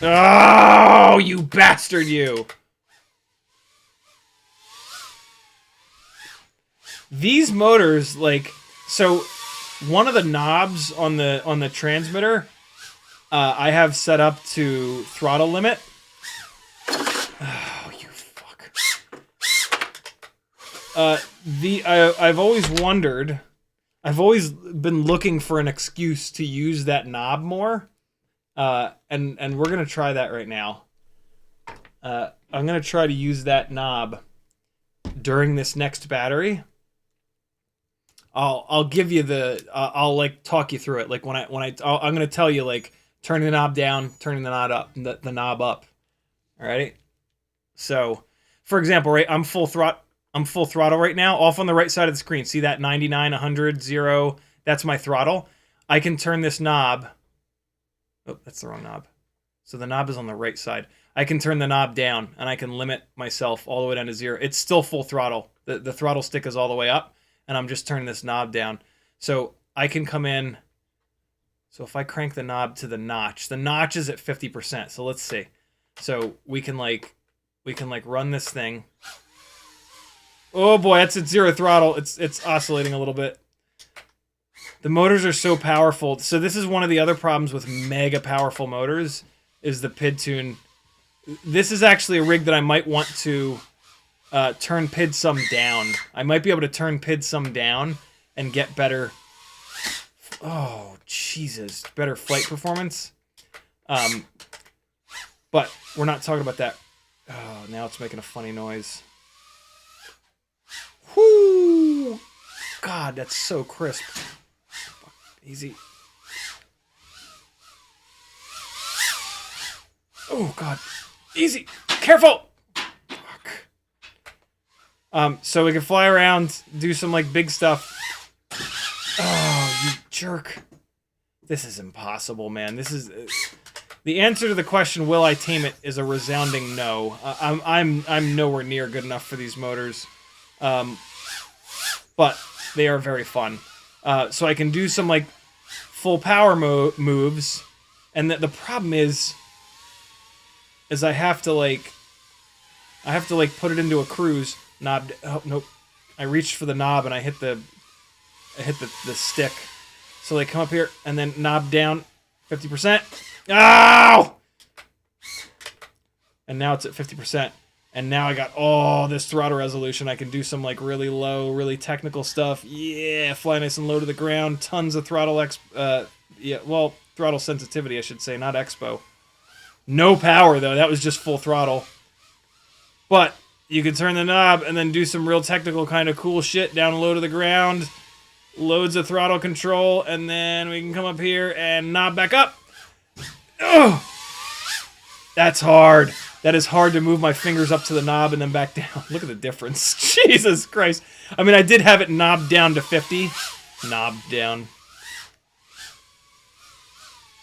Oh, you bastard, you! These motors, like, so one of the knobs on the transmitter, I have set up to throttle limit. Oh, you fuck. I've always wondered, I've always been looking for an excuse to use that knob more. And we're gonna try that right now. I'm gonna try to use that knob during this next battery. I'll give you the I'll like talk you through it. Like I'm gonna tell you like turning the knob down, turning the knob up. All right. So, for example, right, I'm full throttle right now, off on the right side of the screen. See that 99, 100, 0? That's my throttle. I can turn this knob. Oh, that's the wrong knob. So the knob is on the right side. I can turn the knob down, and I can limit myself all the way down to 0. It's still full throttle. The throttle stick is all the way up, and I'm just turning this knob down. So I can come in. So if I crank the knob to the notch is at 50%. So let's see. So we can run this thing. Oh boy, that's at 0 throttle. It's oscillating a little bit. The motors are so powerful. So this is one of the other problems with mega powerful motors is the PidTune. This is actually a rig that I might want to turn PidSum down. I might be able to turn PidSum down and get better. Oh Jesus, better flight performance. But we're not talking about that. Oh, now it's making a funny noise. Whoo! God, that's so crisp. Easy. Oh God, easy. Careful. Fuck. So we can fly around, do some like big stuff. Oh, you jerk! This is impossible, man. This is. The answer to the question, will I tame it, is a resounding no. I'm nowhere near good enough for these motors. But they are very fun. So I can do some like full power moves, and the problem is I have to put it into a cruise. Knob. Oh nope. I reached for the knob and I hit the stick. So they come up here and then knob down 50%. Ow! And now it's at 50%. And now I got all this throttle resolution. I can do some like really low, really technical stuff. Yeah, fly nice and low to the ground. Tons of throttle throttle sensitivity, I should say, not expo. No power though. That was just full throttle. But you can turn the knob and then do some real technical kind of cool shit down low to the ground. Loads of throttle control, and then we can come up here and knob back up. Oh, that's hard. That is hard to move my fingers up to the knob and then back down. Look at the difference. Jesus Christ. I mean, I did have it knobbed down to 50. Knobbed down.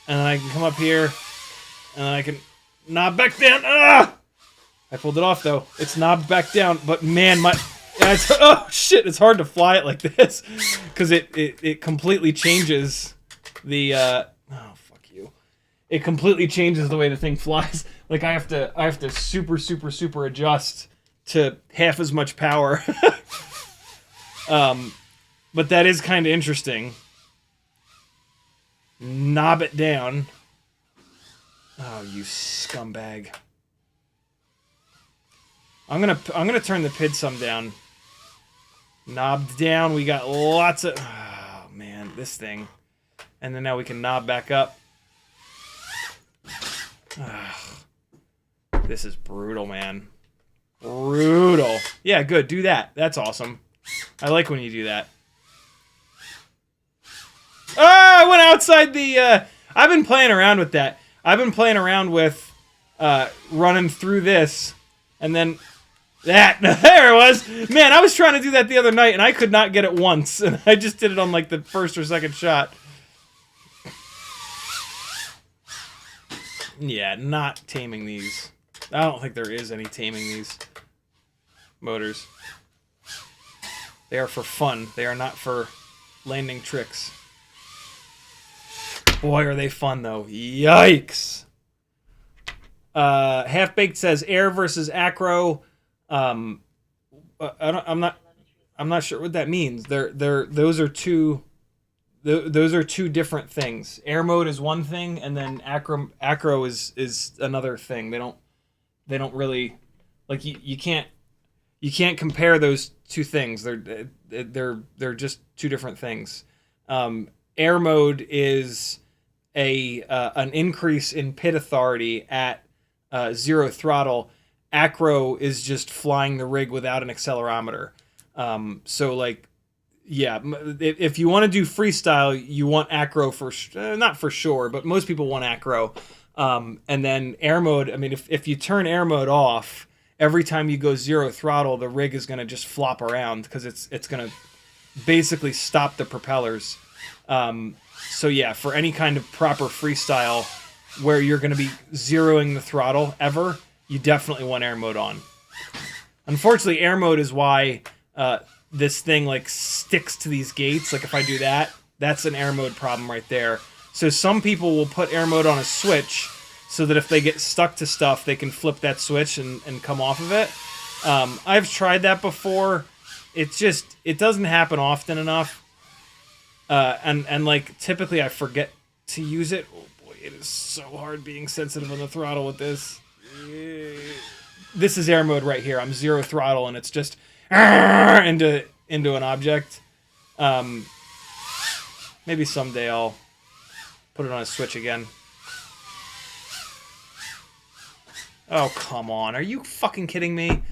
And then I can come up here, and then I can knob back down. Ah! I pulled it off, though. It's knobbed back down, but man, oh shit, it's hard to fly it like this because it completely changes the oh fuck you. It completely changes the way the thing flies. Like I have to super adjust to half as much power. But that is kind of interesting. Knob it down. Oh, you scumbag. I'm gonna turn the PidSum down. Knobbed down. We got lots of. Oh man, this thing. And then now we can knob back up. This is brutal, man. Brutal. Yeah, good. Do that. That's awesome. I like when you do that. Oh, I went outside the. I've been playing around with that. I've been playing around with running through this, and then. That, there it was. Man, I was trying to do that the other night, and I could not get it once. And I just did it on, like, the first or second shot. Yeah, not taming these. I don't think there is any taming these motors. They are for fun. They are not for landing tricks. Boy, are they fun, though. Yikes. Half-Baked says, air versus acro... I'm not sure what that means. Those are two different things. Air mode is one thing, and then acro is another thing. They don't really like you can't compare those two things. They're just two different things. Air mode is an increase in pid authority at 0 throttle, acro is just flying the rig without an accelerometer. So like, yeah, if you want to do freestyle, you want acro for not for sure, but most people want acro. And then air mode. I mean, if you turn air mode off, every time you go 0 throttle, the rig is going to just flop around because it's going to basically stop the propellers. So yeah, for any kind of proper freestyle where you're going to be zeroing the throttle ever, you definitely want air mode on. Unfortunately, air mode is why this thing like sticks to these gates. Like if I do that, that's an air mode problem right there. So some people will put air mode on a switch so that if they get stuck to stuff, they can flip that switch and come off of it. I've tried that before. It doesn't happen often enough. And like typically I forget to use it. Oh boy, it is so hard being sensitive on the throttle with this. This is air mode right here. I'm 0 throttle and it's just into an object. Maybe someday I'll put it on a switch again. Oh, come on. Are you fucking kidding me?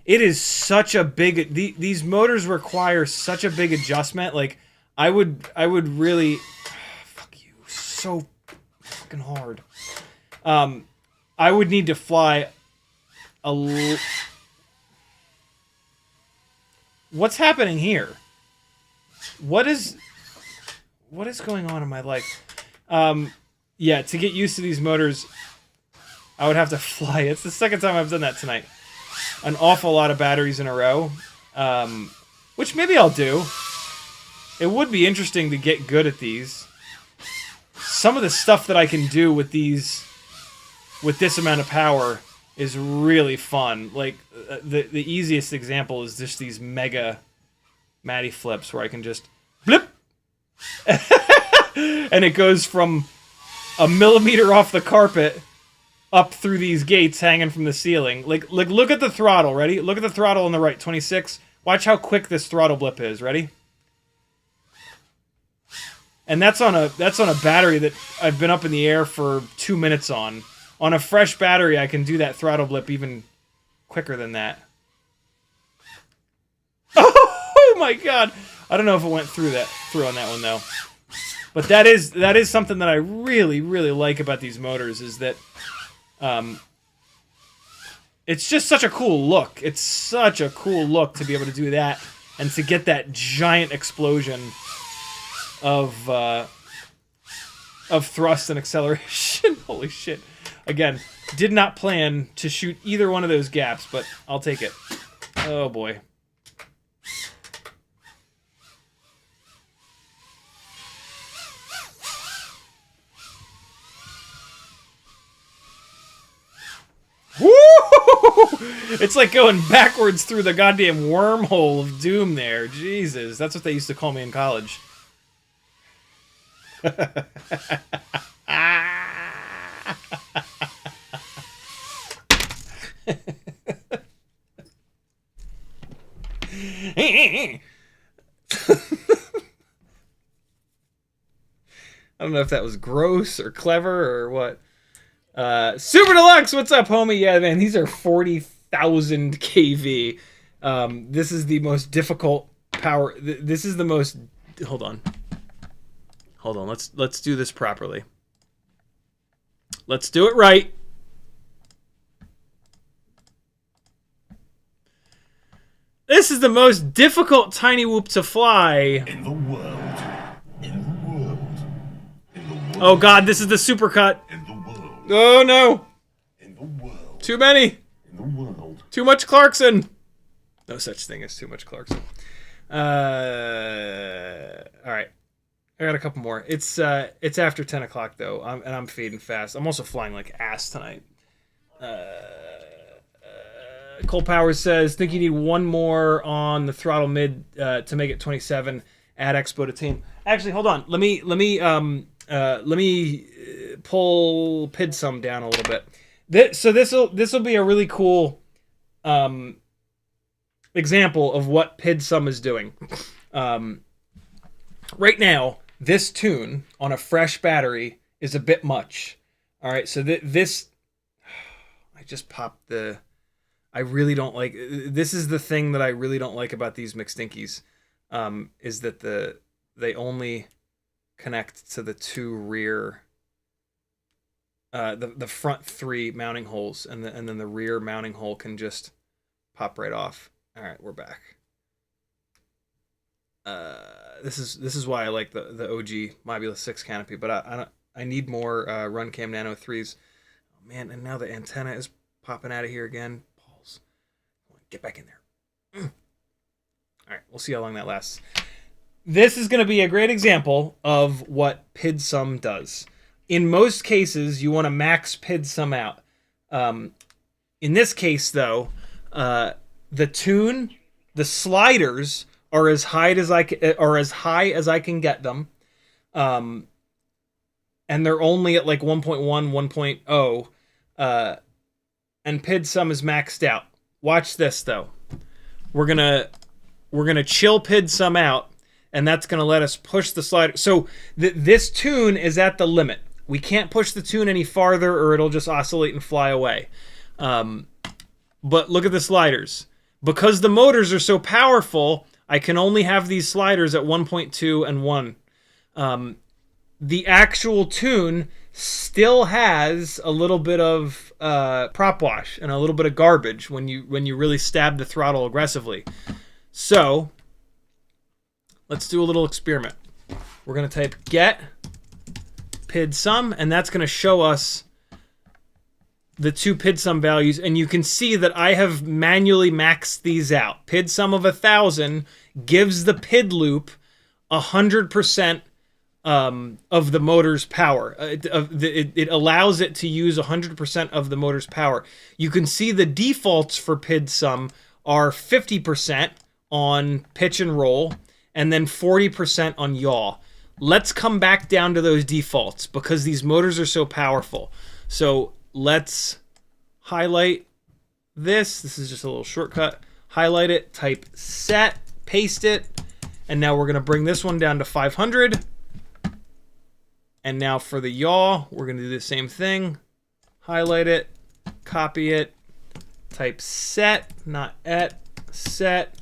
It is such a big... These motors require such a big adjustment. Like, I would really... Fuck you. So fucking hard. I would need to fly a... What's happening here? What is going on in my life? Yeah, to get used to these motors, I would have to fly. It's the second time I've done that tonight. An awful lot of batteries in a row, which maybe I'll do. It would be interesting to get good at these. Some of the stuff that I can do with these, with this amount of power, is really fun. Like the easiest example is just these mega Matty flips where I can just blip, and it goes from a millimeter off the carpet up through these gates hanging from the ceiling. Like look at the throttle. Ready? Look at the throttle on the right. 26. Watch how quick this throttle blip is. Ready? And that's on a battery that I've been up in the air for 2 minutes on. On a fresh battery, I can do that throttle blip even quicker than that. Oh my god! I don't know if it went through on that one though. But that is something that I really, really like about these motors, is that it's just such a cool look. It's such a cool look to be able to do that and to get that giant explosion of thrust and acceleration. Holy shit. Again, did not plan to shoot either one of those gaps, but I'll take it. Oh boy. Woo! It's like going backwards through the goddamn wormhole of doom there. Jesus, that's what they used to call me in college. I don't know if that was gross or clever or what. Super Deluxe, what's up, homie? Yeah, man, these are 40,000 kV. This is the most difficult power. This is the most. Hold on. Let's do this properly. Let's do it right. This is the most difficult tiny whoop to fly in the world. Oh god, this is the supercut. In the world. Oh no. In the world. Too many. In the world. Too much Clarkson. No such thing as too much Clarkson. All right. I got a couple more. It's after 10 o'clock though, and I'm fading fast. I'm also flying like ass tonight. Cole Powers says, think you need one more on the throttle mid to make it 27. Add expo to Tame. Actually, hold on. Let me pull PidSum down a little bit. So this will be a really cool example of what PidSum is doing. Right now, this tune on a fresh battery is a bit much. All right, so this, I just popped the, I really don't like, this is the thing that I really don't like about these McStinkies, is that they only connect to the two rear, the front three mounting holes, and then the rear mounting hole can just pop right off. All right, we're back. This is why I like the OG Mobula 6 canopy, but I need more Runcam Nano 3s. Oh man, and now the antenna is popping out of here again. Balls. Get back in there. All right, we'll see how long that lasts. This is going to be a great example of what PidSum does. In most cases, you want to max PidSum out. In this case, though, the tune, the sliders are as high as I can get them, and they're only at like 1.1, 1.0, and PidSum is maxed out. Watch this though. We're gonna chill PidSum out, and that's gonna let us push the slider. So this tune is at the limit. We can't push the tune any farther, or it'll just oscillate and fly away. But look at the sliders. Because the motors are so powerful, I can only have these sliders at 1.2 and 1. The actual tune still has a little bit of prop wash and a little bit of garbage when you really stab the throttle aggressively. So let's do a little experiment. We're going to type get PidSum, and that's going to show us the two PidSum values, and you can see that I have manually maxed these out. PidSum of 1,000 gives the PID loop 100% of the motor's power. It allows it to use 100% of the motor's power. You can see the defaults for PidSum are 50% on pitch and roll, and then 40% on yaw. Let's come back down to those defaults because these motors are so powerful. So let's highlight this. This is just a little shortcut. Highlight it, type set, paste it, and now we're going to bring this one down to 500. And now for the yaw, we're going to do the same thing. Highlight it, copy it, type set, not et, set,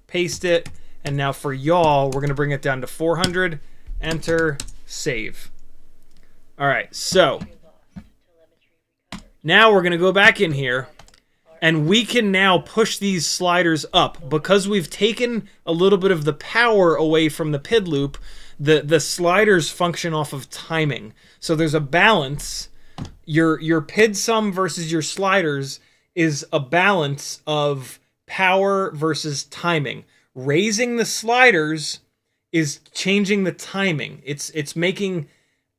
paste it, and now for yaw, we're going to bring it down to 400. Enter, save. All right, so now we're going to go back in here, and we can now push these sliders up. Because we've taken a little bit of the power away from the PID loop, the sliders function off of timing. So there's a balance. Your PidSum versus your sliders is a balance of power versus timing. Raising the sliders is changing the timing. It's making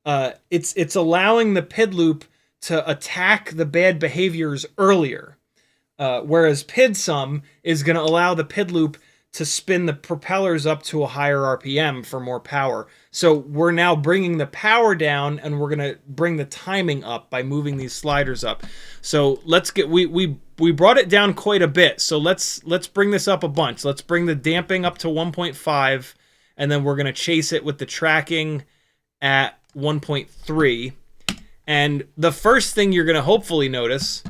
it's allowing the PID loop to attack the bad behaviors earlier, whereas PidSum is going to allow the PID loop to spin the propellers up to a higher RPM for more power. So we're now bringing the power down, and we're going to bring the timing up by moving these sliders up. So let's get we brought it down quite a bit. So let's bring this up a bunch. Let's bring the damping up to 1.5. And then we're going to chase it with the tracking at 1.3. And the first thing you're going to hopefully notice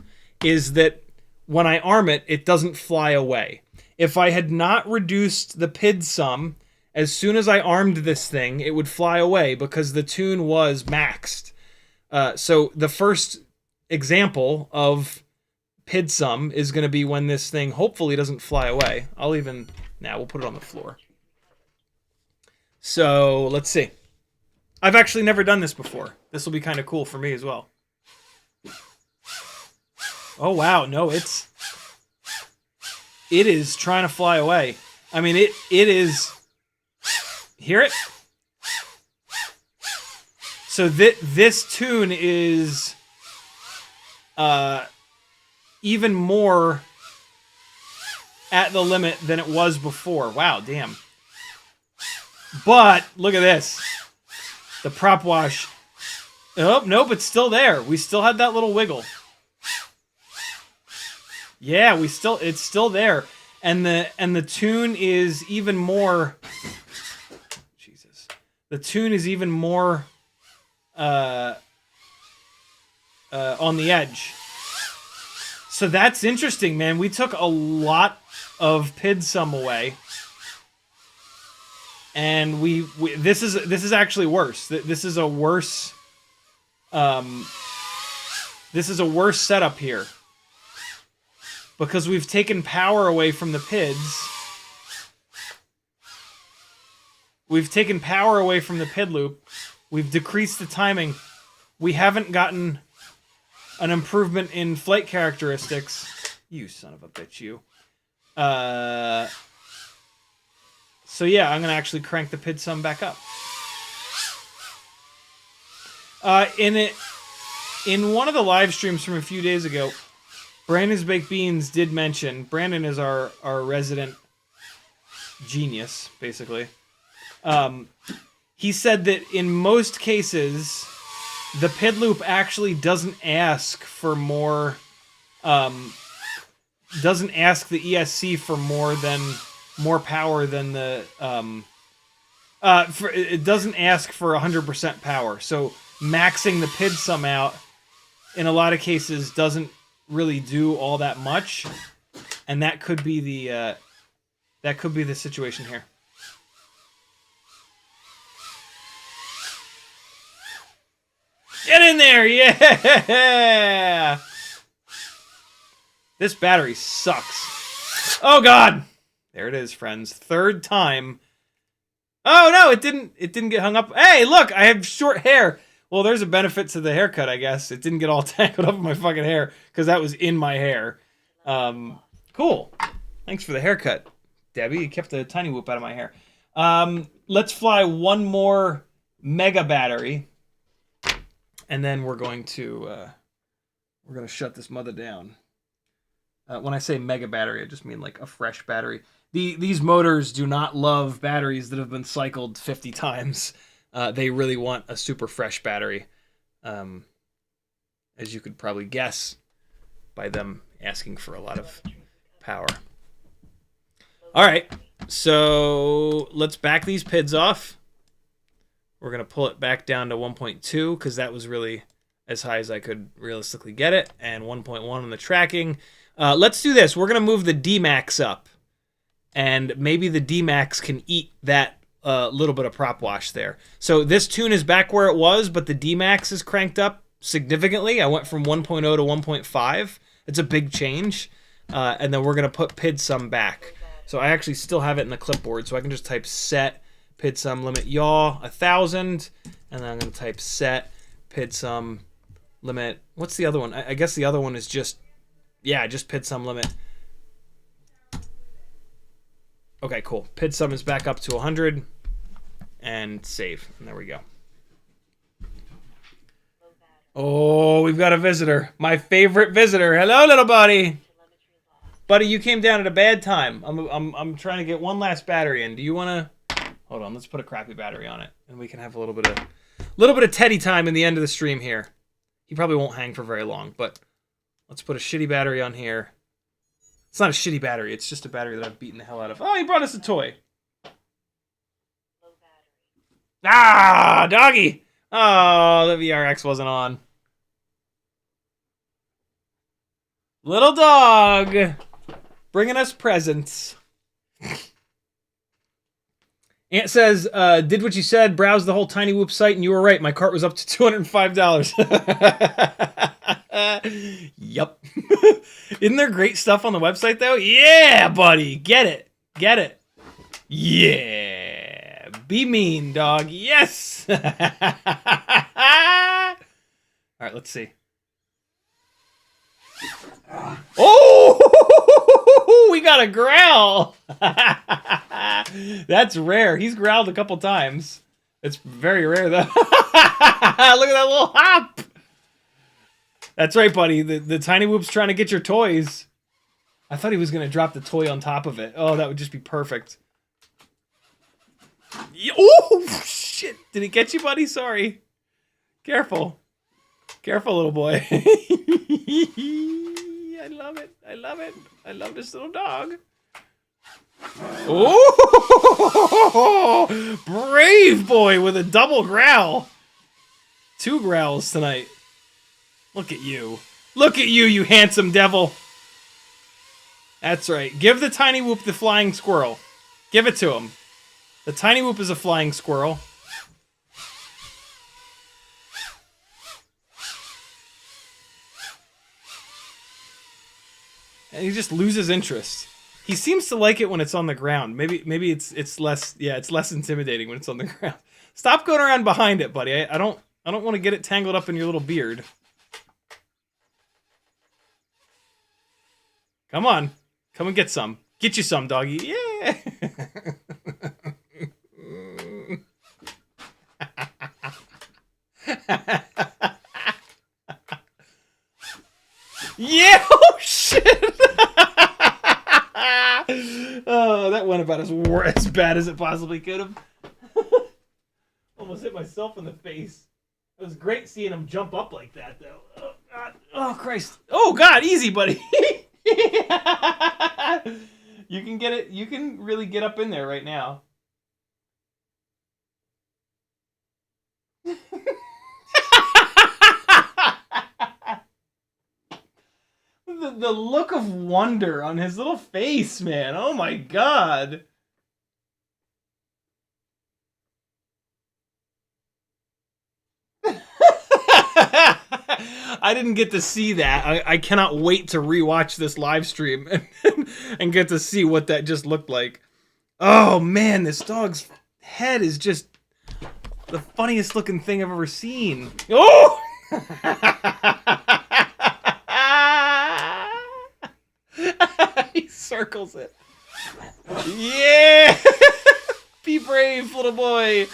is that when I arm it, it doesn't fly away. If I had not reduced the PidSum, as soon as I armed this thing, it would fly away because the tune was maxed. So the first example of PidSum is going to be when this thing hopefully doesn't fly away. We'll put it on the floor. So let's see. I've actually never done this before. This will be kind of cool for me as well. Oh wow, no, it is trying to fly away. I mean, it is. Hear it? So this tune is even more at the limit than it was before. Wow, damn. But look at this. The prop wash. Oh, nope, it's still there. We still had that little wiggle. Yeah, it's still there. And the tune is even more. Jesus. The tune is even more on the edge. So that's interesting, man. We took a lot of PidSum away. And this is actually worse. This is a worse setup here. Because we've taken power away from the pids. We've taken power away from the pid loop. We've decreased the timing. We haven't gotten an improvement in flight characteristics. You son of a bitch, you. So yeah, I'm going to actually crank the PidSum back up. In one of the live streams from a few days ago, Brandon's Baked Beans did mention, Brandon is our resident genius, basically. He said that in most cases, the pid loop actually doesn't ask for more, doesn't ask the ESC for more power than the, it doesn't ask for 100% power. So maxing the PidSum out in a lot of cases doesn't really do all that much, and that could be the situation here. Get in there, yeah! This battery sucks. Oh god! There it is, friends. Third time. Oh no, it didn't get hung up. Hey, look, I have short hair. Well, there's a benefit to the haircut, I guess. It didn't get all tangled up in my fucking hair, because that was in my hair. Cool. Thanks for the haircut, Debbie. You kept the tiny whoop out of my hair. Let's fly one more mega battery, and then we're going to shut this mother down. When I say mega battery, I just mean like a fresh battery. These motors do not love batteries that have been cycled 50 times. They really want a super fresh battery, as you could probably guess by them asking for a lot of power. All right, so let's back these pids off. We're going to pull it back down to 1.2 because that was really as high as I could realistically get it, and 1.1 on the tracking. Let's do this. We're going to move the D-Max up, and maybe the D-Max can eat that little bit of prop wash there. So this tune is back where it was, but the D-Max is cranked up significantly. I went from 1.0 to 1.5. It's a big change. And then we're going to put PidSum back. So I actually still have it in the clipboard, so I can just type set PidSum limit yaw 1000, and then I'm going to type set PidSum limit. What's the other one? I guess the other one is just PidSum limit. Okay, cool. PidSum is back up to 100, and save. And there we go. Oh, we've got a visitor. My favorite visitor. Hello, little buddy. Buddy, you came down at a bad time. I'm trying to get one last battery in. Do you want to? Hold on. Let's put a crappy battery on it, and we can have a little bit of Teddy time in the end of the stream here. He probably won't hang for very long, but let's put a shitty battery on here. It's not a shitty battery. It's just a battery that I've beaten the hell out of. Oh, he brought us a toy. Ah, doggy. Oh, the VRX wasn't on. Little dog. Bringing us presents. Ant says, did what you said, browse the whole Tiny Whoop site, and you were right. My cart was up to $205. Yup. Isn't there great stuff on the website, though? Yeah, buddy. Get it. Get it. Yeah. Be mean, dog. Yes. All right, let's see. Oh, we got a growl. That's rare. He's growled a couple times. It's very rare, though. Look at that little hop. That's right, buddy. The Tiny Whoop's trying to get your toys. I thought he was going to drop the toy on top of it. Oh, that would just be perfect. Oh, shit. Did he get you, buddy? Sorry. Careful. Careful, little boy. I love it. I love it. I love this little dog. Oh, brave boy with a double growl. 2 growls tonight. Look at you. Look at you, you handsome devil. That's right. Give the tiny whoop the flying squirrel. Give it to him. The tiny whoop is a flying squirrel. And he just loses interest. He seems to like it when it's on the ground. Maybe it's less, yeah, it's less intimidating when it's on the ground. Stop going around behind it, buddy. I don't want to get it tangled up in your little beard. Come on. Come and get some. Get you some, doggy. Yeah. Yeah. Oh shit. Oh, that went about as bad as it possibly could have. Almost hit myself in the face. It was great seeing him jump up like that, though. Oh God. Oh Christ. Oh God. Easy, buddy. You can get it. You can really get up in there right now. The look of wonder on his little face, man. Oh my God. I didn't get to see that. I cannot wait to rewatch this live stream and get to see what that just looked like. Oh man, this dog's head is just the funniest looking thing I've ever seen. Oh! He circles it. Yeah! Be brave, little boy.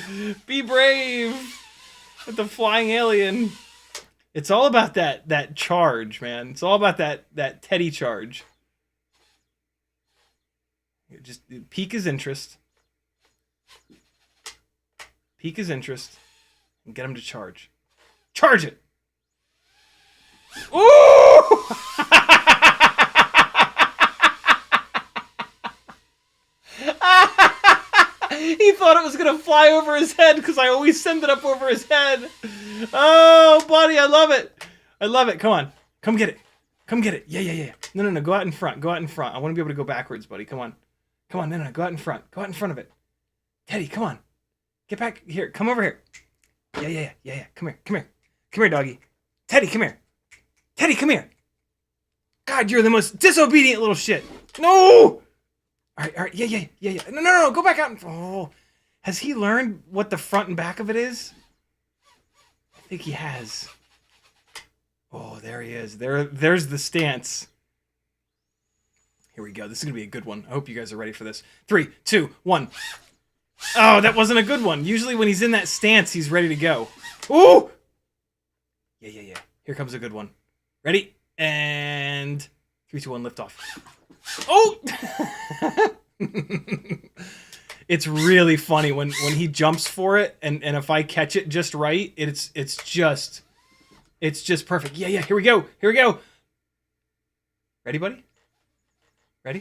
Be brave. With the flying alien. It's all about that charge, man. It's all about that Teddy charge. Just pique his interest. Pique his interest. And get him to charge. Charge it! Ooh! He thought it was gonna fly over his head because I always send it up over his head. Oh, buddy, I love it. I love it. Come on. Come get it. Come get it. Yeah. No. Go out in front. Go out in front. I want to be able to go backwards, buddy. Come on. Come on. No. Go out in front. Go out in front of it. Teddy, come on. Get back here. Come over here. Yeah. Come here. Come here, doggy. Teddy, come here. Teddy, come here. God, you're the most disobedient little shit. No! All right. Yeah. No. Go back out. Oh, has he learned what the front and back of it is? I think he has. Oh, there he is. There's the stance. Here we go. This is going to be a good one. I hope you guys are ready for this. 3, 2, 1. Oh, that wasn't a good one. Usually when he's in that stance, he's ready to go. Ooh! Yeah. Here comes a good one. Ready? And 3, 2, 1, lift off. Oh! It's really funny when he jumps for it, and if I catch it just right, it's just perfect. Yeah, here we go. Ready, buddy? Ready?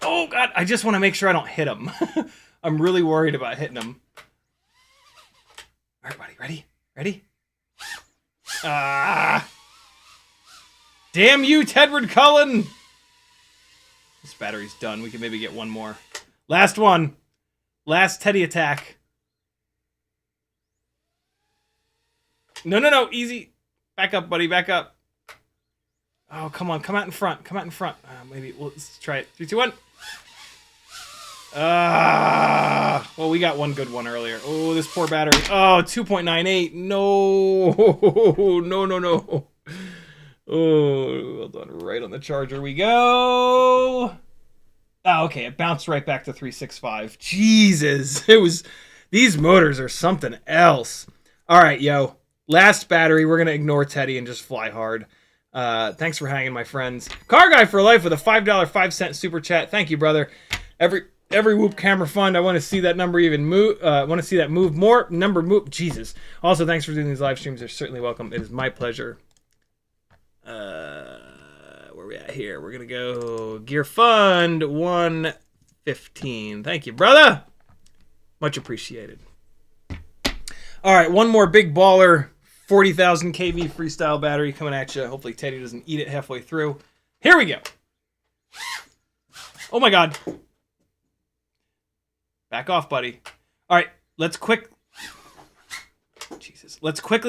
Oh God, I just want to make sure I don't hit him. I'm really worried about hitting him. All right, buddy, ready? Ah! Damn you, Tedward Cullen! This battery's done. We can maybe get one more. Last one. Last Teddy attack. No. Easy. Back up, buddy. Back up. Oh, come on. Come out in front. Maybe. Let's try it. 3, 2, 1. Well, we got one good one earlier. Oh, this poor battery. Oh, 2.98. No. Oh, well done. Right on the charger we go. Oh, okay. It bounced right back to 365. Jesus. These motors are something else. All right, yo. Last battery. We're going to ignore Teddy and just fly hard. Thanks for hanging, my friends. Car Guy for Life with a $5 5-cent super chat. Thank you, brother. Every Whoop camera fund. I want to see that number even move. I want to see that move more. Number move. Jesus. Also, thanks for doing these live streams. They're certainly welcome. It is my pleasure. Where we at here? We're gonna go Gear Fund 115. Thank you, brother. Much appreciated. All right, one more big baller, 40,000 kV freestyle battery coming at you. Hopefully Teddy doesn't eat it halfway through. Here we go. Oh my God. Back off, buddy. All right, let's quickly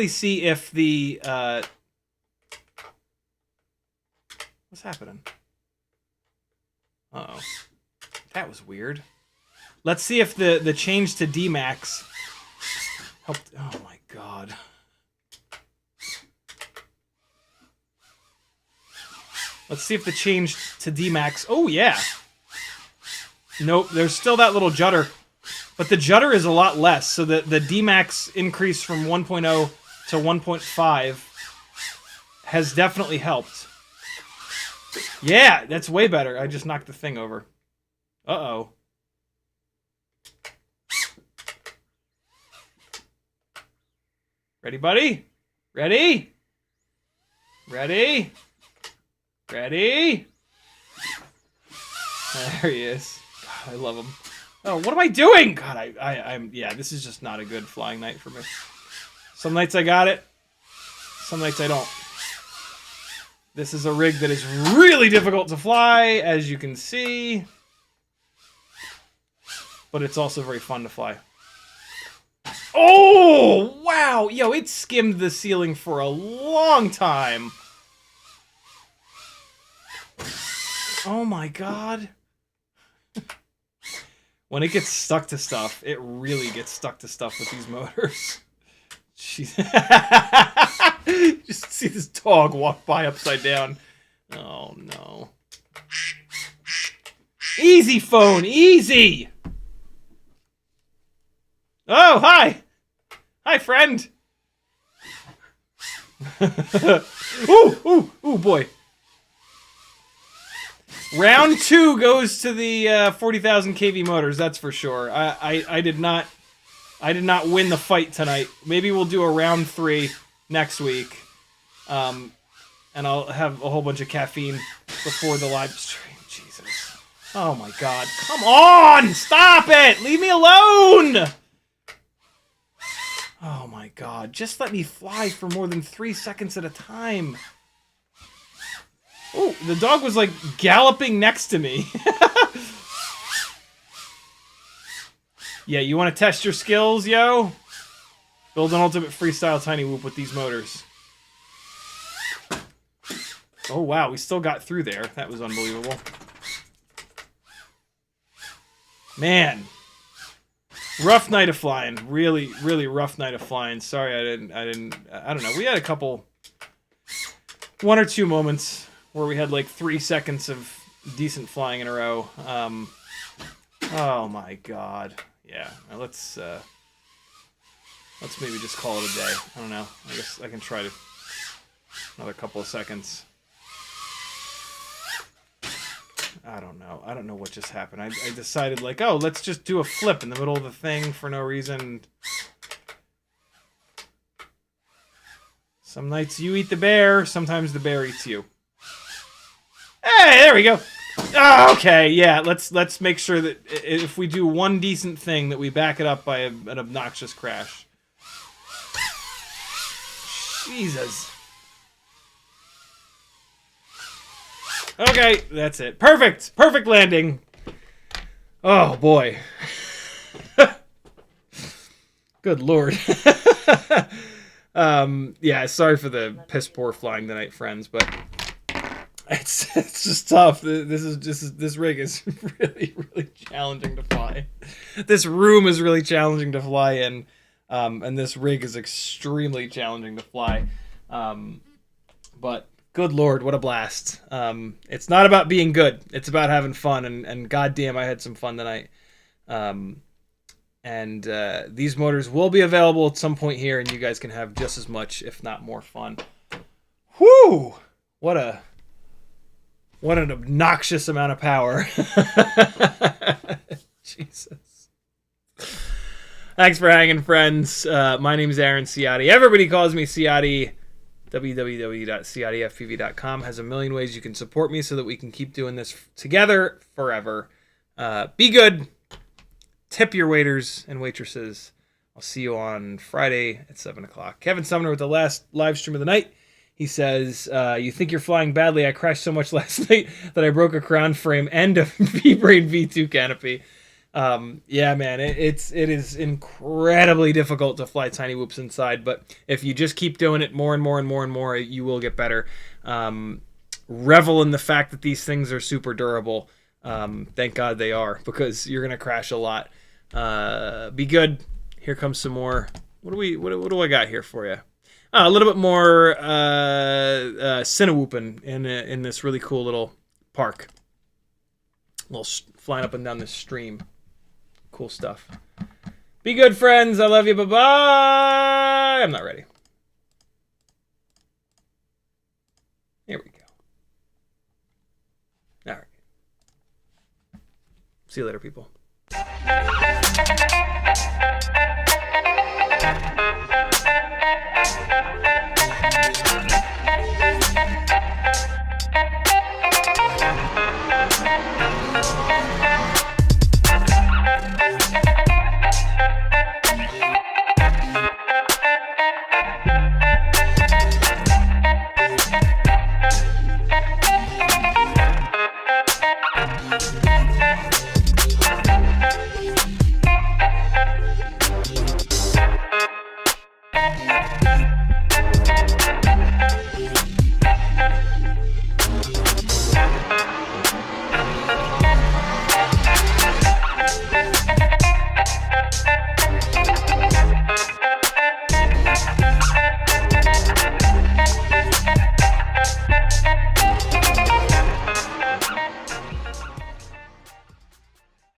see if the what's happening? Uh-oh. That was weird. Let's see if the change to D-Max helped. Oh my God. Let's see if the change to D-Max. Oh yeah. Nope, there's still that little judder. But the judder is a lot less. So the D-Max increase from 1.0 to 1.5 has definitely helped. Yeah, that's way better. I just knocked the thing over. Uh-oh. Ready, buddy? Ready? Ready? Ready? There he is. God, I love him. Oh, what am I doing? God, I'm... Yeah, this is just not a good flying night for me. Some nights I got it. Some nights I don't. This is a rig that is really difficult to fly, as you can see. But it's also very fun to fly. Oh, wow. Yo, it skimmed the ceiling for a long time. Oh my God. When it gets stuck to stuff, it really gets stuck to stuff with these motors. Jeez. Just see this dog walk by upside down. Oh no. Easy, phone, easy. Oh, hi. Hi, friend. Ooh, boy. Round 2 goes to the 40,000 kV motors. That's for sure. I did not win the fight tonight. Maybe we'll do a round 3 next week, and I'll have a whole bunch of caffeine before the live stream. Jesus. Oh my God! Come on! Stop it! Leave me alone! Oh my God! Just let me fly for more than 3 seconds at a time. Oh, the dog was like galloping next to me. Yeah, you want to test your skills, yo? Build an ultimate freestyle tiny whoop with these motors. Oh wow, we still got through there. That was unbelievable. Man. Rough night of flying. Really, really rough night of flying. Sorry I don't know. We had a couple, 1 or 2 moments where we had like 3 seconds of decent flying in a row. Oh my God. Yeah, let's maybe just call it a day. I don't know. I guess I can try to another couple of seconds. I don't know. I don't know what just happened. I decided like, oh, let's just do a flip in the middle of the thing for no reason. Some nights you eat the bear, sometimes the bear eats you. Hey, there we go. Oh, okay, yeah, let's make sure that if we do one decent thing that we back it up by an obnoxious crash. Jesus. Okay, that's it. Perfect! Perfect landing. Oh, boy. Good Lord. Yeah, sorry for the piss poor flying tonight, friends, but it's just tough. This rig is really, really challenging to fly. This room is really challenging to fly in, and this rig is extremely challenging to fly. But good Lord, what a blast. It's not about being good. It's about having fun, and goddamn, I had some fun tonight. And these motors will be available at some point here, and you guys can have just as much, if not more fun. Whew! What an obnoxious amount of power. Jesus. Thanks for hanging, friends. My name is Aaron Ciotti. Everybody calls me Ciotti. www.CiottiFPV.com has a million ways you can support me so that we can keep doing this together forever. Be good. Tip your waiters and waitresses. I'll see you on Friday at 7 o'clock. Kevin Sumner with the last live stream of the night. He says, you think you're flying badly. I crashed so much last night that I broke a crown frame and a BeeBrain V2 canopy. Yeah, man, it is incredibly difficult to fly tiny whoops inside, but if you just keep doing it more and more and more and more, you will get better. Revel in the fact that these things are super durable. Thank God they are, because you're gonna crash a lot. Be good. Here comes some more. What do I got here for you? A little bit more Cinewhooping in this really cool little park. A little flying up and down this stream. Cool stuff. Be good, friends. I love you. Bye-bye. I'm not ready. Here we go. All right. See you later, people.